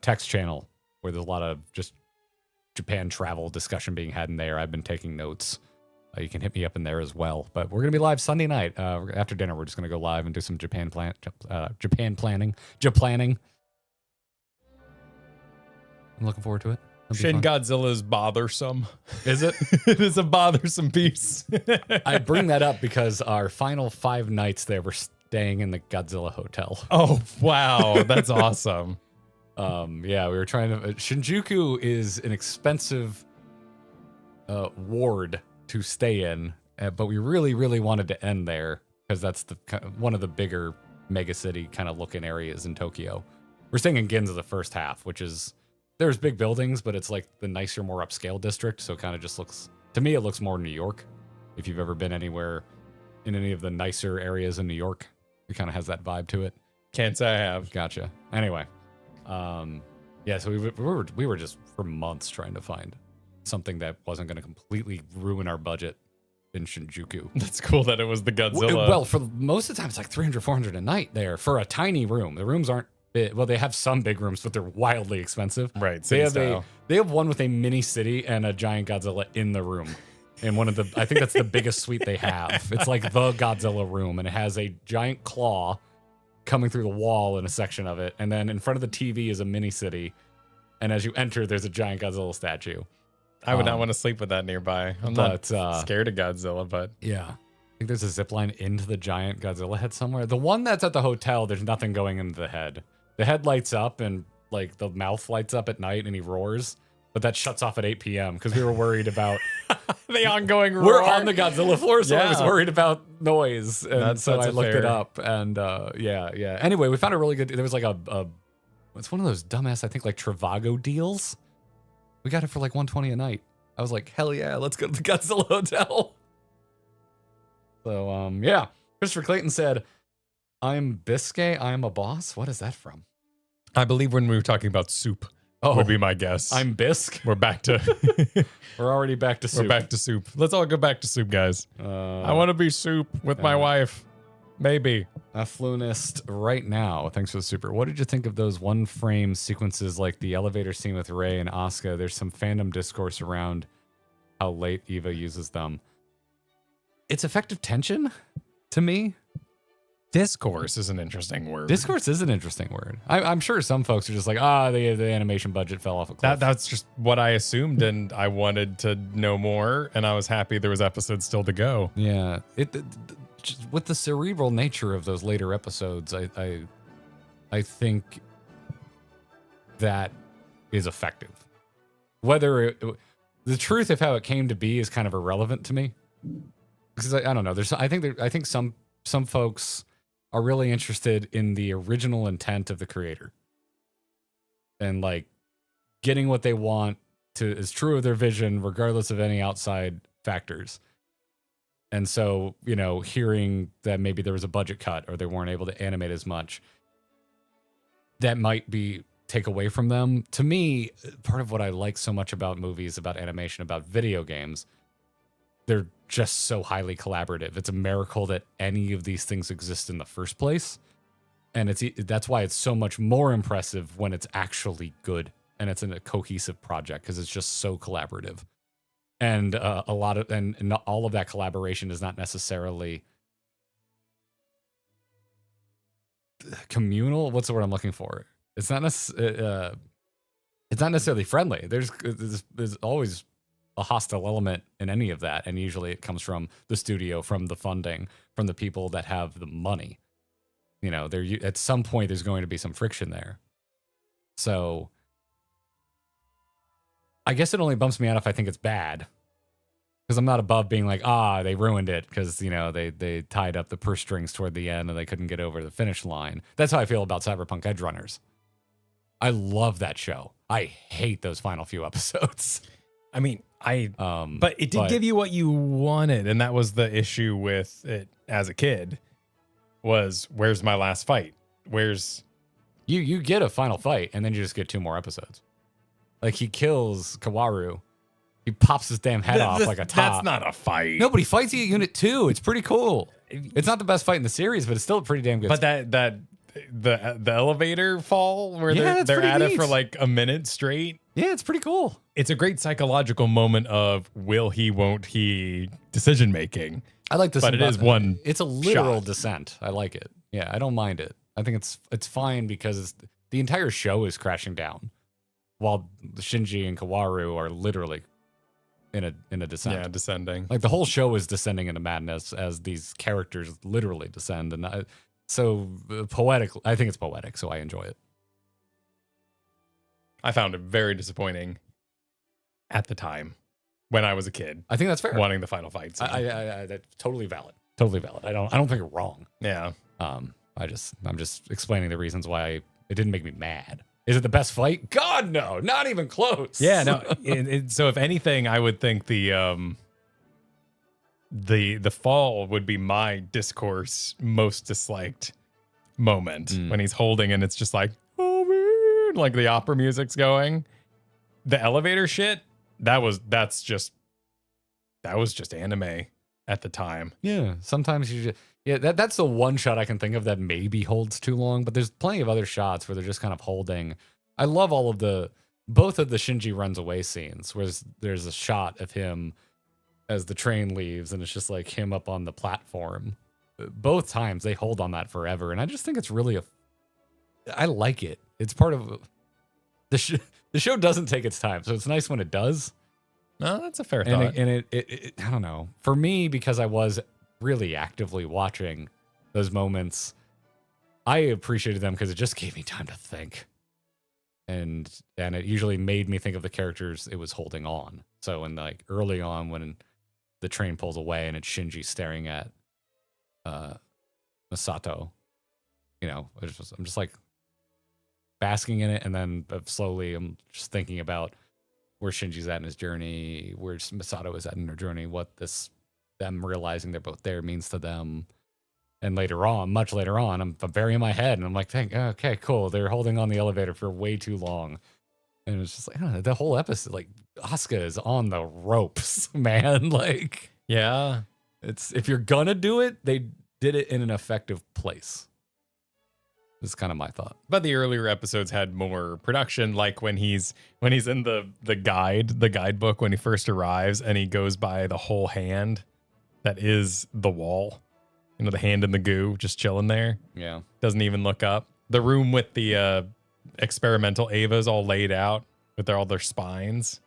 text channel where there's a lot of just Japan travel discussion being had in there. I've been taking notes. You can hit me up in there as well. But we're going to be live Sunday night. After dinner, we're just going to go live and do some Japan planning. I'm looking forward to it.
Shin Godzilla is bothersome.
Is it?
It is a bothersome piece.
I bring that up because our final 5 nights there, we're staying in the Godzilla hotel.
Oh, wow. That's awesome.
Yeah, we were trying to... Shinjuku is an expensive ward to stay in, but we really, really wanted to end there because that's one of the bigger mega city kind of looking areas in Tokyo. We're staying in Ginza the first half, which is... There's big buildings, but it's like the nicer, more upscale district. So it kind of just looks, to me, it looks more New York. If you've ever been anywhere in any of the nicer areas in New York, it kind of has that vibe to it.
Can't say I have.
Gotcha. Anyway, yeah. So we were just for months trying to find something that wasn't going to completely ruin our budget in Shinjuku.
That's cool that it was the Godzilla.
Well, for most of the time, it's like $300, $400 a night there for a tiny room. The rooms aren't. Well, they have some big rooms, but they're wildly expensive.
Right.
They have one with a mini city and a giant Godzilla in the room. And I think that's the biggest suite they have. It's like the Godzilla room, and it has a giant claw coming through the wall in a section of it. And then in front of the TV is a mini city. And as you enter, there's a giant Godzilla statue.
I would not want to sleep with that nearby. I'm not scared of Godzilla, but
yeah. I think there's a zip line into the giant Godzilla head somewhere. The one that's at the hotel, there's nothing going into the head. The head lights up and like the mouth lights up at night and he roars, but that shuts off at 8 p.m. because we were worried about
the ongoing roar.
We're on the Godzilla floor, so I was worried about noise. And
that's
I looked
fair.
it up and yeah. Anyway, we found a really good, there was like it's one of those dumbass, I think like Trivago deals. We got it for like $120 a night. I was like, hell yeah, let's go to the Godzilla hotel. So yeah, Christopher Clayton said, I'm Biscay, I'm a boss. What is that from?
I believe when we were talking about soup would be my guess.
I'm Bisque.
We're back to
We're already back to soup.
We're back to soup. Let's all go back to soup, guys. I want to be soup with my wife. Maybe.
Affluenist right now. Thanks for the super. What did you think of those one frame sequences like the elevator scene with Rey and Asuka? There's some fandom discourse around how late Eva uses them. It's effective tension to me.
Discourse is an interesting word.
Discourse is an interesting word. I'm sure some folks are just like, the animation budget fell off a cliff.
That's just what I assumed, and I wanted to know more, and I was happy there was episodes still to go.
Yeah, just with the cerebral nature of those later episodes, I think that is effective. Whether the truth of how it came to be is kind of irrelevant to me, because I don't know. I think some folks are really interested in the original intent of the creator and like getting what they want is true of their vision, regardless of any outside factors. And so, hearing that maybe there was a budget cut or they weren't able to animate as much, that might take away from them. To me, part of what I like so much about movies, about animation, about video games, they're just so highly collaborative. It's a miracle that any of these things exist in the first place. And that's why it's so much more impressive when it's actually good and it's in a cohesive project, because it's just so collaborative. And and all of that collaboration is not necessarily communal. What's the word I'm looking for? It's not necessarily friendly. There's always a hostile element in any of that, and usually it comes from the studio, from the funding, from the people that have the money. At some point there's going to be some friction there. So I guess it only bumps me out if I think it's bad, because I'm not above being like, they ruined it because they tied up the purse strings toward the end and they couldn't get over the finish line. That's how I feel about Cyberpunk Edge Runners. I love that show. I hate those final few episodes.
I mean, but it did give you what you wanted, and that was the issue with it as a kid. Was where's my last fight? Where's
you get a final fight, and then you just get 2 more episodes. Like he kills Kawaru, he pops his damn head off like a top.
That's not a fight.
No, but he fights you at Unit 2. It's pretty cool. It's not the best fight in the series, but it's still a pretty damn good.
But the elevator fall where
Yeah,
they're
pretty
at it
neat.
for like a minute straight.
Yeah, it's pretty cool.
It's a great psychological moment of will he, won't he decision making.
I like this,
but it is one.
It's a literal
shot.
descent. I like it. Yeah, I don't mind it. I think it's fine because the entire show is crashing down, while Shinji and Kawaru are literally in a descent.
Yeah, descending.
Like the whole show is descending into madness as these characters literally descend, and so poetic. I think it's poetic, so I enjoy it.
I found it very disappointing at the time when I was a kid.
I think that's fair.
Wanting the final fight scene.
I that's totally valid. Totally valid. I don't think you're wrong.
Yeah.
I'm just explaining the reasons why it didn't make me mad. Is it the best fight? God, no, not even close.
Yeah, no. So if anything, I would think the fall would be my discourse most disliked moment when he's holding and it's just like, oh man, like the opera music's going. The elevator shit, that was just anime at the time.
Yeah, sometimes you just, that's the one shot I can think of that maybe holds too long, but there's plenty of other shots where they're just kind of holding. I love both of the Shinji runs away scenes where there's a shot of him as the train leaves and it's just like him up on the platform. Both times they hold on that forever, and I just think it's really I like it. It's part of the show doesn't take its time, so it's nice when it does.
No, that's a fair thought.
And it I don't know. For me, because I was really actively watching those moments, I appreciated them because it just gave me time to think. And it usually made me think of the characters it was holding on. So in like early on when the train pulls away and it's Shinji staring at Masato, I'm just like basking in it, and then slowly I'm just thinking about where Shinji's at in his journey, where Masato is at in her journey, what them realizing they're both there means to them. And later on, much later on, I'm burying my head and I'm like, okay, cool. They're holding on the elevator for way too long. And it's just like, the whole episode, like Asuka is on the ropes, man. Like,
yeah,
if you're gonna do it, they did it in an effective place. This is kind of my thought.
But the earlier episodes had more production, like when he's in the guidebook when he first arrives and he goes by the whole hand that is the wall. The hand in the goo just chilling there.
Yeah.
Doesn't even look up. The room with the experimental Avas all laid out with all their spines.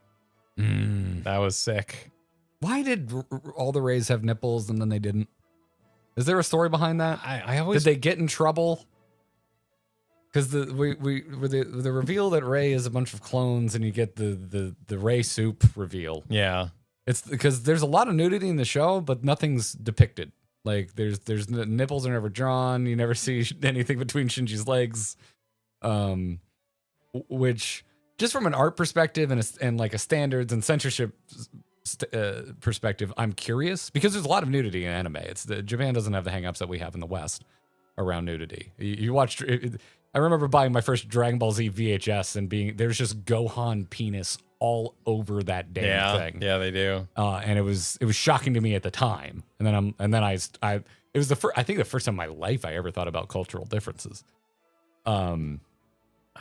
That was sick.
Why did all the Rays have nipples and then they didn't? Is there a story behind that?
I always
Did they get in trouble? Because the reveal that Ray is a bunch of clones, and you get the Ray soup reveal.
Yeah.
It's because there's a lot of nudity in the show, but nothing's depicted. Like there's nipples are never drawn. You never see anything between Shinji's legs, which just from an art perspective and like a standards and censorship perspective, I'm curious because there's a lot of nudity in anime. Japan doesn't have the hangups that we have in the West around nudity. You watched. I remember buying my first Dragon Ball Z VHS and there's just Gohan penis all over that damn thing.
Yeah, they do.
And it was shocking to me at the time. And then I it was I think the first time in my life I ever thought about cultural differences.
I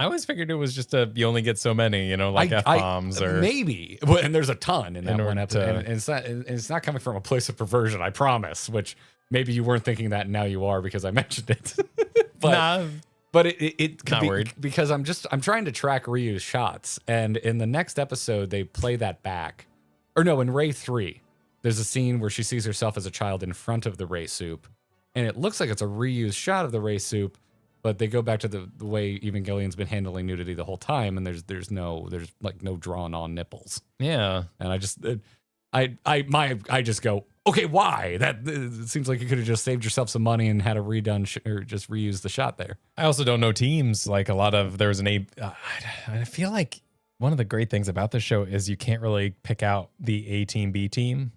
always figured it was just you only get so many, like F-bombs or
maybe. And there's a ton in that one episode.
to-
And it's not coming from a place of perversion, I promise, which maybe you weren't thinking that and now you are because I mentioned it. But
nah,
But it could
Not
be
worried.
because I'm trying to track Ryu's shots, and in the next episode they play that back. Or no, in Ray 3, there's a scene where she sees herself as a child in front of the Ray soup, and it looks like it's a reused shot of the Ray soup, but they go back to the way Evangelion's been handling nudity the whole time, and there's no drawn on nipples.
yeah.
And I just go, okay, why? That it seems like you could have just saved yourself some money and had a redone or just reused the shot there.
I also don't know teams. Like a lot of there was an A. I feel like one of the great things about this show is you can't really pick out the A team, B team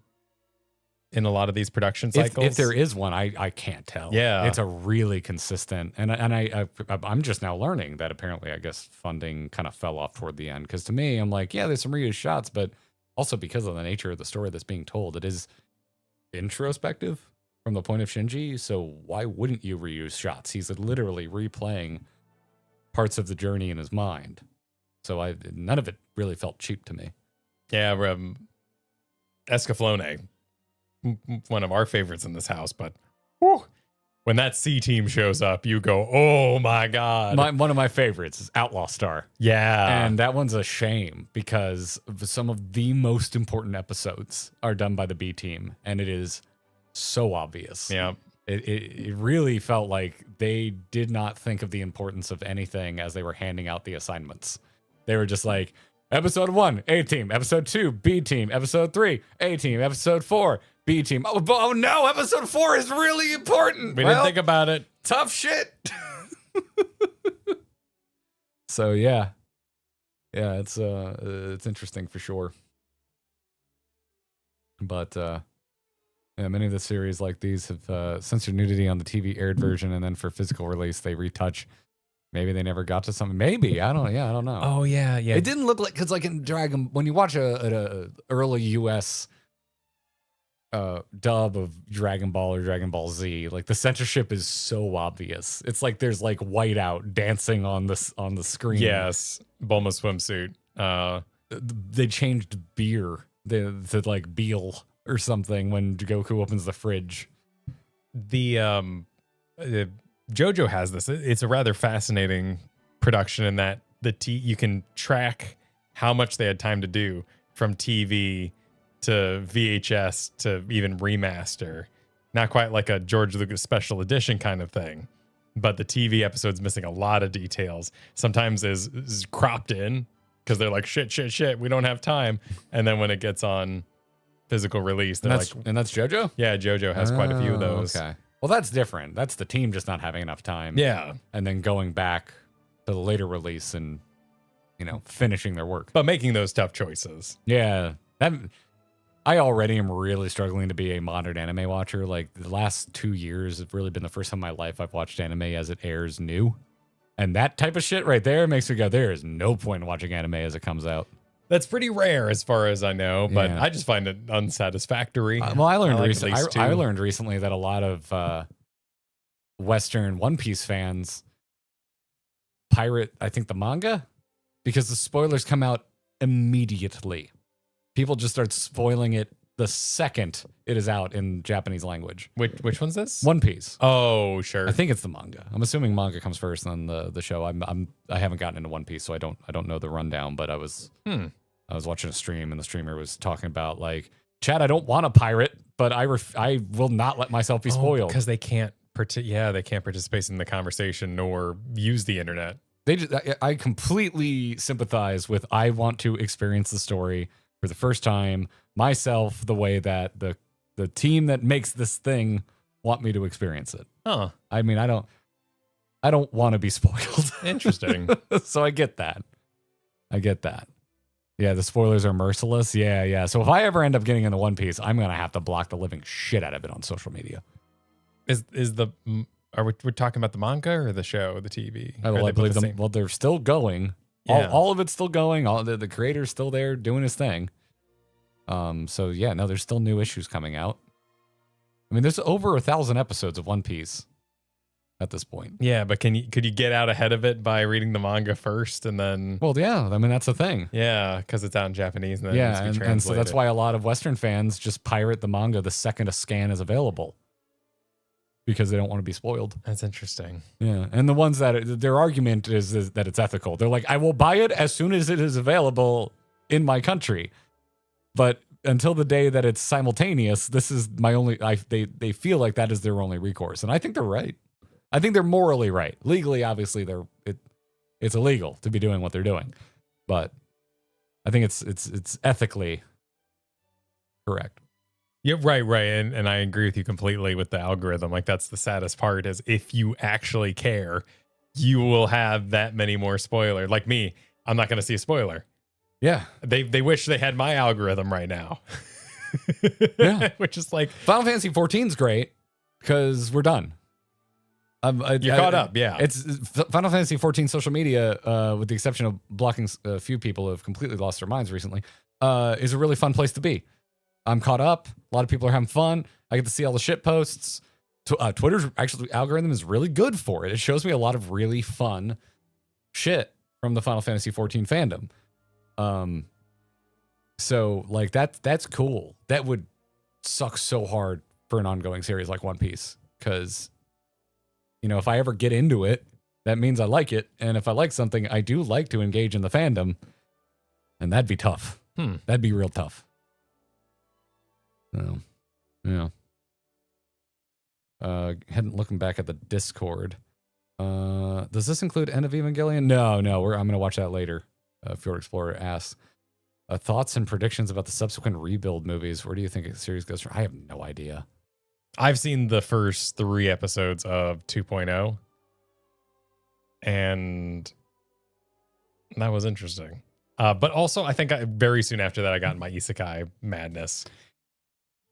in a lot of these production cycles.
If there is one, I can't tell.
Yeah.
It's a really consistent, and I'm just now learning that apparently I guess funding kind of fell off toward the end. Because to me, I'm like, yeah, there's some reused shots, but also because of the nature of the story that's being told, it is introspective from the point of Shinji. So why wouldn't you reuse shots? He's literally replaying parts of the journey in his mind. So none of it really felt cheap to me.
Yeah, Escaflowne, one of our favorites in this house, but whew, when that C team shows up, you go, oh my God.
One of my favorites is Outlaw Star.
Yeah.
And that one's a shame because some of the most important episodes are done by the B team, and it is so obvious.
Yeah.
It really felt like they did not think of the importance of anything as they were handing out the assignments. They were just like, episode 1, A team. Episode 2, B team. Episode 3, A team. Episode 4, B team. Oh no, episode 4 is really important.
We didn't think about it.
Tough shit. So yeah, it's interesting for sure. But yeah, many of the series like these have censored nudity on the TV aired version, and then for physical release they retouch. Maybe they never got to something. Maybe I don't know.
Oh yeah.
It didn't look like, because like in Dragon, when you watch a early US dub of Dragon Ball or Dragon Ball Z, like the censorship is so obvious. It's like there's like whiteout dancing on the screen.
Yes, Bulma swimsuit.
They changed beer to like Beal or something when Goku opens the fridge.
The JoJo has this. It's a rather fascinating production in that you can track how much they had time to do from TV to VHS to even remaster. Not quite like a George Lucas special edition kind of thing, but the TV episode's missing a lot of details. Sometimes is cropped in because they're like, shit, we don't have time. And then when it gets on physical release, they're
and that's JoJo?
Yeah, JoJo has quite a few of those.
Okay. Well, that's different. That's the team just not having enough time.
Yeah.
And then going back to the later release and, finishing their work.
But making those tough choices.
Yeah. I already am really struggling to be a modern anime watcher. Like the last 2 years have really been the first time in my life I've watched anime as it airs new. And that type of shit right there makes me go, there is no point in watching anime as it comes out.
That's pretty rare as far as I know, but
Yeah.
I just find it unsatisfactory.
Well, I learned
like
I learned recently that a lot of Western One Piece fans pirate, I think, the manga because the spoilers come out immediately. People just start spoiling it the second it is out in Japanese language.
Which one's this?
One Piece.
Oh, sure.
I think it's the manga. I'm assuming manga comes first and then the show. I haven't gotten into One Piece, so I don't know the rundown. But I was watching a stream and the streamer was talking about like, Chad, I don't want to pirate, but I will not let myself be spoiled
because they can't. They can't participate in the conversation nor use the internet.
I completely sympathize with. I want to experience the story for the first time myself, the way that the team that makes this thing want me to experience it.
Huh.
I mean, I don't want to be spoiled.
Interesting.
So I get that. Yeah, the spoilers are merciless. Yeah. So if I ever end up getting into One Piece, I'm gonna have to block the living shit out of it on social media.
We're talking about the manga or the show, the TV?
Well, I believe them. Well, they're still going.
Yeah.
All of it's still going. All the creator's still there doing his thing. So yeah, no, there's still new issues coming out. I mean, there's over 1,000 episodes of One Piece at this point.
Yeah, but could you get out ahead of it by reading the manga first and then?
Well, yeah, I mean that's the thing.
Yeah, because it's out in Japanese and then it needs to be
and so that's
translated.
why a lot of Western fans just pirate the manga the second a scan is available. Because they don't want to be spoiled.
That's interesting.
Yeah, and the ones that their argument is that it's ethical. They're like, I will buy it as soon as it is available in my country, but until the day that it's simultaneous, this is my only. They feel like that is their only recourse, and I think they're right. I think they're morally right. Legally, obviously, it's illegal to be doing what they're doing, but I think it's ethically correct.
Yeah, right. And I agree with you completely with the algorithm. Like that's the saddest part is if you actually care, you will have that many more spoilers. Like me, I'm not going to see a spoiler.
Yeah.
They wish they had my algorithm right now.
Yeah.
Which is like
Final Fantasy 14 is great because we're done.
you're caught up. Yeah.
It's Final Fantasy 14 social media, with the exception of blocking a few people who have completely lost their minds recently, is a really fun place to be. I'm caught up. A lot of people are having fun. I get to see all the shit posts. Twitter's actually algorithm is really good for it. It shows me a lot of really fun shit from the Final Fantasy 14 fandom. So like that's cool. That would suck so hard for an ongoing series like One Piece, because if I ever get into it, that means I like it, and if I like something, I do like to engage in the fandom, and that'd be tough. That'd be real tough. So, yeah. Looking back at the Discord. Does this include End of Evangelion? No. I'm going to watch that later. Field Explorer asks, thoughts and predictions about the subsequent rebuild movies. Where do you think the series goes from? I have no idea.
I've seen the first 3 episodes of 2.0, and that was interesting. But also, I think very soon after that, I got in my isekai madness.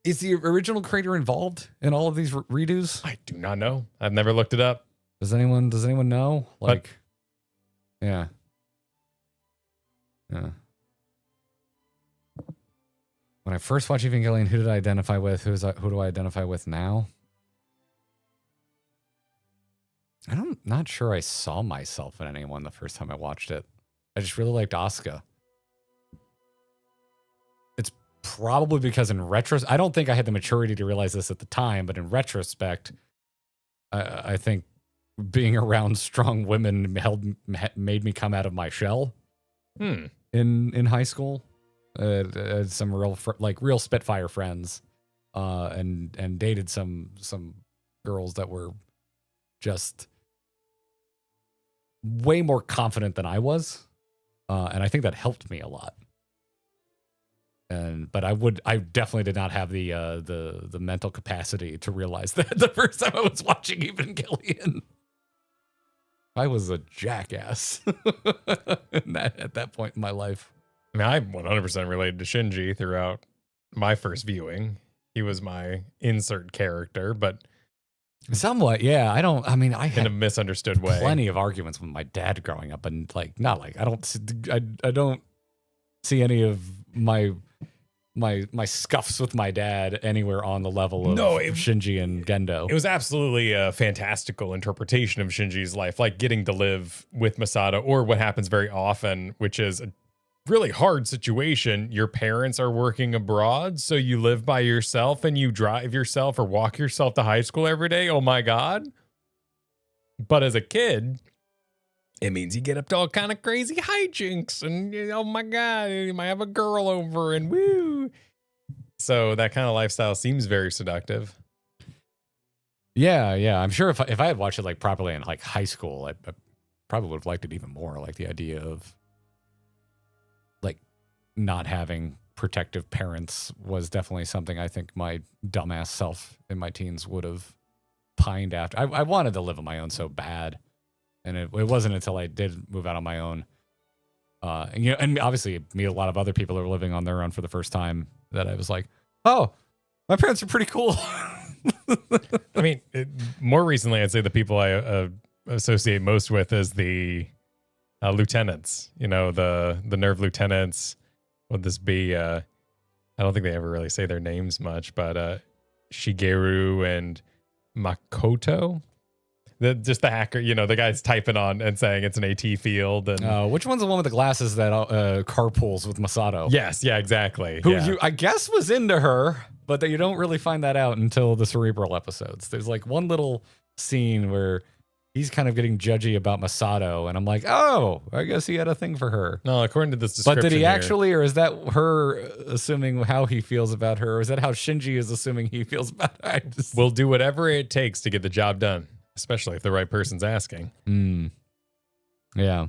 Is the original creator involved in all of these redos?
I do not know. I've never looked it up.
Does anyone know? Like, yeah. When I first watched Evangelion, who did I identify with? Who do I identify with now? I'm not sure I saw myself in anyone the first time I watched it. I just really liked Asuka. It's probably because in retrospect, I don't think I had the maturity to realize this at the time, but in retrospect, I think being around strong women made me come out of my shell. In high school. Some real Spitfire friends, and dated some girls that were just way more confident than I was, and I think that helped me a lot. But I definitely did not have the mental capacity to realize that the first time I was watching Evangelion. I was a jackass at that point in my life.
I mean, I'm 100% related to Shinji throughout my first viewing. He was my insert character, but
somewhat, yeah. I had
in a misunderstood way.
Plenty of arguments with my dad growing up, and I don't see any of my scuffs with my dad anywhere on the level of Shinji and Gendo.
It was absolutely a fantastical interpretation of Shinji's life, like getting to live with Masato, or what happens very often, which is a really hard situation. Your parents are working abroad, so you live by yourself and you drive yourself or walk yourself to high school every day. Oh my God. But as a kid, it means you get up to all kind of crazy hijinks and oh my God, you might have a girl over and woo. So that kind of lifestyle seems very seductive.
Yeah. I'm sure if I had watched it like properly in like high school, I probably would have liked it even more. Like the idea of like not having protective parents was definitely something I think my dumbass self in my teens would have pined after. I wanted to live on my own so bad. And it wasn't until I did move out on my own, and obviously meet a lot of other people who are living on their own for the first time that I was like, oh, my parents are pretty cool.
I mean, more recently, I'd say the people I associate most with is the lieutenants. The nerve lieutenants. Would this be? I don't think they ever really say their names much, but Shigeru and Makoto. Just the hacker, the guy's typing on and saying it's an AT field. And
which one's the one with the glasses that carpools with Masato?
Yes, yeah, exactly.
Who you, I guess, was into her, but that you don't really find that out until the Cerebral episodes. There's like one little scene where he's kind of getting judgy about Masato, and I'm like, oh, I guess he had a thing for her.
No, according to this description.
But did he actually, or is that her assuming how he feels about her, or is that how Shinji is assuming he feels about her?
We'll do whatever it takes to get the job done. Especially if the right person's asking.
Yeah.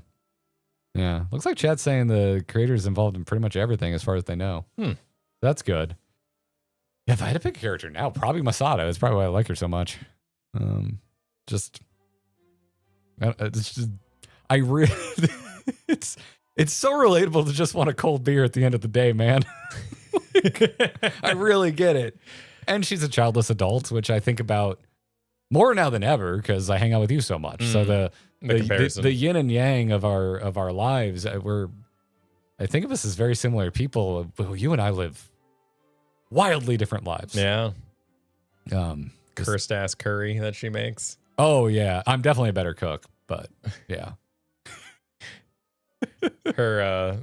Looks like chat's saying the creator's involved in pretty much everything as far as they know. That's good. Yeah, if I had to pick a character now, probably Masato. It's probably why I like her so much. Just, it's just, I really, it's so relatable to just want a cold beer at the end of the day, man. I really get it. And she's a childless adult, which I think about more now than ever because I hang out with you so much. So the yin and yang of our lives, I think of us as very similar people. You and I live wildly different lives.
Yeah. Cursed ass curry that she makes.
Oh yeah, I'm definitely a better cook, but yeah.
her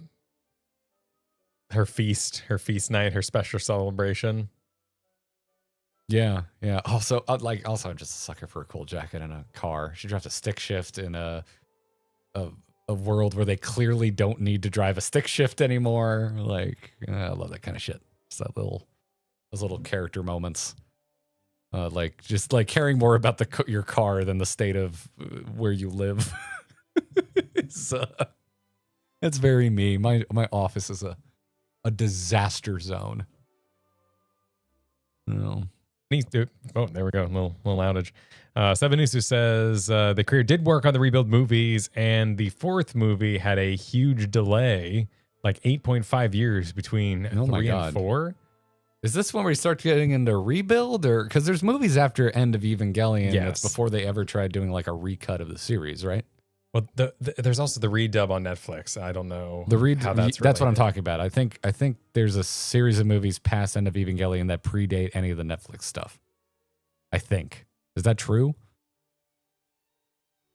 feast night, her special celebration.
Yeah. Also, I'm just a sucker for a cool jacket and a car. She drives a stick shift in a world where they clearly don't need to drive a stick shift anymore. Like, I love that kind of shit. It's those little character moments. Just caring more about your car than the state of where you live. It's very me. My office is a disaster zone. No.
Oh, there we go. Little outage. Seven Usu says the creator did work on the rebuild movies, and the fourth movie had a huge delay, like 8.5 years between 3 and 4.
Is this when we start getting into rebuild, or because there's movies after End of Evangelion that's before they ever tried doing like a recut of the series, right?
Well, there's also the redub on Netflix. I don't know
how that's what I'm talking about. I think there's a series of movies past End of Evangelion that predate any of the Netflix stuff. I think. Is that true?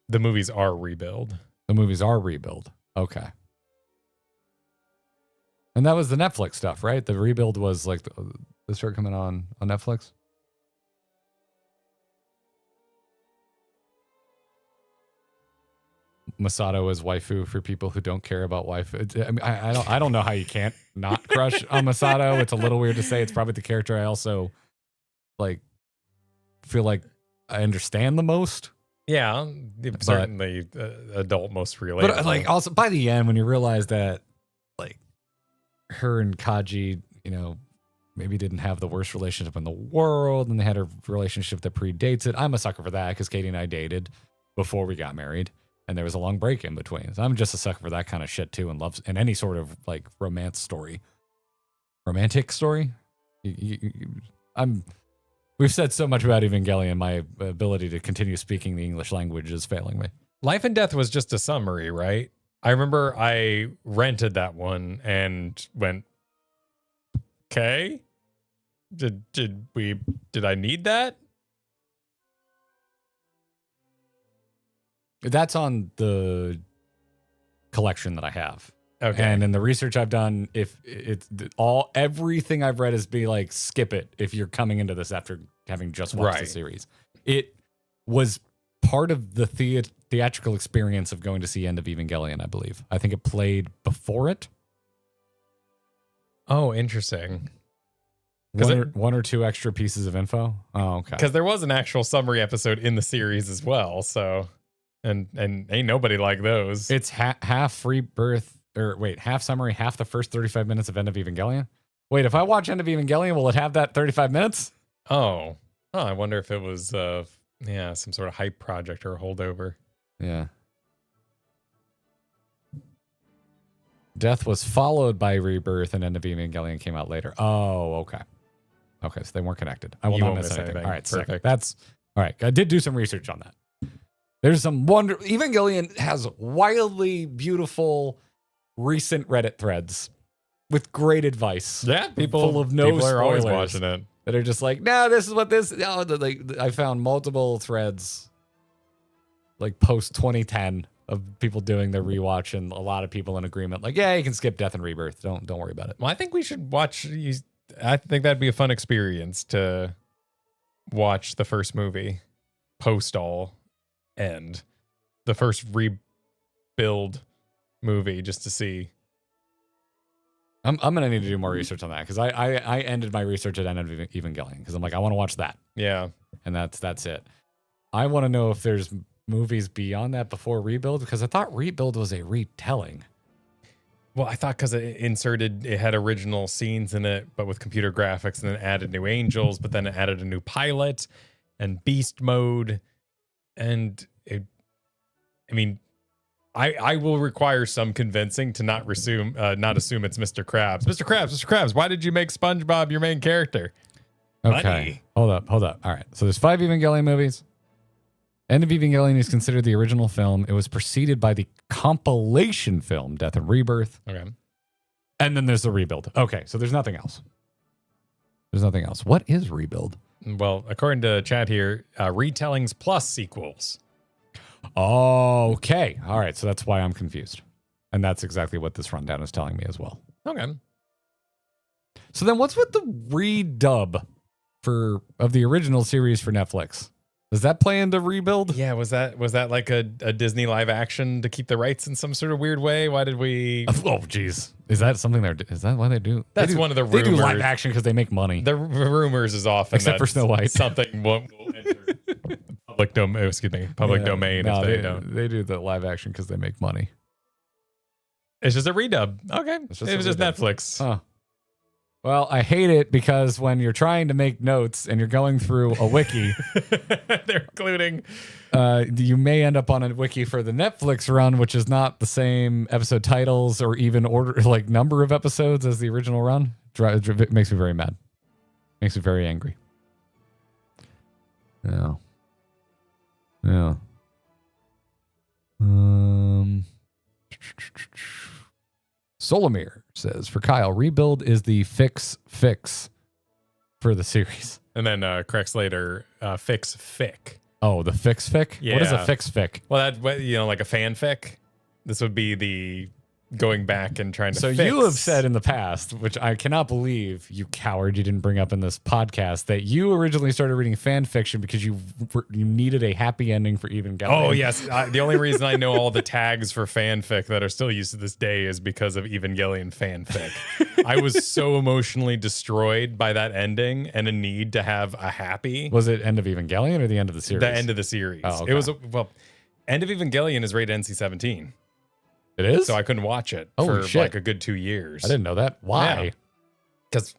The movies are rebuild.
The movies are rebuild. Okay. And that was the Netflix stuff, right? The rebuild was like they started coming on Netflix. Masato is waifu for people who don't care about waifu. I mean, I don't know how you can't not crush on Masato. It's a little weird to say. It's probably the character I also feel like I understand the most.
Yeah, certainly adult most relatable.
But also by the end, when you realize that her and Kaji, maybe didn't have the worst relationship in the world, and they had a relationship that predates it. I'm a sucker for that because Katie and I dated before we got married, and there was a long break in between. So I'm just a sucker for that kind of shit too, and any sort of romantic story. We've said so much about Evangelion. My ability to continue speaking the English language is failing me.
Life and Death was just a summary, right? I remember I rented that one and went, okay, did I need that?
That's on the collection that I have.
Okay.
And in the research I've done, if it's everything I've read is skip it if you're coming into this after having just watched the series. It was part of the theatrical experience of going to see End of Evangelion, I believe. I think it played before it.
Oh, interesting.
One or two extra pieces of info. Oh, okay.
Because there was an actual summary episode in the series as well. So, and ain't nobody like those.
It's half rebirth, or wait, half summary, half the first 35 minutes of End of Evangelion. Wait, if I watch End of Evangelion, will it have that 35 minutes?
Oh, I wonder if it was some sort of hype project or a holdover.
Yeah. Death was followed by Rebirth, and End of Evangelion came out later. Oh, okay. Okay, so they weren't connected. I will not miss anything. All right, perfect. Sick. That's all right. I did do some research on that. There's some Evangelion has wildly beautiful recent Reddit threads with great advice.
Yeah, people
full of no
people
spoilers.
are always watching it.
That are just no, this is what this. No, I found multiple threads, post 2010, of people doing their rewatch, and a lot of people in agreement. Yeah, you can skip Death and Rebirth. Don't worry about it.
Well, I think we should watch. I think that'd be a fun experience to watch the first movie post all end, the first rebuild movie, just to see.
I'm gonna need to do more research on that because I ended my research at End of Evangelion because I'm I want to watch that.
Yeah,
and that's it. I want to know if there's movies beyond that before Rebuild because I thought Rebuild was a retelling.
Well, I thought because it had original scenes in it, but with computer graphics, and then added new angels, but then it added a new pilot and beast mode. And I mean, I will require some convincing to not assume it's Mr. Krabs. Mr. Krabs, why did you make SpongeBob your main character?
Okay. Hold up. All right. So there's 5 Evangelion movies. End of Evangelion is considered the original film. It was preceded by the compilation film, Death and Rebirth.
Okay.
And then there's the Rebuild. Okay, so there's nothing else. What is Rebuild?
Well, according to chat here, retellings plus sequels.
Oh, okay. All right, so that's why I'm confused. And that's exactly what this rundown is telling me as well.
Okay.
So then what's with the redub of the original series for Netflix? Does that play into Rebuild?
Yeah, was that like a Disney live action to keep the rights in some sort of weird way? Why did we?
Oh, geez. Is that something is that why they do?
That's one of the rumors.
They do live action because they make money.
The rumors is often
Except for Snow White.
Something will enter public domain. Public domain.
No,
if they don't.
They do the live action because they make money.
It's just a redub. Okay, it was just
redub.
Netflix.
Huh. Well, I hate it because when you're trying to make notes and you're going through a wiki,
they're including.
You may end up on a wiki for the Netflix run, which is not the same episode titles or even number of episodes as the original run. It makes me very mad. Makes me very angry. Yeah. Solomir says, for Kyle, Rebuild is the fix for the series.
And then corrects later, fix fic.
Oh, the fix fic?
Yeah.
What is a fix fic?
Well, that, like a fanfic. This would be the going back and trying to
So
fix.
you have said in the past, which I cannot believe, you coward, you didn't bring up in this podcast, that you originally started reading fan fiction because you needed a happy ending for Evangelion.
Oh, yes. The only reason I know all the tags for fanfic that are still used to this day is because of Evangelion fanfic. I was so emotionally destroyed by that ending and a need to have a happy.
Was it end of Evangelion or the end of the series?
The end of the series.
Oh, okay.
It was, end of Evangelion is rated NC-17.
It is?
So I couldn't watch it
Holy
for
shit.
like a good 2 years.
I didn't know that. Why?
Because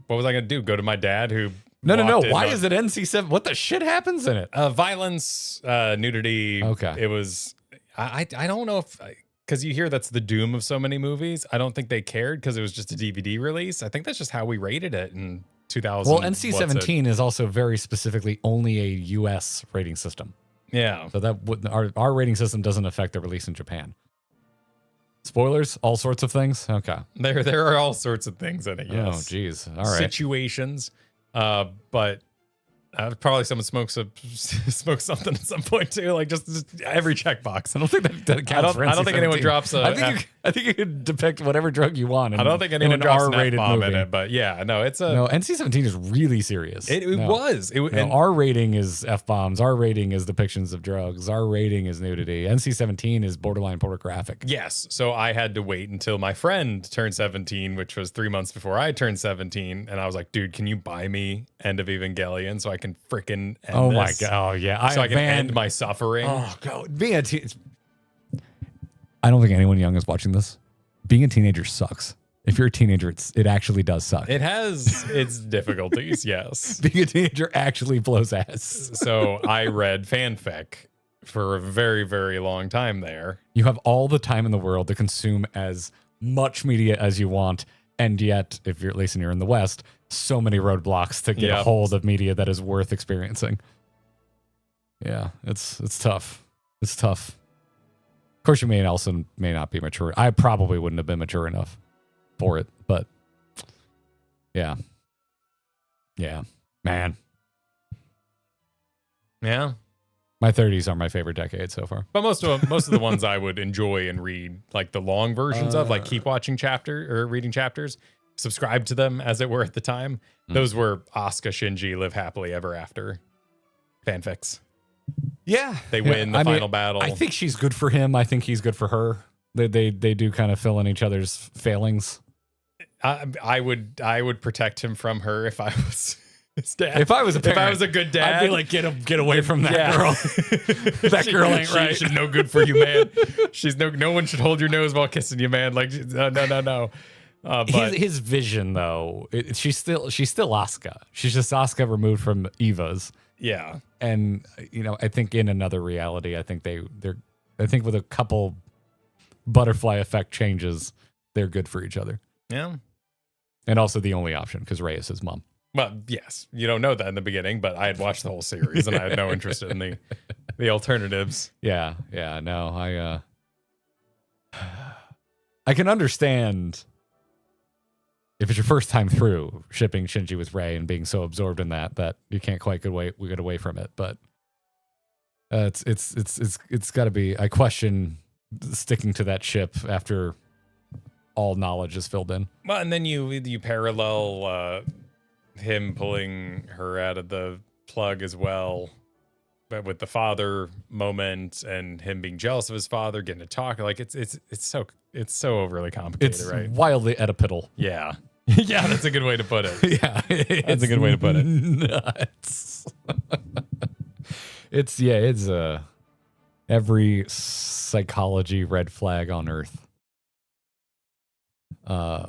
what was I going to do? Go to my dad who...
No. Why is it NC-7? What the shit happens in it?
Violence, nudity.
Okay.
It was... I don't know if... Because you hear that's the doom of so many movies. I don't think they cared because it was just a DVD release. I think that's just how we rated it in 2000.
Well, NC-17 is also very specifically only a U.S. rating system.
Yeah.
So that our rating system doesn't affect the release in Japan. Spoilers, all sorts of things. Okay.
There are all sorts of things in it. Yes.
Oh, geez. All right.
Situations. But probably someone smokes something at some point too. Like just every checkbox.
I don't think that counts.
I don't think anyone drops a.
I think you could depict whatever drug you want.
I don't think anyone drops an F-bomb in it. But yeah, no, it's a.
No, NC-17 is really serious.
It was.
And our rating is F-bombs. Our rating is depictions of drugs. Our rating is nudity. NC-17 is borderline pornographic.
Yes. So I had to wait until my friend turned 17, which was 3 months before I turned 17, and I was like, "Dude, can you buy me End of Evangelion so I can freaking end
Oh
this?
my god! Oh yeah,
So I can end my suffering."
Oh god, I don't think anyone young is watching this. Being a teenager sucks. If you're a teenager, it actually does suck.
It has its difficulties, yes.
Being a teenager actually blows ass.
So I read fanfic for a very, very long time there.
You have all the time in the world to consume as much media as you want, and yet, if you're at least you're in the West, so many roadblocks to get a hold of media that is worth experiencing. Yeah, it's tough. It's tough. Of course, you may not be mature. I probably wouldn't have been mature enough for it, but yeah, man.
Yeah.
My 30s are my favorite decade so far.
But most of the ones I would enjoy and read, like the long versions of, like keep watching reading chapters, subscribe to them as it were at the time. Those were Asuka Shinji live happily ever after fanfics.
Yeah,
they win the final battle.
I think she's good for him. I think he's good for her. They do kind of fill in each other's failings.
I would protect him from her if I was His dad.
If I was a parent,
if I was a good dad,
I'd be like, get away from that
Yeah.
girl. That girl ain't
she,
right.
She's no good for you, man. She's no one should hold your nose while kissing you, man. Like no. But
His vision, though, she's still Asuka. She's just Asuka removed from Eva's.
yeah,
And I think in another reality, I think I think with a couple butterfly effect changes, they're good for each other.
yeah.
And also the only option because Rey is his mom.
Well, yes, you don't know that in the beginning, but I had watched the whole series and I had no interest in the alternatives.
Yeah, no, I can understand if it's your first time through shipping Shinji with Rey and being so absorbed in that you can't quite get away from it. But it's got to be. I question sticking to that ship after all knowledge is filled in.
Well, and then you parallel him pulling her out of the plug as well, but with the father moment and him being jealous of his father, getting to talk. Like it's so overly complicated,
It's
right?
wildly Oedipal.
Yeah. Yeah, that's a good way to put it.
Yeah,
That's a good way to put it.
Nuts. It's every psychology red flag on earth.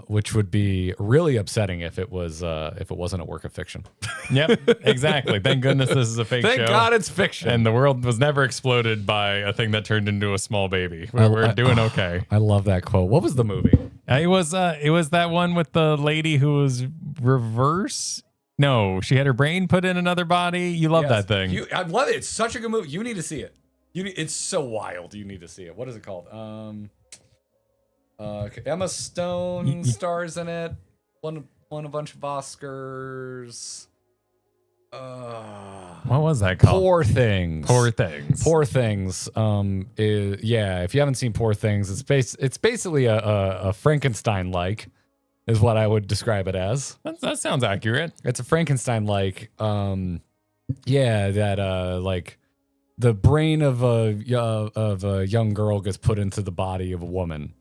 Which would be really upsetting if it wasn't a work of fiction.
Yep, exactly. Thank goodness this is a fake
Thank
show.
God it's fiction.
And the world was never exploded by a thing that turned into a small baby. We're doing okay.
I love that quote. What was the movie?
It was that one with the lady who was reverse. No, she had her brain put in another body. You love that thing.
I love it. It's such a good movie. You need to see it. It's so wild. You need to see it. What is it called? Emma Stone stars in it. Won a bunch of Oscars.
What was that called?
Poor Things.
Poor Things.
Poor Things. If you haven't seen Poor Things, it's basically a Frankenstein-like, is what I would describe it as.
That sounds accurate.
It's a Frankenstein-like. Like the brain of a young girl gets put into the body of a woman.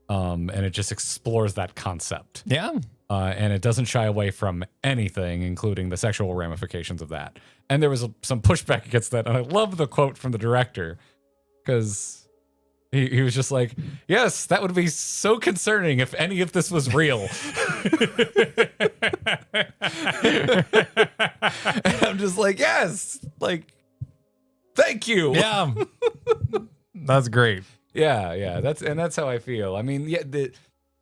And it just explores that concept.
Yeah.
And it doesn't shy away from anything, including the sexual ramifications of that. And there was some pushback against that. And I love the quote from the director because he was just like, yes, that would be so concerning if any of this was real. And I'm just like, yes, like, thank you.
Yeah. That's great.
Yeah, that's how I feel. I mean,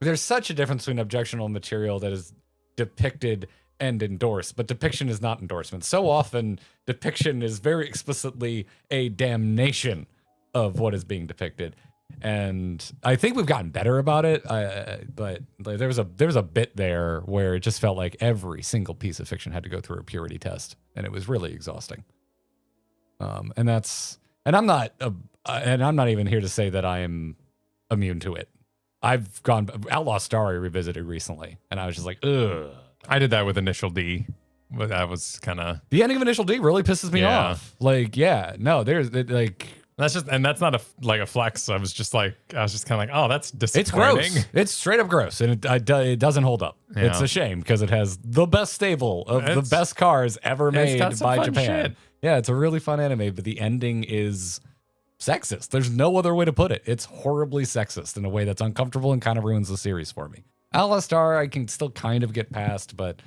there's such a difference between objectionable material that is depicted and endorsed, but depiction is not endorsement. So often, depiction is very explicitly a damnation of what is being depicted, and I think we've gotten better about it. But there was a bit there where it just felt like every single piece of fiction had to go through a purity test, and it was really exhausting. And I'm not even here to say that I am immune to it. I've gone Outlaw Star I revisited recently, and I was just like, ugh.
I did that with Initial D, but that was kind of
The ending of Initial D really pisses me off. Like, yeah, no,
that's not a flex. I was just kind of like, oh, that's disappointing.
it's gross. It's straight up gross, and it doesn't hold up.
Yeah.
It's a shame because it has the best stable of the best cars ever made
got some
by
fun
Japan.
shit.
Yeah, it's a really fun anime, but the ending is sexist. There's no other way to put it. It's horribly sexist in a way that's uncomfortable and kind of ruins the series for me. Outlaw Star, I can still kind of get past, but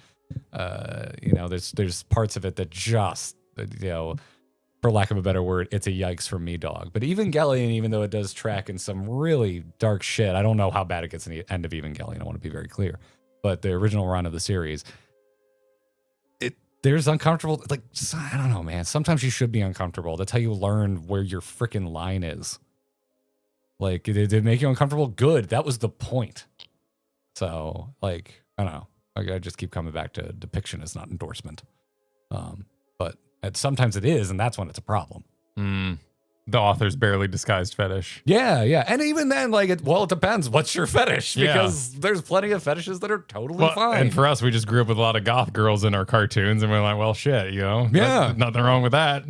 there's parts of it that just, for lack of a better word, it's a yikes from me, dog. But Evangelion, even though it does track in some really dark shit, I don't know how bad it gets in the end of Evangelion. I want to be very clear, but the original run of the series, there's uncomfortable, like, I don't know, man. Sometimes you should be uncomfortable. That's how you learn where your freaking line is. Like, did it make you uncomfortable? Good. That was the point. So, like, I don't know. I just keep coming back to depiction is not endorsement. But sometimes it is, and that's when it's a problem.
The author's barely disguised fetish.
Yeah. And even then, like, it depends. What's your fetish? Because there's plenty of fetishes that are totally fine.
And for us, we just grew up with a lot of goth girls in our cartoons, and we're like, well, shit,
Yeah.
nothing wrong with that.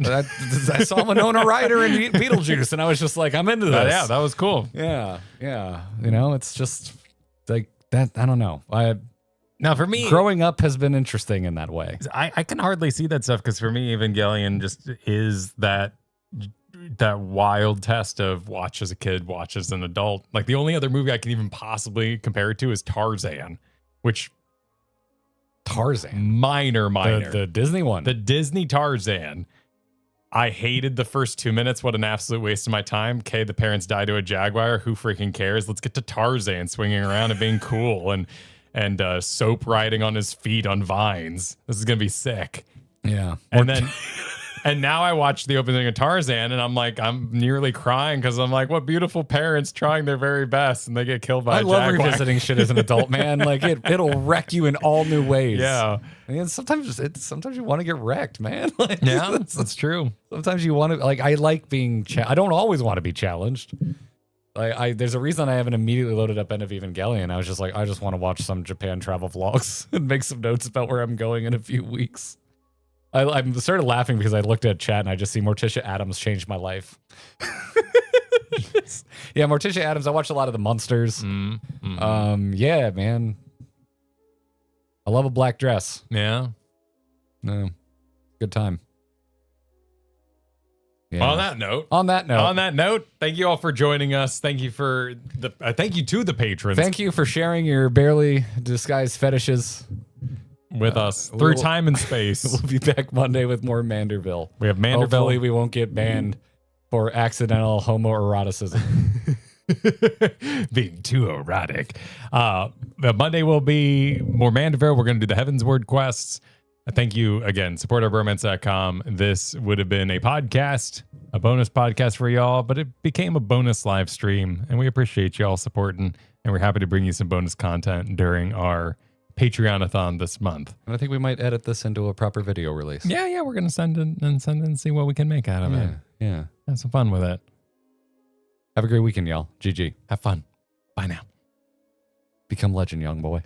I saw Winona Ryder in Beetlejuice, and I was just like, I'm into this.
Yeah, that was cool.
Yeah. It's just like that. I don't know.
Now, for me,
growing up has been interesting in that way.
I can hardly see that stuff because for me, Evangelion just is that wild test of watch as a kid, watch as an adult. Like the only other movie I can even possibly compare it to is Tarzan, which minor.
The Disney one.
The Disney Tarzan. I hated the first 2 minutes. What an absolute waste of my time. Okay, the parents die to a jaguar. Who freaking cares? Let's get to Tarzan swinging around and being cool and soap riding on his feet on vines. This is gonna be sick.
Yeah.
And now I watch the opening of Tarzan and I'm nearly crying because I'm like, what beautiful parents trying their very best and they get killed by a jaguar.
I love revisiting shit as an adult, man. Like it'll wreck you in all new ways.
Yeah.
And sometimes you want to get wrecked, man. Like,
yeah, that's true.
Sometimes you want to, like, I like being, I don't always want to be challenged. Like there's a reason I haven't immediately loaded up End of Evangelion. I was just like, I just want to watch some Japan travel vlogs and make some notes about where I'm going in a few weeks. I started laughing because I looked at chat and I just see Morticia Addams changed my life. Yeah, Morticia Addams. I watched a lot of the Munsters. Yeah, man. I love a black dress.
Yeah.
No. Good time. Yeah.
On that note, thank you all for joining us. Thank you for thank you to the patrons.
Thank you for sharing your barely disguised fetishes
with us through time and space.
We'll be back Monday with more Manderville.
We have Manderville.
Hopefully we won't get banned for accidental homoeroticism.
Being too erotic. Monday will be more Manderville. We're going to do the Heaven's Word quests. Thank you again. SupportOurBromance.com. This would have been a podcast, a bonus podcast for y'all, but it became a bonus live stream, and we appreciate y'all supporting, and we're happy to bring you some bonus content during our Patreon-a-thon this month.
And I think we might edit this into a proper video release.
Yeah, we're going to send in and see what we can make out of it.
Yeah.
Have some fun with it.
Have a great weekend, y'all. GG.
Have fun. Bye now.
Become legend, young boy.